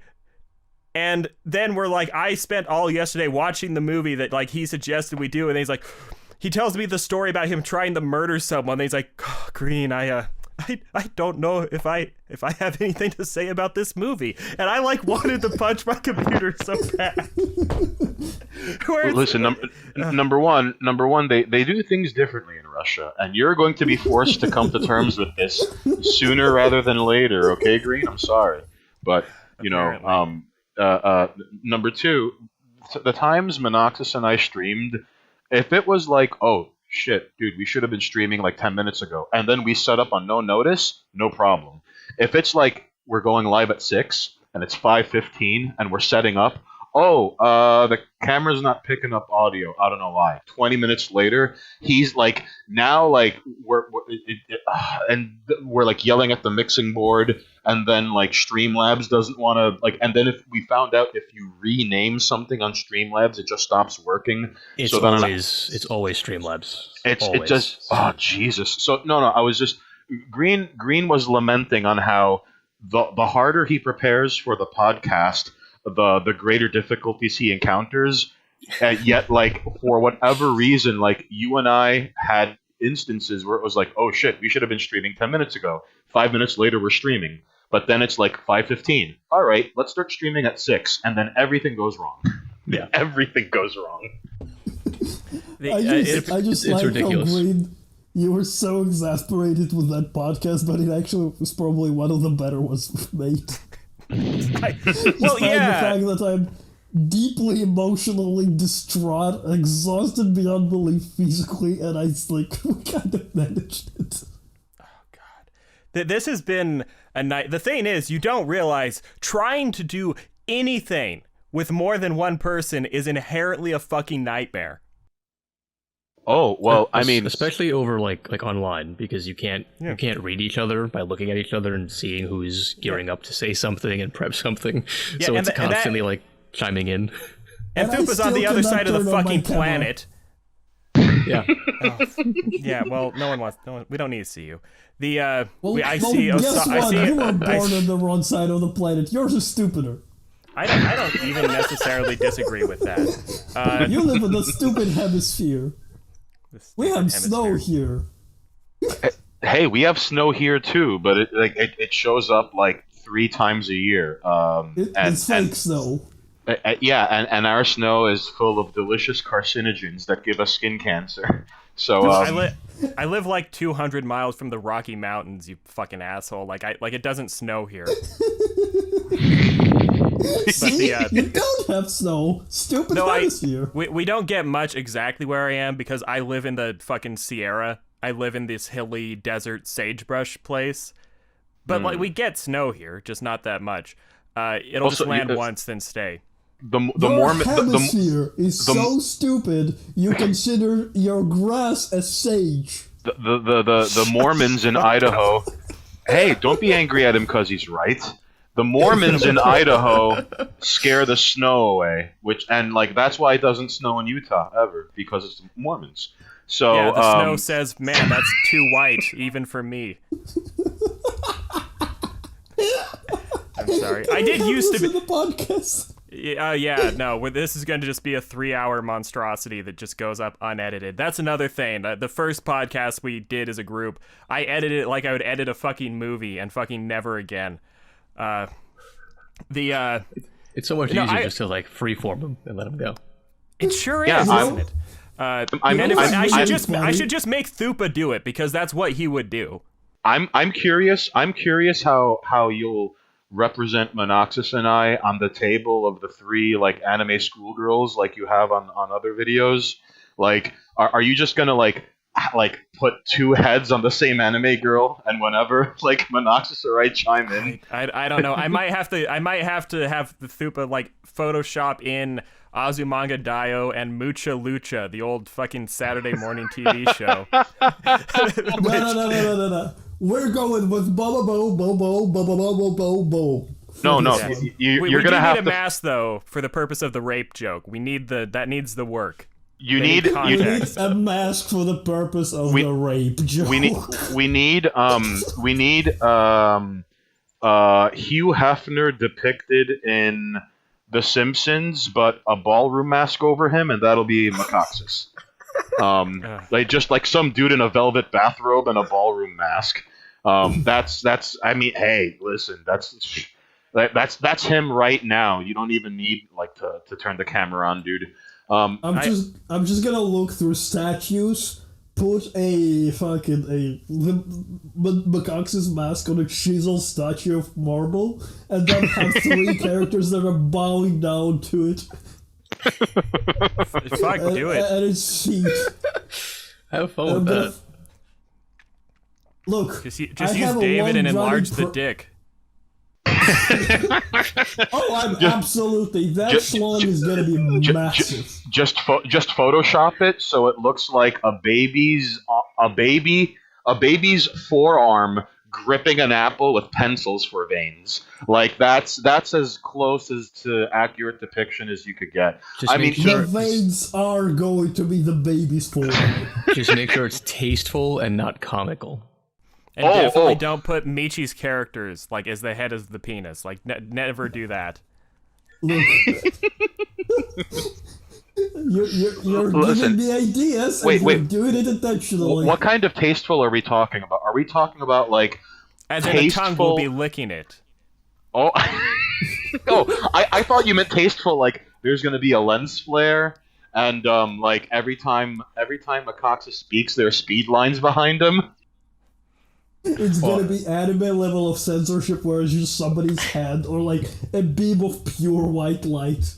And then we're like, I spent all yesterday watching the movie that like he suggested we do, and he's like, he tells me the story about him trying to murder someone. And he's like, oh, Green, I don't know if I have anything to say about this movie. And I like wanted to punch my computer so bad. Listen, number one, they do things differently in Russia, and you're going to be forced to come to terms with this sooner rather than later. Okay, Green, I'm sorry, but you know, number 2, the times Munoxxus and I streamed, if it was like, oh shit, dude, we should have been streaming like 10 minutes ago, and then we set up on no notice, no problem. If it's like we're going live at 6 and it's 5:15 and we're setting up, the camera's not picking up audio. I don't know why. 20 minutes later, he's like, now like we're like yelling at the mixing board, and then like Streamlabs doesn't want to like, and then if we found out if you rename something on Streamlabs, it just stops working. It's always Streamlabs. It just Jesus. So no, I was just Green was lamenting on how the harder he prepares for the podcast, the greater difficulties he encounters. And yet, like, for whatever reason, like, you and I had instances where it was like, oh shit, we should have been streaming 10 minutes ago. 5 minutes later, we're streaming. But then it's like 5:15. All right, let's start streaming at 6, and then everything goes wrong. Yeah. Everything goes wrong. I just like ridiculous. how Green, you were so exasperated with that podcast, but it actually was probably one of the better ones we've made. Well, Despite the fact that I'm deeply emotionally distraught, exhausted beyond belief physically, and I like we kind of managed it. This has been a night. The thing is, you don't realize trying to do anything with more than one person is inherently a fucking nightmare. Oh, well, I mean, especially over like online, because you can't read each other by looking at each other and seeing who's gearing up to say something and prep something. So it's constantly like chiming in. And Thupa's on the other side of the fucking planet. Yeah. Yeah, well, no one. We don't need to see you. Guess what? You were born on the wrong side of the planet. Yours is stupider. I don't even necessarily disagree with that. You live in the stupid hemisphere. We have snow here. Hey, we have snow here too, but it shows up like 3 times a year. It's fake snow. And our snow is full of delicious carcinogens that give us skin cancer. So I live like 200 miles from the Rocky Mountains, you fucking asshole. Like it doesn't snow here. See, you don't have snow. Stupid hemisphere. We don't get much exactly where I am because I live in the fucking Sierra. I live in this hilly desert sagebrush place. But like we get snow here, just not that much. It'll just land once, then stay. Your hemisphere is so stupid. You consider your grass as sage. The Mormons in Idaho. Hey, don't be angry at him because he's right. The Mormons in Idaho scare the snow away, and that's why it doesn't snow in Utah ever, because it's Mormons. So yeah, the snow says, "Man, that's too white, even for me." I'm sorry. I did used to be the podcast. No. This is going to just be a 3-hour monstrosity that just goes up unedited. That's another thing. The first podcast we did as a group, I edited it like I would edit a fucking movie, and fucking never again. It's so much easier just to like freeform them and let them go. It sure is, isn't it? I should just make Thupa do it because that's what he would do. I'm curious how you'll represent Munoxxus and I on the table of the 3 like anime schoolgirls like you have on other videos. Like, are you just gonna like put 2 heads on the same anime girl, and whenever like Munoxxus or I chime in, I don't know. I might have to have the Thupa like Photoshop in Azumanga Daioh and Mucha Lucha, the old fucking Saturday morning TV show. No. We're going with bo bo bo bo bo bo bo bo bo. No. Yeah. You're gonna have to need a mask though for the purpose of the rape joke. We need that needs the work. You need a mask for the purpose of the rape joke. We need Hugh Hefner depicted in The Simpsons, but a ballroom mask over him, and that'll be Munoxxus. Like just like some dude in a velvet bathrobe and a ballroom mask. That's. I mean, hey, listen, that's him right now. You don't even need like to turn the camera on, dude. I'm just gonna look through statues, put a Munoxxus mask on a chiseled statue of marble, and then have 3 characters that are bowing down to it. Fuck, do it. And its feet. Have fun with that. Look, just use David and enlarge the dick. Absolutely. That schlong is gonna be massive. Just Photoshop it so it looks like a baby's forearm gripping an apple with pencils for veins. Like that's as close as to accurate depiction as you could get. The veins are going to be the baby's forearm. Just make sure it's tasteful and not comical. And definitely don't put Michi's characters like as the head of the penis. Like never do that. Look, you're giving me ideas, and you're doing it intentionally. What kind of tasteful are we talking about? Are we talking about like as tasteful? In a tongue will be licking it. Oh, I thought you meant tasteful. Like there's gonna be a lens flare, and like every time Munoxxus speaks, there are speed lines behind him. It's gonna be anime level of censorship, where it's just somebody's hand or like a beam of pure white light.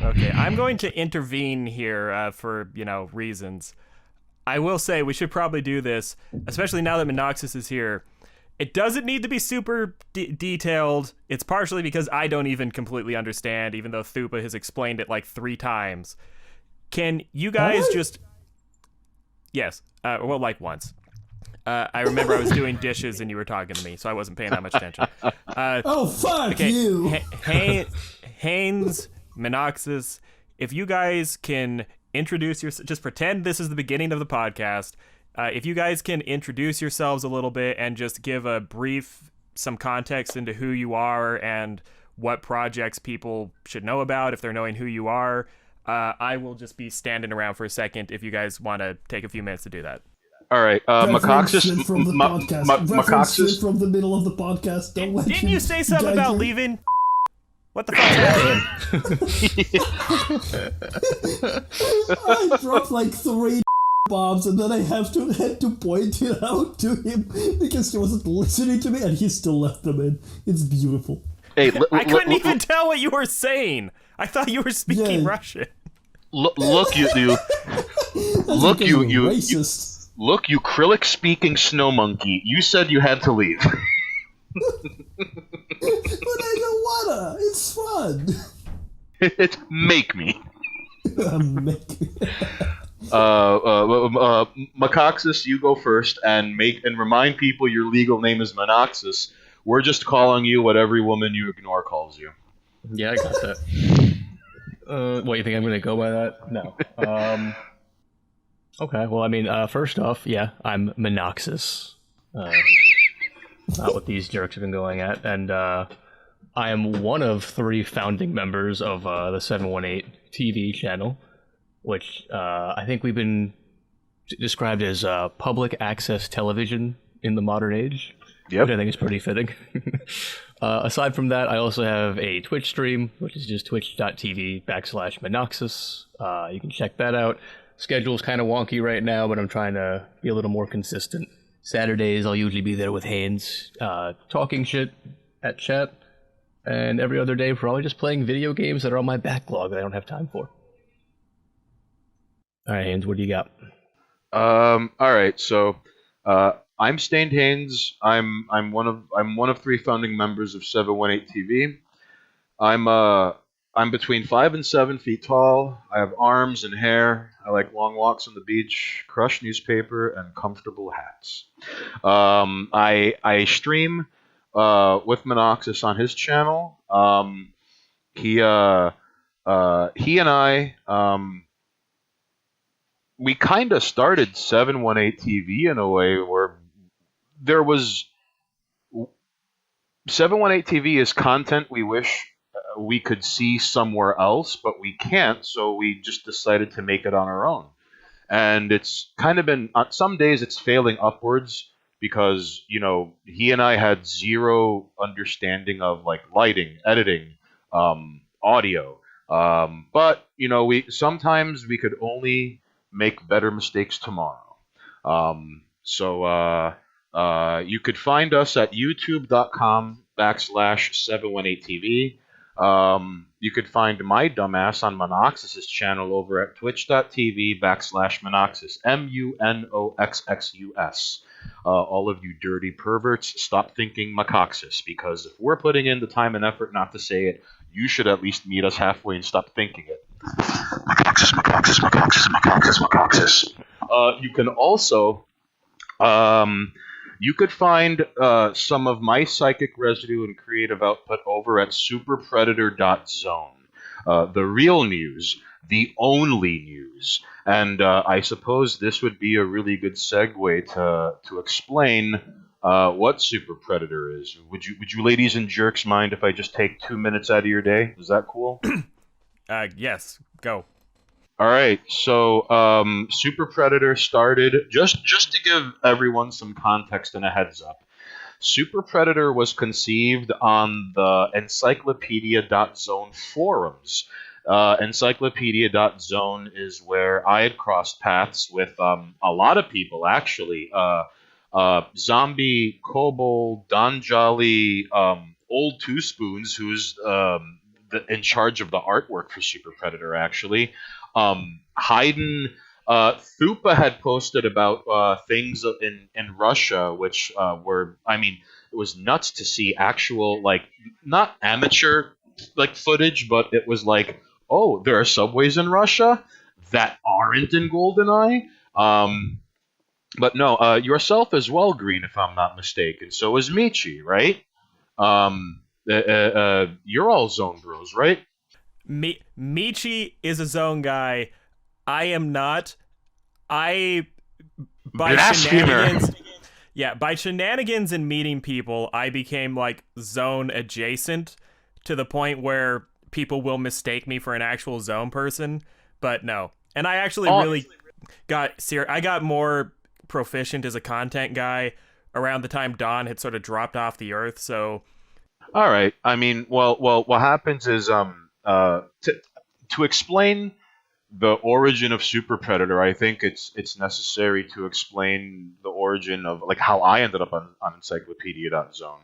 Okay, I'm going to intervene here for reasons. I will say we should probably do this, especially now that Munoxxus is here. It doesn't need to be super detailed. It's partially because I don't even completely understand, even though Thupa has explained it like 3 times. Can you guys just... Yes, well, like once. I remember I was doing dishes and you were talking to me, so I wasn't paying that much attention. Oh, fuck you! Hanes, Munoxxus, if you guys can introduce yourself, just pretend this is the beginning of the podcast. If you guys can introduce yourselves a little bit and just give a brief, some context into who you are and what projects people should know about if they're knowing who you are, I will just be standing around for a second if you guys want to take a few minutes to do that. All right, Munoxxus from the Munoxxus from the middle of the podcast. Didn't you say something about leaving? What the fuck? I dropped like 3 bombs, and then I had to point it out to him because he wasn't listening to me, and he still left them in. It's beautiful. Hey, I couldn't even tell what you were saying. I thought you were speaking Russian. Look, you racist. Look, you Krillic-speaking snow monkey. You said you had to leave. But I don't wanna. It's fun. Make me. Make me. Munoxxus, you go first and remind people your legal name is Munoxxus. We're just calling you what every woman you ignore calls you. Yeah, I got that. What, you think I'm gonna go by that? No. Okay, well, I mean, first off, yeah, I'm Munoxxus. Not what these jerks have been going at. And I am one of 3 founding members of the 718 TV channel, which I think we've been described as public access television in the modern age. Yep. Which I think is pretty fitting. Aside from that, I also have a Twitch stream, which is just twitch.tv/Munoxxus. You can check that out. Schedule's kind of wonky right now, but I'm trying to be a little more consistent. Saturdays, I'll usually be there with Hanes, talking shit at chat. And every other day, probably just playing video games that are on my backlog that I don't have time for. All right, Hanes, what do you got? All right, so I'm Stained Hanes. I'm one of 3 founding members of 718 TV. I'm between 5 and 7 feet tall. I have arms and hair. I like long walks on the beach, crushed newspaper, and comfortable hats. I stream with Munoxxus on his channel. He and I we kind of started 718 TV in a way where there was 718 TV is content we wish we could see somewhere else, but we can't, so we just decided to make it on our own. And it's kind of been, on some days it's failing upwards because, he and I had zero understanding of like lighting, editing, audio. But, sometimes we could only make better mistakes tomorrow. So you could find us at youtube.com/718TV. You could find my dumbass on Munoxxus' channel over at twitch.tv/Munoxxus, MUNOXXUS. All of you dirty perverts, stop thinking Munoxxus, because if we're putting in the time and effort not to say it, you should at least meet us halfway and stop thinking it. Munoxxus. You can also, you could find some of my psychic residue and creative output over at SUPERPREDATOR.zone. The real news, the only news, news. And I suppose this would be a really good segue to explain what Super Predator is. Would you ladies and jerks mind if I just take 2 minutes out of your day? Is that cool? Yes, go. All right, so Super Predator started just to give everyone some context and a heads up. Super Predator was conceived on the encyclopedia.zone forums. Encyclopedia.zone is where I had crossed paths with a lot of people, actually. Zombie, Kobold, Don Jolly, Old Two Spoons, who's in charge of the artwork for Super Predator, actually. Haydn. Thupa had posted about things in Russia, which were, I mean, it was nuts to see actual, like, not amateur, like, footage, but it was like, oh, there are subways in Russia that aren't in GoldenEye. But no, yourself as well, Green, if I'm not mistaken. So is Michi, right? You're all Zone Bros, right? Michi is a Zone guy. I am not. By Blasphemer. by shenanigans and meeting people, I became like Zone adjacent to the point where people will mistake me for an actual Zone person. But no, and I actually really I got more proficient as a content guy around the time Dawn had sort of dropped off the earth. So, all right. I mean, well, what happens is to explain the origin of Super Predator, I think it's necessary to explain the origin of like how I ended up on Encyclopedia.zone.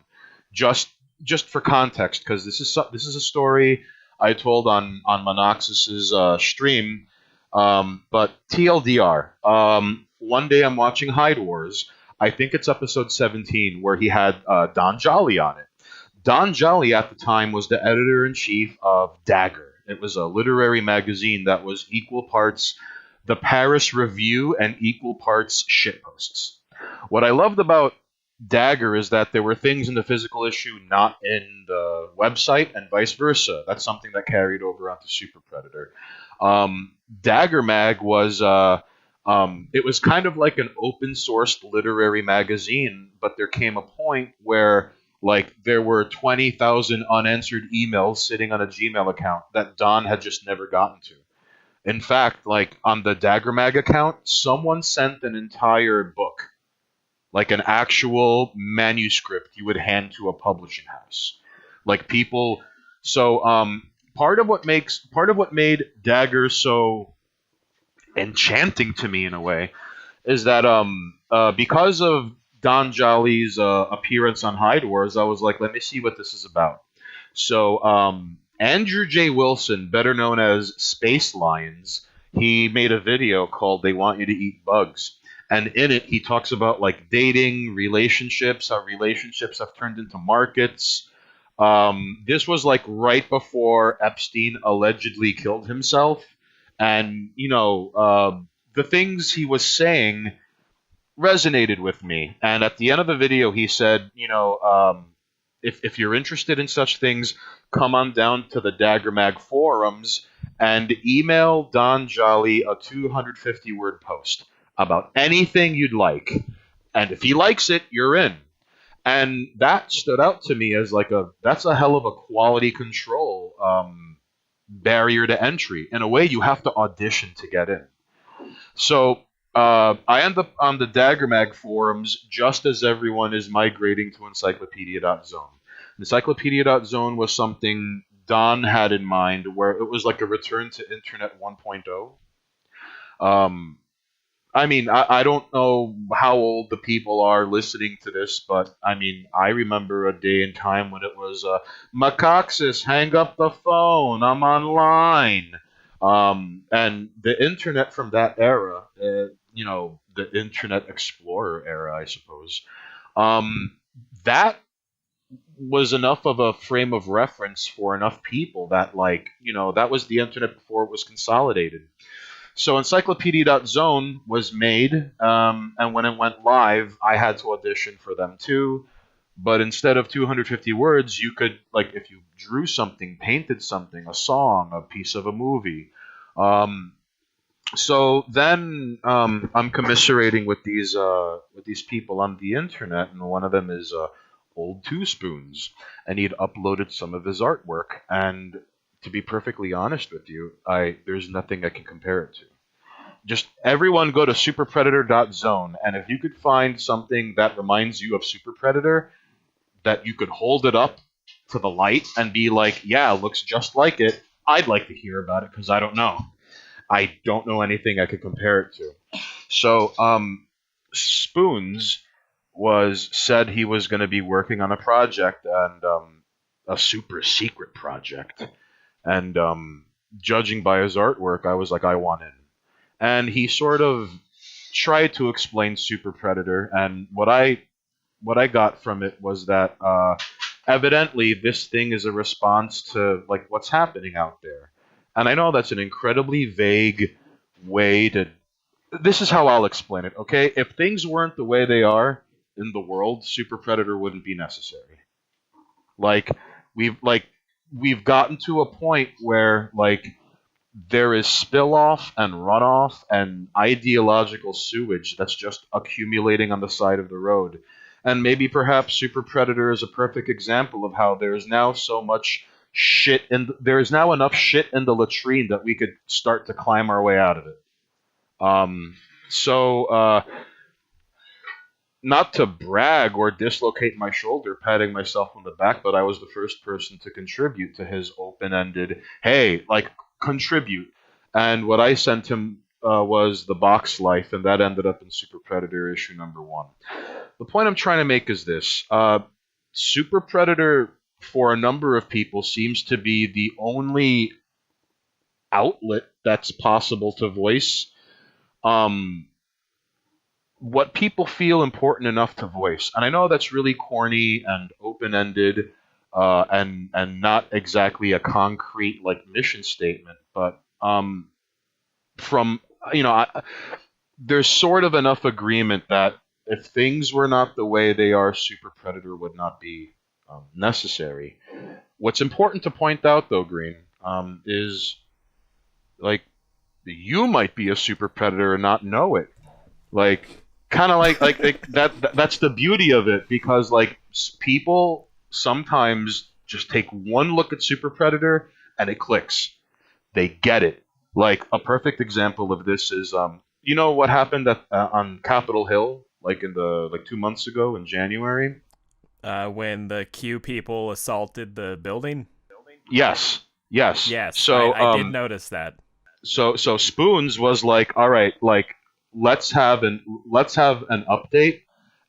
Just for context, because this is a story I told on Munoxxus's stream. But TLDR, one day I'm watching Hide Wars. I think it's episode 17 where he had Don Jolly on it. Don Jolly at the time was the editor-in-chief of Dagger. It was a literary magazine that was equal parts the Paris Review and equal parts shitposts. What I loved about Dagger is that there were things in the physical issue not in the website and vice versa. That's something that carried over onto Super Predator. Dagger Mag was it was kind of like an open sourced literary magazine, but there came a point where like there were 20,000 unanswered emails sitting on a Gmail account that Don had just never gotten to. In fact, like on the Dagger Mag account, someone sent an entire book, like an actual manuscript you would hand to a publishing house. Like people, so part of what made Dagger so enchanting to me in a way is that because of Don Jolly's appearance on Hide Wars, I was like, let me see what this is about. So Andrew J. Wilson, better known as Space Lions, he made a video called "They Want You to Eat Bugs," and in it he talks about like dating, relationships, how relationships have turned into markets. This was like right before Epstein allegedly killed himself, and the things he was saying resonated with me. And at the end of the video, he said, if you're interested in such things, come on down to the Dagger Mag forums and email Don Jolly a 250-word post about anything you'd like. And if he likes it, you're in. And that stood out to me as like that's a hell of a quality control barrier to entry. In a way, you have to audition to get in. So I end up on the Dagger Mag forums just as everyone is migrating to Encyclopedia.zone. Encyclopedia.zone was something Don had in mind where it was like a return to Internet 1.0. I mean, I don't know how old the people are listening to this, but I mean, I remember a day and time when it was Munoxxus, hang up the phone, I'm online. And the internet from that era, the Internet Explorer era, I suppose, that was enough of a frame of reference for enough people that, that was the internet before it was consolidated. So Encyclopedia.zone was made, and when it went live, I had to audition for them too. But instead of 250 words, you could, like, if you drew something, painted something, a song, a piece of a movie, So then I'm commiserating with these people on the internet, and one of them is Old Two Spoons, and he'd uploaded some of his artwork. And to be perfectly honest with you, there's nothing I can compare it to. Just everyone go to SUPERPREDATOR.zone, and if you could find something that reminds you of Super Predator, that you could hold it up to the light and be like, yeah, looks just like it, I'd like to hear about it because I don't know. I don't know anything I could compare it to. So, Spoons said he was going to be working on a project, and a super secret project. And judging by his artwork, I was like, I want in. And he sort of tried to explain Super Predator, and what I got from it was that evidently this thing is a response to like what's happening out there. And I know that's an incredibly vague way to. This is how I'll explain it. Okay, if things weren't the way they are in the world, Super Predator wouldn't be necessary. Like we've gotten to a point where like there is spill off and runoff and ideological sewage that's just accumulating on the side of the road. And maybe perhaps Super Predator is a perfect example of how there is now so much shit, and there is now enough shit in the latrine that we could start to climb our way out of it. So, not to brag or dislocate my shoulder, patting myself on the back, but I was the first person to contribute to his open-ended, hey, like, contribute. And what I sent him was the box life, and that ended up in Super Predator issue number 1. The point I'm trying to make is this. Super Predator, for a number of people, seems to be the only outlet that's possible to voice what people feel important enough to voice. And I know that's really corny and open-ended and not exactly a concrete like mission statement, but from, there's sort of enough agreement that if things were not the way they are, Super Predator would not be necessary. What's important to point out, though, Green, is like you might be a Super Predator and not know it. Like, kind of like that. That's the beauty of it, because like people sometimes just take one look at Super Predator and it clicks. They get it. Like a perfect example of this is you know what happened on Capitol Hill, like 2 months ago in January, when the Q people assaulted the building. Yes. So I did notice that. So Spoons was like, all right, like let's have an update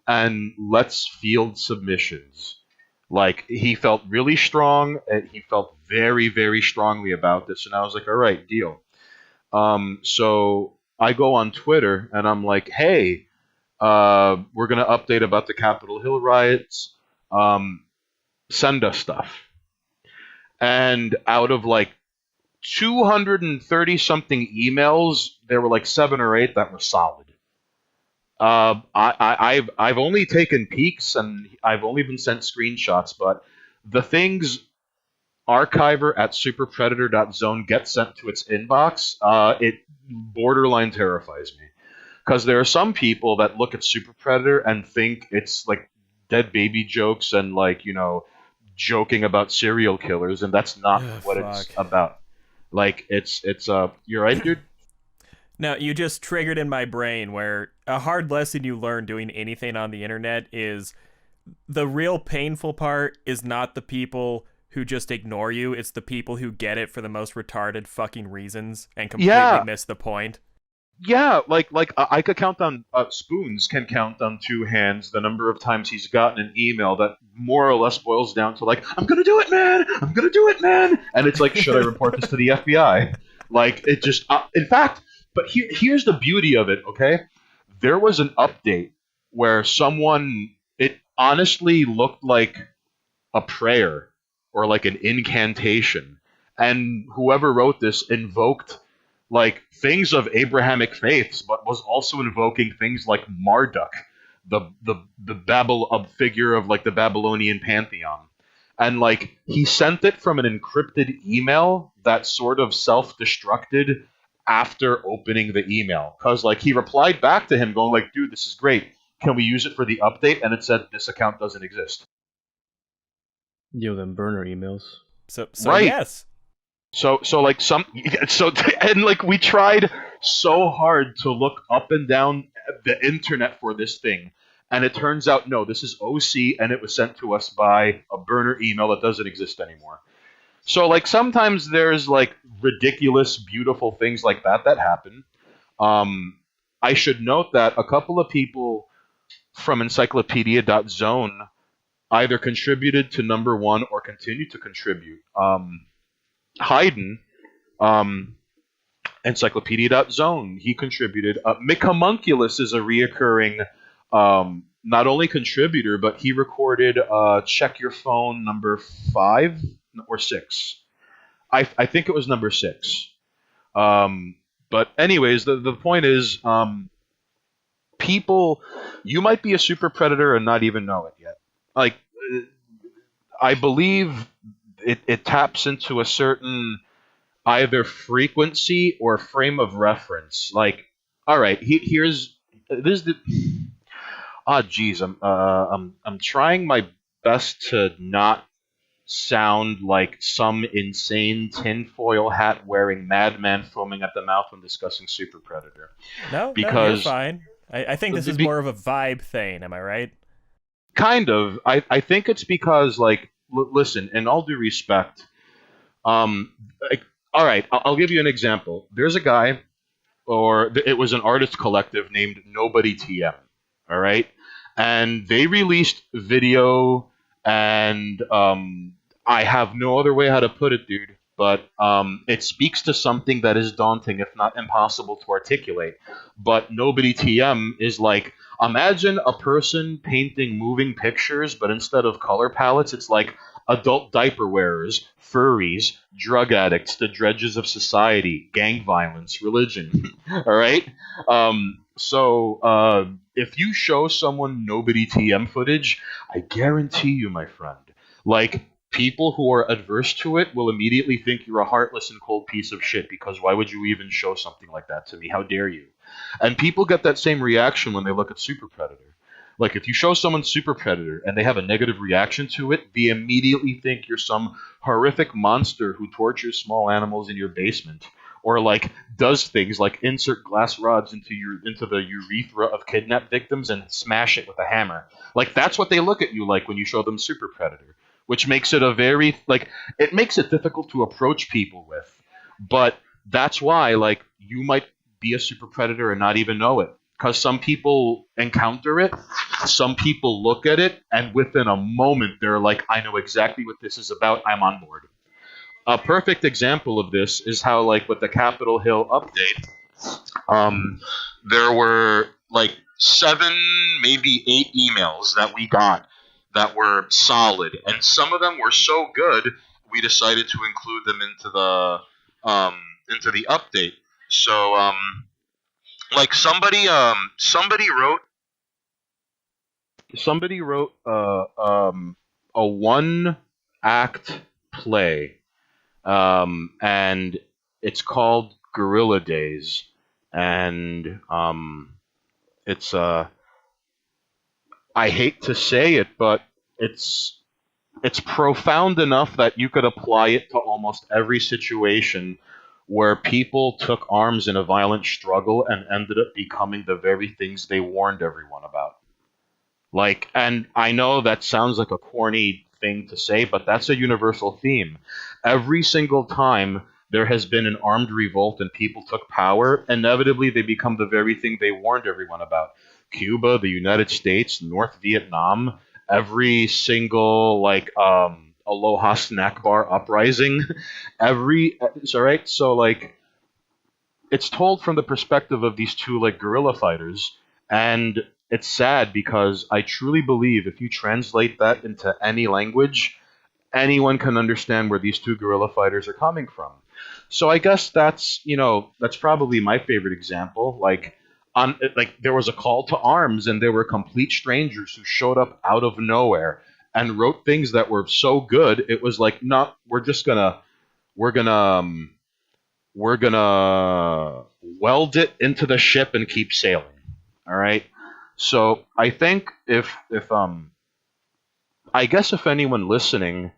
and let's field submissions. Like he felt really strong, and he felt very, very strongly about this, and I was like, all right, deal. So I go on Twitter and I'm like, hey, we're gonna update about the Capitol Hill riots. Send us stuff. And out of like 230 something emails, there were like 7 or 8 that were solid. I've only taken peeks and I've only been sent screenshots, but the things archiver at superpredator.zone gets sent to its inbox, it borderline terrifies me. Because there are some people that look at Super Predator and think it's like dead baby jokes and like, joking about serial killers, and that's not what it's about. Like it's you're right, dude. Now, you just triggered in my brain where a hard lesson you learn doing anything on the internet is the real painful part is not the people who just ignore you, it's the people who get it for the most retarded fucking reasons and completely miss the point. Yeah, like I could count on Spoons can count on 2 hands the number of times he's gotten an email that more or less boils down to like, I'm gonna do it, man, and it's like, should I report this to the FBI? Like it just, in fact, but here's the beauty of it. Okay, there was an update where it honestly looked like a prayer or like an incantation, and whoever wrote this invoked like things of Abrahamic faiths, but was also invoking things like Marduk, the figure of like the Babylonian pantheon, and like he sent it from an encrypted email that sort of self-destructed after opening the email, because like he replied back to him going like, dude, this is great, can we use it for the update? And it said this account doesn't exist. Yo, them burner emails. So Right. yes. So like and like we tried so hard to look up and down the internet for this thing, and it turns out no, this is OC, and it was sent to us by a burner email that doesn't exist anymore. So like sometimes there's like ridiculous, beautiful things like that happen. I should note that a couple of people from encyclopedia.zone either contributed to number one or continue to contribute. Hayden, encyclopedia.zone, he contributed. Mick is a reoccurring not only contributor, but he recorded Check Your Phone number 5 or 6. I think it was number 6. But anyways, the point is, people, you might be a super predator and not even know it yet. Like, I believe it taps into a certain either frequency or frame of reference. Like, all right, here's this is the. Geez, I'm trying my best to not sound like some insane tinfoil hat wearing madman foaming at the mouth when discussing Super Predator. No, because you're fine. I think this is more of a vibe thing. Am I right? Kind of. I think it's because, like, listen, in all due respect, like, all right, I'll give you an example. There's a guy, or it was an artist collective named Nobody TM, all right? And they released video, and I have no other way how to put it, dude, but it speaks to something that is daunting, if not impossible to articulate. But Nobody TM is like, imagine a person painting moving pictures, but instead of color palettes, it's like adult diaper wearers, furries, drug addicts, the dredges of society, gang violence, religion. All right? So if you show someone Nobody TM footage, I guarantee you, my friend, like, people who are adverse to it will immediately think you're a heartless and cold piece of shit, because why would you even show something like that to me? How dare you? And people get that same reaction when they look at Super Predator. Like, if you show someone Super Predator and they have a negative reaction to it, they immediately think you're some horrific monster who tortures small animals in your basement, or like does things like insert glass rods into the urethra of kidnapped victims and smash it with a hammer. Like, that's what they look at you like when you show them Super Predator, which makes it it makes it difficult to approach people with. But that's why, like, you might be a super predator and not even know it. Because some people encounter it, some people look at it, and within a moment, they're like, I know exactly what this is about, I'm on board. A perfect example of this is how, like, with the Capitol Hill update, there were, like, 7, maybe 8 emails that we got that were solid, and some of them were so good we decided to include them into the update. So like somebody wrote a 1-act play, and it's called Gorilla Days, and it's I hate to say it, but it's profound enough that you could apply it to almost every situation where people took arms in a violent struggle and ended up becoming the very things they warned everyone about. Like, and I know that sounds like a corny thing to say, but that's a universal theme. Every single time there has been an armed revolt and people took power, inevitably they become the very thing they warned everyone about. Cuba, the United States, North Vietnam, every single, like, Aloha snack bar uprising, so, like, it's told from the perspective of these two, like, guerrilla fighters, and it's sad because I truly believe if you translate that into any language, anyone can understand where these two guerrilla fighters are coming from. So I guess that's probably my favorite example. Like, there was a call to arms, and there were complete strangers who showed up out of nowhere and wrote things that were so good it was like, no, we're we're gonna weld it into the ship and keep sailing. All right. So I think if I guess if anyone listening,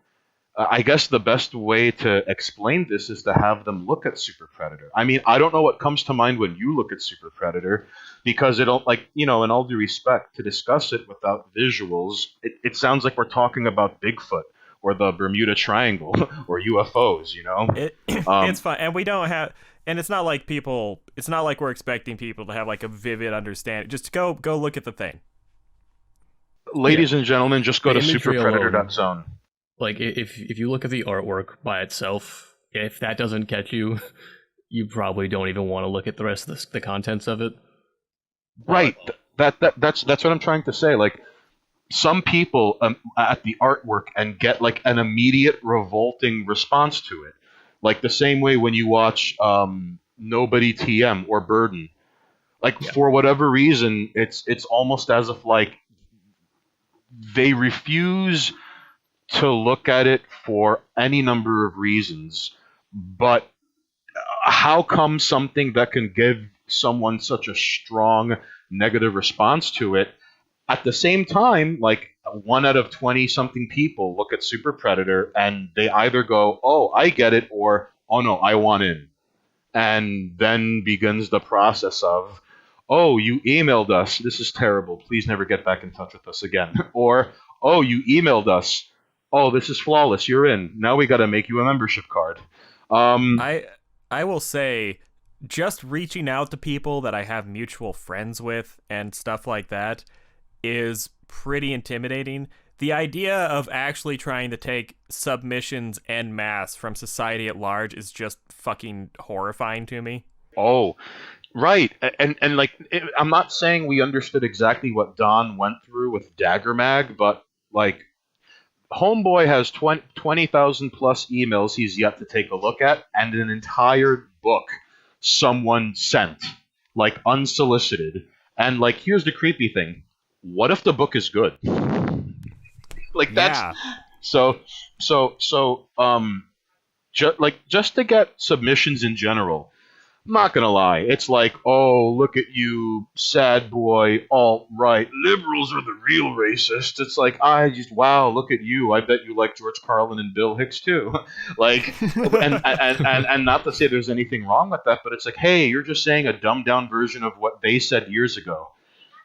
I guess the best way to explain this is to have them look at Super Predator. I mean, I don't know what comes to mind when you look at Super Predator, because it don't, like, in all due respect, to discuss it without visuals, it sounds like we're talking about Bigfoot or the Bermuda Triangle or UFOs. It's fine, and we don't have, and it's not like we're expecting people to have like a vivid understanding. Just go look at the thing. Ladies and gentlemen, just go to imagery SUPERPREDATOR.zone. Like, if you look at the artwork by itself, if that doesn't catch you, you probably don't even want to look at the rest of the contents of it. Right. That's what I'm trying to say. Like, some people at the artwork and get like an immediate revolting response to it. Like the same way when you watch Nobody TM or Burden. Like, for whatever reason, it's almost as if like they refuse to look at it for any number of reasons. But how come something that can give someone such a strong negative response to it, at the same time, like 1 out of 20 something people look at Super Predator and they either go, "Oh, I get it," or "Oh no, I want in." And then begins the process of, "Oh, you emailed us. This is terrible. Please never get back in touch with us again." Or, "Oh, you emailed us. Oh, this is flawless. You're in. Now we got to make you a membership card." I will say, just reaching out to people that I have mutual friends with and stuff like that is pretty intimidating. The idea of actually trying to take submissions en masse from society at large is just fucking horrifying to me. Oh, right. And like, I'm not saying we understood exactly what Don went through with Dagger Mag, but like, Homeboy has 20,000 plus emails he's yet to take a look at, and an entire book someone sent, like unsolicited. And like, here's the creepy thing: what if the book is good? Like, that's just to get submissions in general. I'm not gonna lie, it's like, "Oh, look at you, sad boy, alt-right, liberals are the real racists." It's like, wow, look at you. I bet you like George Carlin and Bill Hicks too. Like, and not to say there's anything wrong with that, but it's like, hey, you're just saying a dumbed down version of what they said years ago.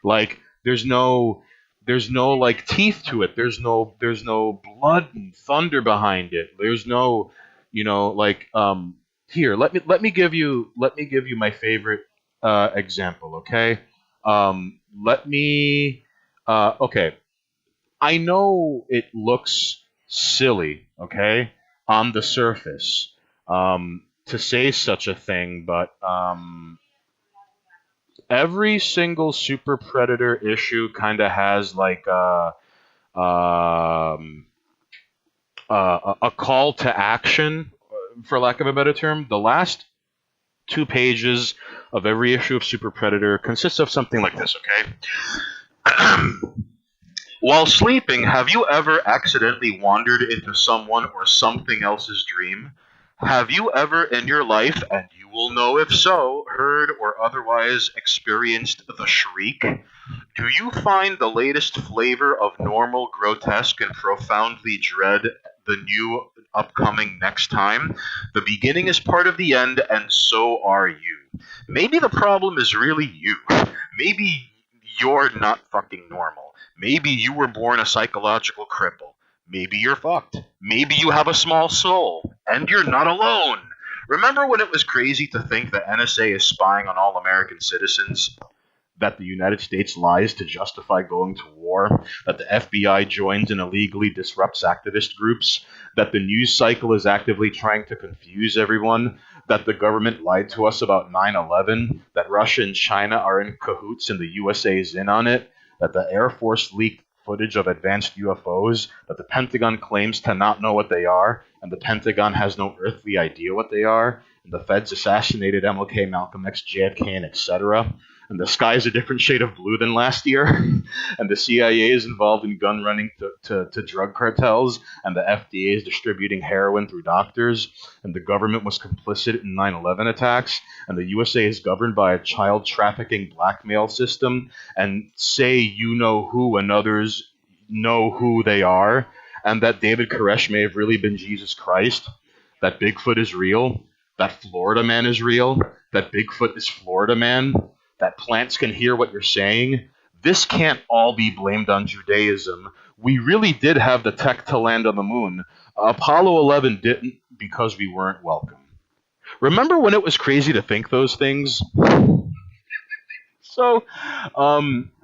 Like, there's no like teeth to it. There's no blood and thunder behind it. There's no, like, here, let me give you my favorite example, okay? Okay. I know it looks silly, okay, on the surface, to say such a thing, but every single Super Predator issue kind of has like a call to action, for lack of a better term. The last 2 pages of every issue of Super Predator consists of something like this, okay? While sleeping, have you ever accidentally wandered into someone or something else's dream? Have you ever in your life, and you will know if so, heard or otherwise experienced the shriek? Do you find the latest flavor of normal, grotesque, and profoundly dread the new upcoming next time? The beginning is part of the end, and so are you. Maybe the problem is really you. Maybe you're not fucking normal. Maybe you were born a psychological cripple. Maybe you're fucked. Maybe you have a small soul, and you're not alone. Remember when it was crazy to think the NSA is spying on all American citizens? That the United States lies to justify going to war? That the FBI joins and illegally disrupts activist groups? That the news cycle is actively trying to confuse everyone? That the government lied to us about 9/11? That Russia and China are in cahoots and the USA is in on it? That the Air Force leaked footage of advanced UFOs? That the Pentagon claims to not know what they are, and the Pentagon has no earthly idea what they are? And the feds assassinated MLK, Malcolm X, JFK, and etc.? and the sky is a different shade of blue than last year, and the CIA is involved in gun running to drug cartels, and the FDA is distributing heroin through doctors, and the government was complicit in 9/11 attacks, and the USA is governed by a child trafficking blackmail system, and say you know who and others know who they are, and that David Koresh may have really been Jesus Christ, that Bigfoot is real, that Florida man is real, that Bigfoot is Florida man, that plants can hear what you're saying. This can't all be blamed on Judaism. We really did have the tech to land on the moon. Apollo 11 didn't because we weren't welcome. Remember when it was crazy to think those things? So,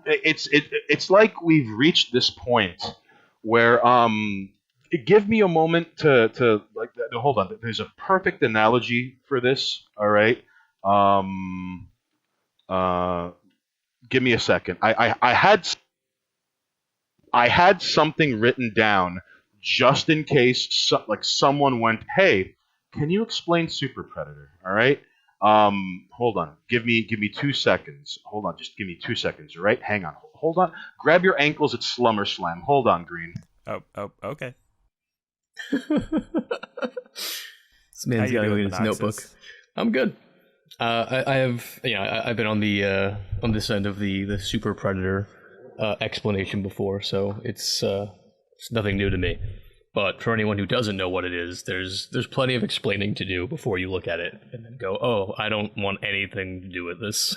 it's like we've reached this point where give me a moment to like hold on. There's a perfect analogy for this. All right. Give me a second. I had something written down just in case someone went, hey, can you explain Super Predator? All right. Hold on. Give me 2 seconds. Hold on. Just give me 2 seconds. All right. Hang on. Hold on. Grab your ankles at Slumber Slam. Hold on, Green. Oh, okay. This man's got to go get his notebook. I'm good. I've been on this end of the Super Predator explanation before, so it's nothing new to me. But for anyone who doesn't know what it is, there's plenty of explaining to do before you look at it and then go, oh, I don't want anything to do with this.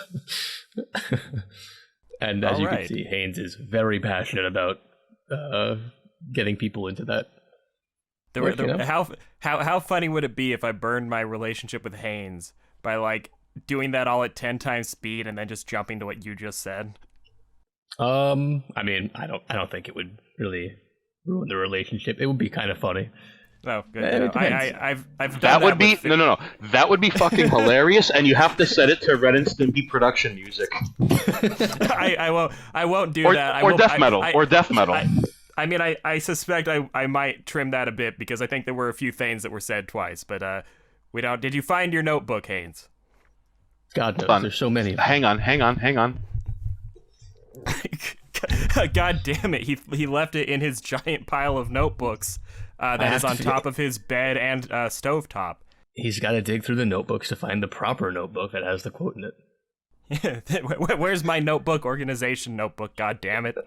And as you can see, Hanes is very passionate about getting people into that. How funny would it be if I burned my relationship with Hanes by like doing that all at 10 times speed and then just jumping to what you just said? I mean, I don't think it would really ruin the relationship. It would be kind of funny. Oh, good. I've done that would be no. That would be fucking hilarious, and you have to set it to Ren and Stimpy production music. I won't do that. Or death metal. I mean, I suspect I might trim that a bit because I think there were a few things that were said twice, but we don't. Did you find your notebook, Hanes? God knows, there's so many. Hang on. God damn it! He left it in his giant pile of notebooks that is on top of his bed and stovetop. He's got to dig through the notebooks to find the proper notebook that has the quote in it. Where's my notebook organization notebook? God damn it!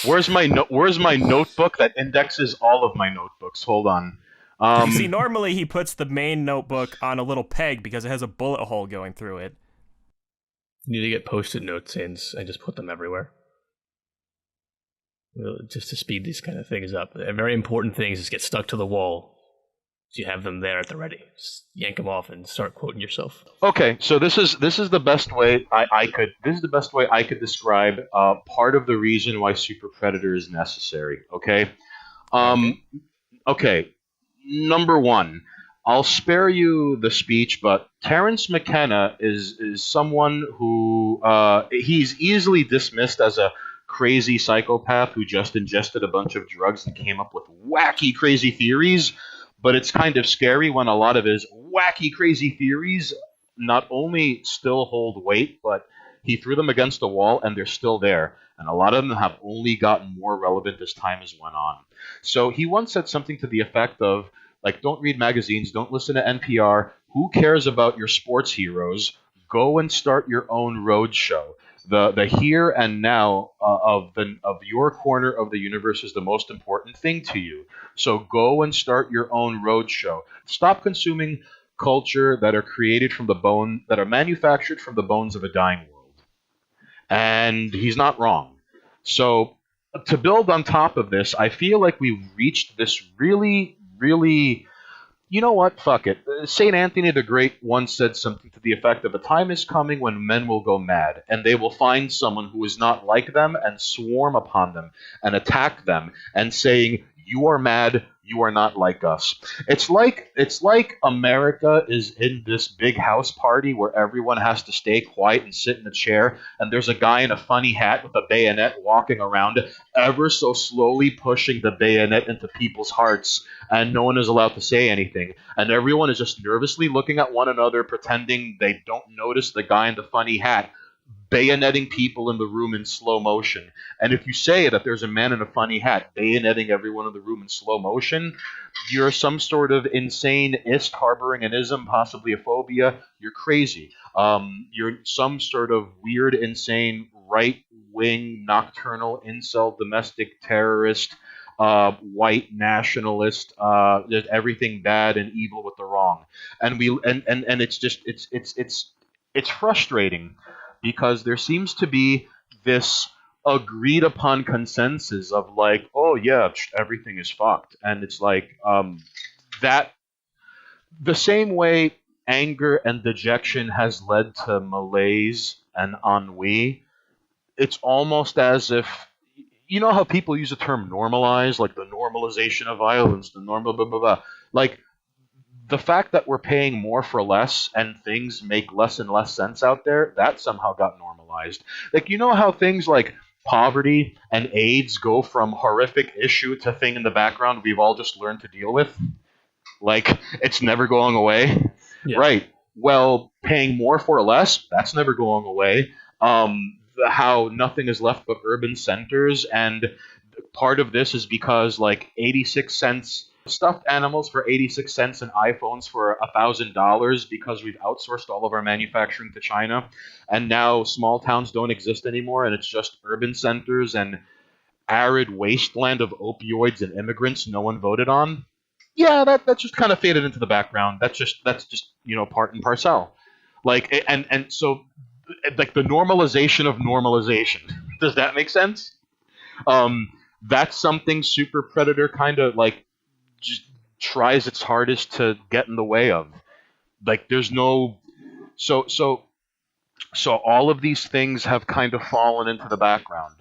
Where's my notebook that indexes all of my notebooks? Hold on. You see, normally he puts the main notebook on a little peg because it has a bullet hole going through it. You need to get post-it notes and just put them everywhere. Just to speed these kind of things up. A very important thing is get stuck to the wall. So you have them there at the ready. Just yank them off and start quoting yourself. Okay, so this is the best way I could describe part of the reason why Super Predator is necessary. Okay. Okay. Number one, I'll spare you the speech, but Terrence McKenna is someone who he's easily dismissed as a crazy psychopath who just ingested a bunch of drugs and came up with wacky, crazy theories. But it's kind of scary when a lot of his wacky, crazy theories not only still hold weight, but he threw them against the wall and they're still there. And a lot of them have only gotten more relevant as time has went on. So he once said something to the effect of, like, don't read magazines, don't listen to NPR, who cares about your sports heroes? Go and start your own road show. The here and now of your corner of the universe is the most important thing to you. So go and start your own road show. Stop consuming culture that are created from that are manufactured from the bones of a dying world. And he's not wrong. So to build on top of this, I feel like we've reached this really, really. You know what? Fuck it. St. Anthony the Great once said something to the effect of, a time is coming when men will go mad, and they will find someone who is not like them and swarm upon them and attack them and saying, you are mad, you are not like us. It's like America is in this big house party where everyone has to stay quiet and sit in a chair, and there's a guy in a funny hat with a bayonet walking around ever so slowly pushing the bayonet into people's hearts, and no one is allowed to say anything. And everyone is just nervously looking at one another, pretending they don't notice the guy in the funny hat bayoneting people in the room in slow motion. And if you say that there's a man in a funny hat bayoneting everyone in the room in slow motion, you're some sort of insane ist harboring an ism, possibly a phobia. You're crazy. You're some sort of weird, insane, right-wing, nocturnal, incel, domestic terrorist, white nationalist, just everything bad and evil with the wrong. And it's just it's frustrating because there seems to be this agreed upon consensus of like, oh yeah, everything is fucked, and it's like that the same way anger and dejection has led to malaise and ennui. It's almost as if, you know how people use the term normalize, like the normalization of violence, the normal blah blah blah. Like the fact that we're paying more for less and things make less and less sense out there, that somehow got normalized. Like, you know how things like poverty and AIDS go from horrific issue to thing in the background we've all just learned to deal with? Like, it's never going away. Yeah. Right. Well, paying more for less, that's never going away. How nothing is left but urban centers, and part of this is because like 86 cents stuffed animals for 86 cents and iPhones for $1,000 because we've outsourced all of our manufacturing to China, and now small towns don't exist anymore, and it's just urban centers and arid wasteland of opioids and immigrants no one voted on. Yeah, that's just kind of faded into the background. That's just part and parcel. Like, and so like the normalization of normalization. Does that make sense? That's something Super Predator kind of like just tries its hardest to get in the way of. Like, there's no so all of these things have kind of fallen into the background.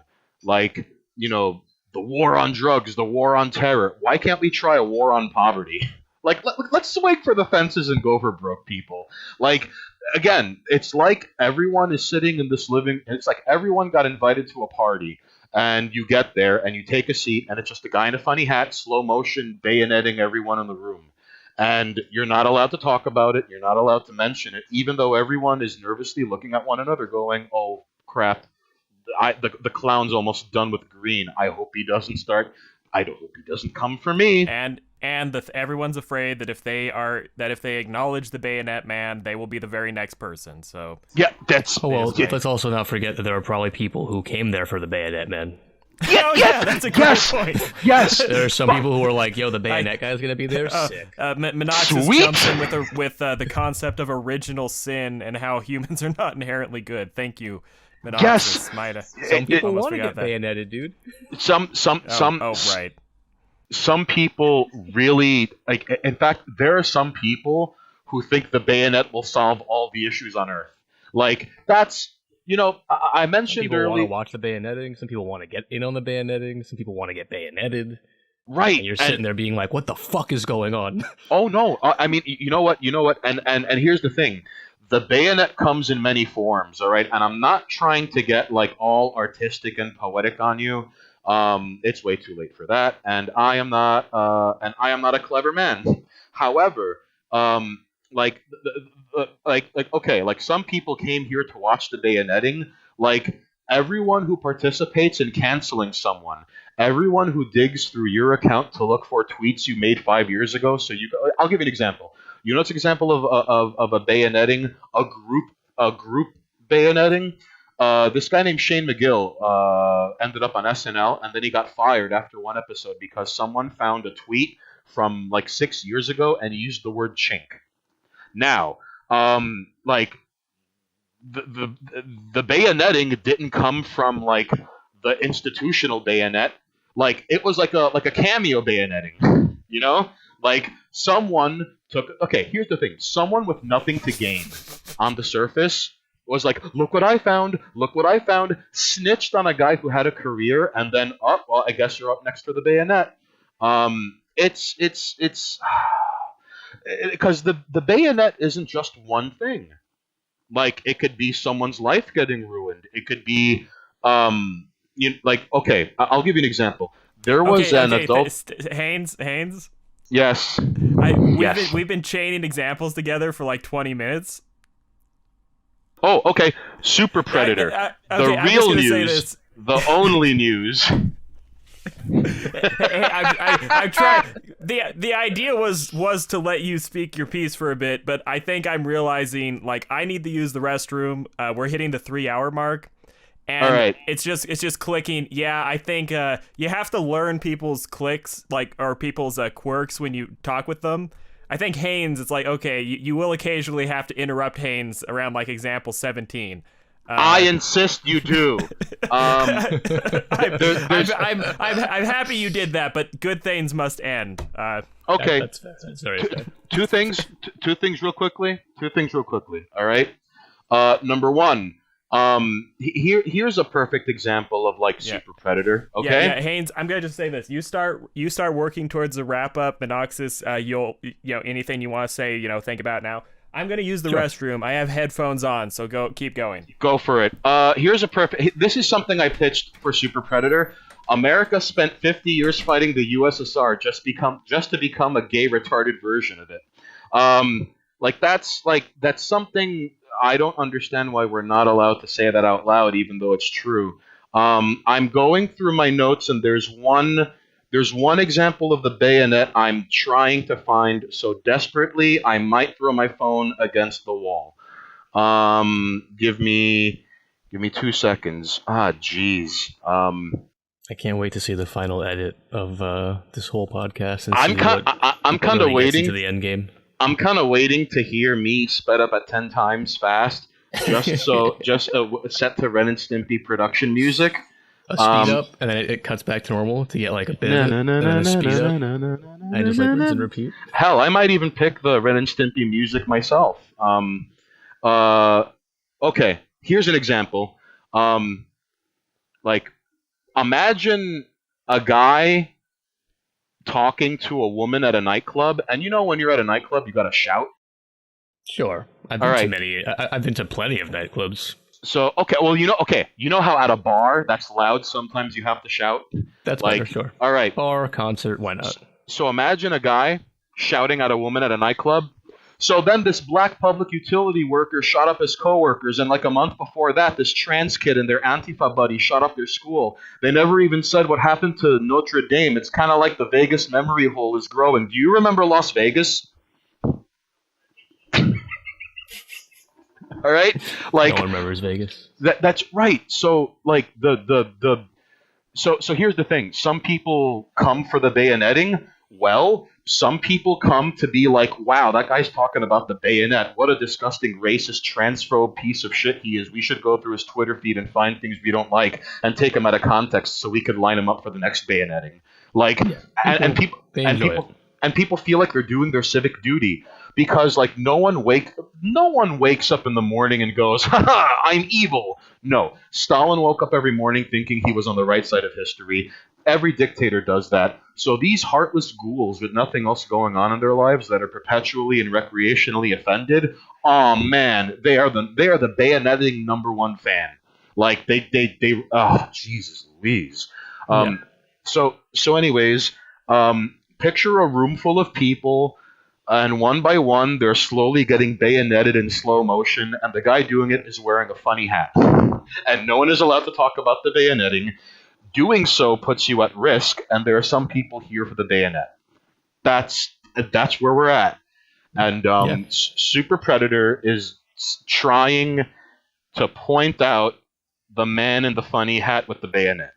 Like, the war on drugs, the war on terror. Why can't we try a war on poverty? Like, let's swing for the fences and go for broke people. Like, again, it's like everyone is sitting in this it's like everyone got invited to a party, and you get there, and you take a seat, and it's just a guy in a funny hat, slow motion, bayoneting everyone in the room. And you're not allowed to talk about it, you're not allowed to mention it, even though everyone is nervously looking at one another going, oh, crap, the clown's almost done with green. I hope he doesn't start. I don't hope he doesn't come for me. And everyone's afraid that if they acknowledge the bayonet man, they will be the very next person. So yeah, that's let's also not forget that there are probably people who came there for the bayonet man. Yeah, that's a great point. Yes, there are some people who are like, "Yo, the bayonet guy's gonna be there." Sick. Munoxxus jumps in with the concept of original sin and how humans are not inherently good. Thank you. Yes, some people want to get bayoneted, dude. Some right. Some people really like. In fact, there are some people who think the bayonet will solve all the issues on Earth. Like, that's I mentioned some people earlier. Want to watch the bayoneting. Some people want to get in on the bayoneting. Some people want to get bayoneted. Right, and you're sitting there being like, "What the fuck is going on?" Oh no! I mean, you know what? And here's the thing. The bayonet comes in many forms, all right? And I'm not trying to get like all artistic and poetic on you. It's way too late for that, and I am not a clever man. However, like some people came here to watch the bayoneting. Like, everyone who participates in canceling someone, everyone who digs through your account to look for tweets you made 5 years ago. I'll give you an example. It's an example of a bayoneting, a group bayoneting. This guy named Shane McGill ended up on SNL, and then he got fired after one episode because someone found a tweet from like 6 years ago and he used the word chink. Now, like the bayoneting didn't come from like the institutional bayonet. Like, it was like a cameo bayoneting, Like, someone took... Okay, here's the thing. Someone with nothing to gain on the surface was like, look what I found, snitched on a guy who had a career, and then, oh, well, I guess you're up next for the bayonet. It's because the bayonet isn't just one thing. Like, it could be someone's life getting ruined. It could be, okay, I'll give you an example. There was an adult... Hanes? Yes. We've been chaining examples together for like 20 minutes. Oh, okay. Super Predator. Okay, the I'm just real gonna say news. this. The only news. Hey, I'm trying. The idea was to let you speak your piece for a bit, but I think I'm realizing like I need to use the restroom. We're hitting the 3-hour mark, and All right. it's just clicking. Yeah, I think you have to learn people's clicks, like or people's quirks when you talk with them. I think Hanes, it's like okay, you will occasionally have to interrupt Hanes around like example 17. I insist you do. I'm happy you did that, but good things must end. Okay. That's very fair. Two things real quickly. All right. Number one. Here's a perfect example of like Super Predator. Okay. Yeah, Hanes, I'm gonna just say this. You start working towards the wrap up, Munoxxus. You'll anything you want to say, think about now. I'm gonna use the restroom. I have headphones on, so keep going. Go for it. Here's a perfect. This is something I pitched for Super Predator. America spent 50 years fighting the USSR just to become a gay retarded version of it. That's something I don't understand why we're not allowed to say that out loud, even though it's true. I'm going through my notes, and there's one example of the bayonet I'm trying to find so desperately I might throw my phone against the wall. Give me 2 seconds. Jeez. I can't wait to see the final edit of this whole podcast. And I'm kind of waiting to the end game. I'm kind of waiting to hear me sped up at 10 times fast, just set to Ren and Stimpy production music. A speed up, and then it cuts back to normal to get like a bit of it, and then a speed up, and just like rinse and repeat. Hell, I might even pick the Ren and Stimpy music myself. Okay, here's an example. Imagine a guy talking to a woman at a nightclub, and when you're at a nightclub, you gotta shout. Sure, I've been to plenty of nightclubs. So you know how at a bar that's loud, sometimes you have to shout. That's better, sure. All right, bar, concert, why not? So imagine a guy shouting at a woman at a nightclub. So then this black public utility worker shot up his coworkers, and like a month before that, this trans kid and their Antifa buddy shot up their school. They never even said what happened to Notre Dame. It's kind of like the Vegas memory hole is growing. Do you remember Las Vegas? All right, like no one remembers Vegas. That's right. So like so here's the thing. Some people come for the bayoneting. Well, some people come to be like, wow, that guy's talking about the bayonet. What a disgusting racist transphobe piece of shit he is. We should go through his Twitter feed and find things we don't like and take him out of context so we could line him up for the next bayoneting. People feel like they're doing their civic duty because like no one wakes up in the morning and goes, haha, I'm evil. No, Stalin woke up every morning thinking he was on the right side of history. Every dictator does that. So these heartless ghouls with nothing else going on in their lives that are perpetually and recreationally offended, oh man, they are the bayoneting #1 fan. Like they Jesus Louise. So anyways, picture a room full of people, and one by one they're slowly getting bayoneted in slow motion, and the guy doing it is wearing a funny hat. And no one is allowed to talk about the bayoneting. Doing so puts you at risk, and there are some people here for the bayonet. That's where we're at. And Super Predator is trying to point out the man in the funny hat with the bayonet.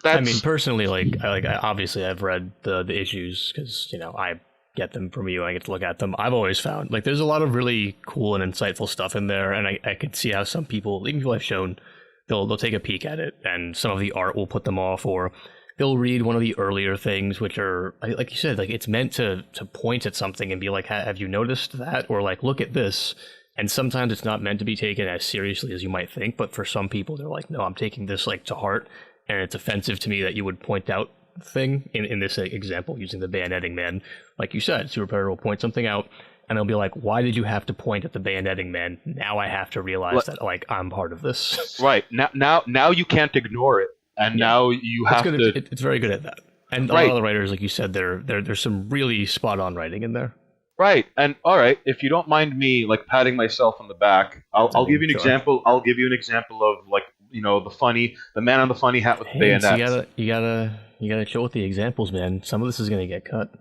I mean, personally, obviously I've read the issues because, I get them from you, I get to look at them. I've always found, there's a lot of really cool and insightful stuff in there, and I could see how some people, even people I've shown, they'll take a peek at it, and some of the art will put them off, or they'll read one of the earlier things, which are, like you said, it's meant to point at something and be like, have you noticed that? Or look at this. And sometimes it's not meant to be taken as seriously as you might think, but for some people, they're like, no, I'm taking this to heart, and it's offensive to me that you would point out the thing in this example using the bayoneting man. Like you said, Super Predator will point something out, and they'll be like, why did you have to point at the bayoneting man? Now I have to realize that I'm part of this. Right. Now you can't ignore it. And now you have to... It's very good at that. And a lot of the writers, like you said, there's some really spot-on writing in there. Right, and all right, if you don't mind me like patting myself on the back, I'll give you an Sure. example. I'll give you an example of like the man on the funny hat with the Hey, so bayonet. you gotta chill with the examples, man. Some of this is gonna get cut.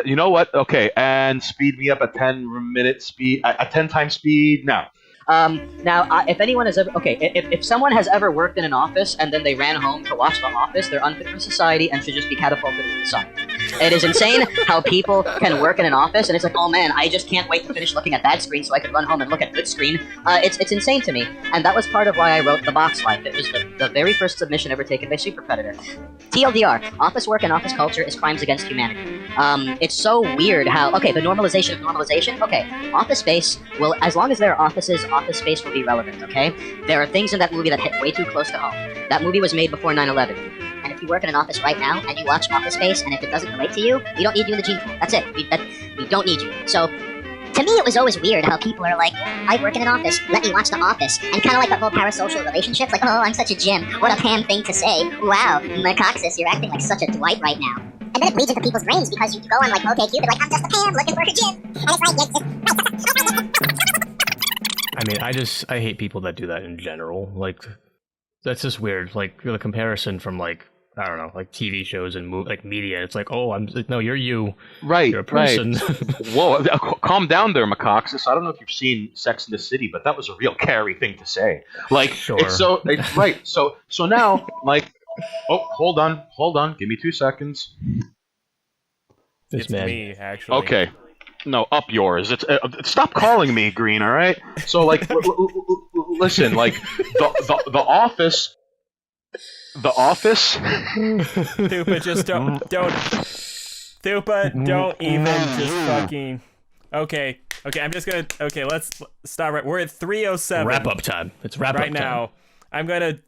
You know what? Okay, and speed me up a 10-minute speed, a 10 times speed now. Now, if anyone has ever, okay, if someone has ever worked in an office and then they ran home to watch The Office, they're unfit for society and should just be catapulted into the sun. It is insane how people can work in an office and it's like, oh man, I just can't wait to finish looking at that screen so I can run home and look at good screen. It's insane to me, and that was part of why I wrote The Box Life. It was the very first submission ever taken by Super Predator. TLDR, office work and office culture is crimes against humanity. It's so weird how, okay, the normalization of normalization, okay, office space will, as long as there are offices, office space will be relevant, okay? There are things in that movie that hit way too close to home. That movie was made before 9/11. And if you work in an office right now and you watch Office Space and if it doesn't relate to you, we don't need you in the gene pool. That's it. We don't need you. So, to me, it was always weird how people are like, I work in an office, let me watch The Office. And kind of like that whole parasocial relationships, like, oh, I'm such a Jim. What a Pam thing to say. Wow, Munoxxus, you're acting like such a Dwight right now. And then it bleeds into people's brains because you go on like, okay, Cupid, like, I'm just a Pam looking for her Jim. And it's like, I mean, I hate people that do that in general. Like, that's just weird. Like the comparison from like, I don't know, like TV shows and like media. It's like, oh, no, you're you. Right, You're a person. right. Whoa, calm down there, Munoxxus. I don't know if you've seen Sex in the City, but that was a real Carrie thing to say. Like, Sure. it's right. So now, like, oh, hold on, give me 2 seconds. This It's man. me, actually. Okay. No, up yours. It's stop calling me Green, all right? So like, listen, like the office. Thupa, just don't. Thupa, don't even just fucking. Okay, I'm just gonna. Okay, let's stop. Right, we're at 3:07. Wrap up time. It's wrap right up time. now. I'm gonna.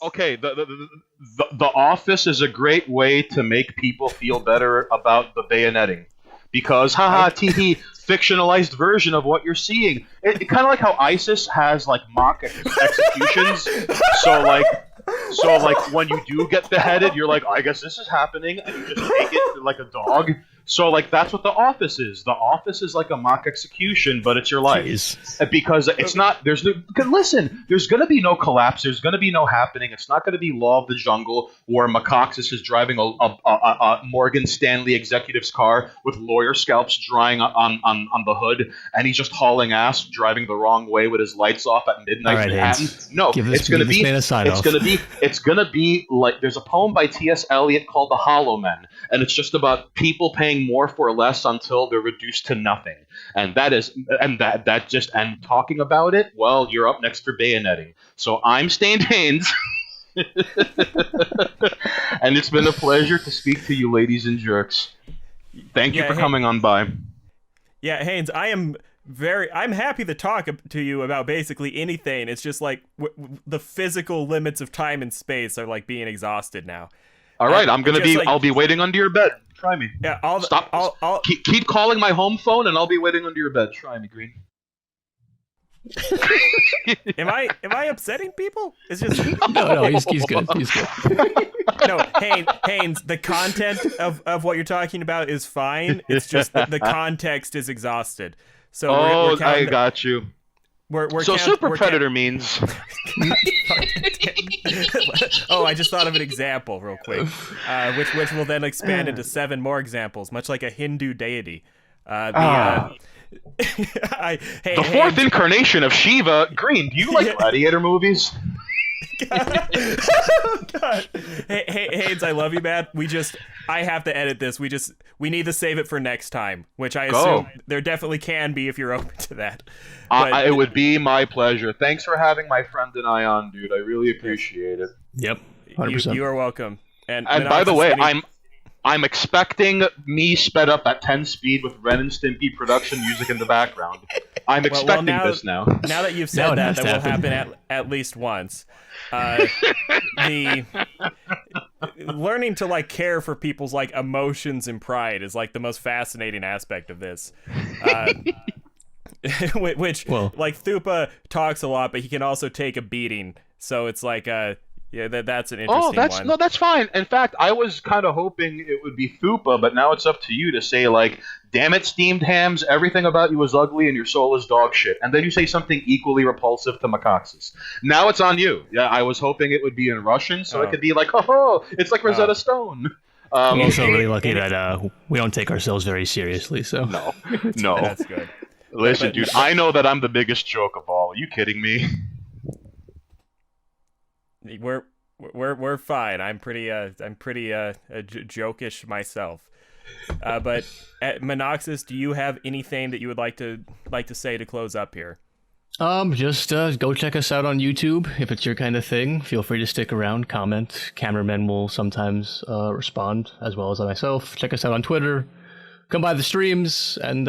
Okay. The office is a great way to make people feel better about the bayoneting. Because, haha, teehee, fictionalized version of what you're seeing. It kind of like how ISIS has, like, mock executions. So, like, when you do get beheaded, you're like, I guess this is happening, and you just take it like a dog. So, like, that's what The Office is. The Office is like a mock execution, but it's your life. Jeez. Because it's not, listen, there's going to be no collapse, there's going to be no happening, it's not going to be Law of the Jungle, where Munoxxus is driving a Morgan Stanley executive's car with lawyer scalps drying on the hood, and he's just hauling ass, driving the wrong way with his lights off at midnight All right, Manhattan. Haynes. No, it's going to be, it's going to be like, there's a poem by T.S. Eliot called The Hollow Men, and it's just about people paying more for less until they're reduced to nothing. And and talking about it, well, you're up next for bayoneting. So I'm Stained Haynes. And it's been a pleasure to speak to you, ladies and jerks. Thank you for coming on by. Yeah, Haynes, I'm happy to talk to you about basically anything. It's just like the physical limits of time and space are like being exhausted now. All right, I'll be waiting under your bed. Try me. Yeah, keep calling my home phone, and I'll be waiting under your bed. Try me, Green. Am I upsetting people? It's just No, he's good. He's good. No, Haynes, the content of what you're talking about is fine. It's just the context is exhausted. So I got you. Super Predator means. Oh, I just thought of an example real quick, which will then expand into 7 more examples, much like a Hindu deity. The fourth incarnation of Shiva. Green, do you like gladiator movies? God. Hey, Haynes, I love you, man. I have to edit this. We need to save it for next time, which I assume there definitely can be if you're open to that. It would be my pleasure. Thanks for having my friend and I on, dude. I really appreciate it. Yep, 100%. You are welcome. And by the way, I'm expecting me sped up at 10 speed with Ren and Stimpy production music in the background. I'm expecting this now. Now that you've said that will happen at least once. The learning to like care for people's like emotions and pride is like the most fascinating aspect of this. Which like Thupa talks a lot, but he can also take a beating. So it's like Yeah, that's an interesting one. No, that's fine. In fact, I was kind of hoping it would be Thupa, but now it's up to you to say, like, damn it, steamed hams, everything about you is ugly and your soul is dog shit. And then you say something equally repulsive to Munoxxus. Now it's on you. Yeah, I was hoping it would be in Russian, so it could be like, oh, it's like Rosetta Stone. I'm also really lucky that we don't take ourselves very seriously, so... No. That's good. Listen, dude, I know that I'm the biggest joke of all. Are you kidding me? We're fine. I'm pretty jokish myself. But Munoxxus, do you have anything that you would like to say to close up here? Just go check us out on YouTube if it's your kind of thing. Feel free to stick around, comment. Cameramen will sometimes respond, as well as myself. Check us out on Twitter. Come by the streams, and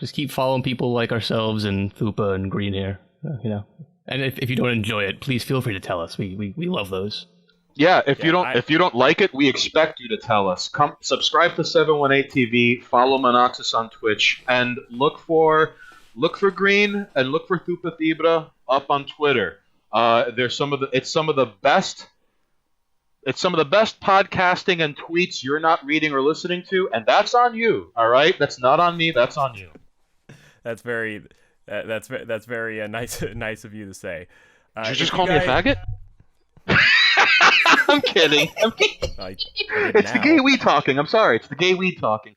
just keep following people like ourselves and Thupa and Green here. And if you don't enjoy it, please feel free to tell us. We love those. Yeah, if you don't like it, we expect you to tell us. Come subscribe to 718 TV, follow Munoxxus on Twitch, and look for Green and look for Thupa Thibra up on Twitter. It's some of the best podcasting and tweets you're not reading or listening to, and that's on you. All right, that's not on me. That's on you. That's very nice of you to say. Did you just call me a faggot? I'm kidding. It's the gay we talking. I'm sorry. It's the gay we talking.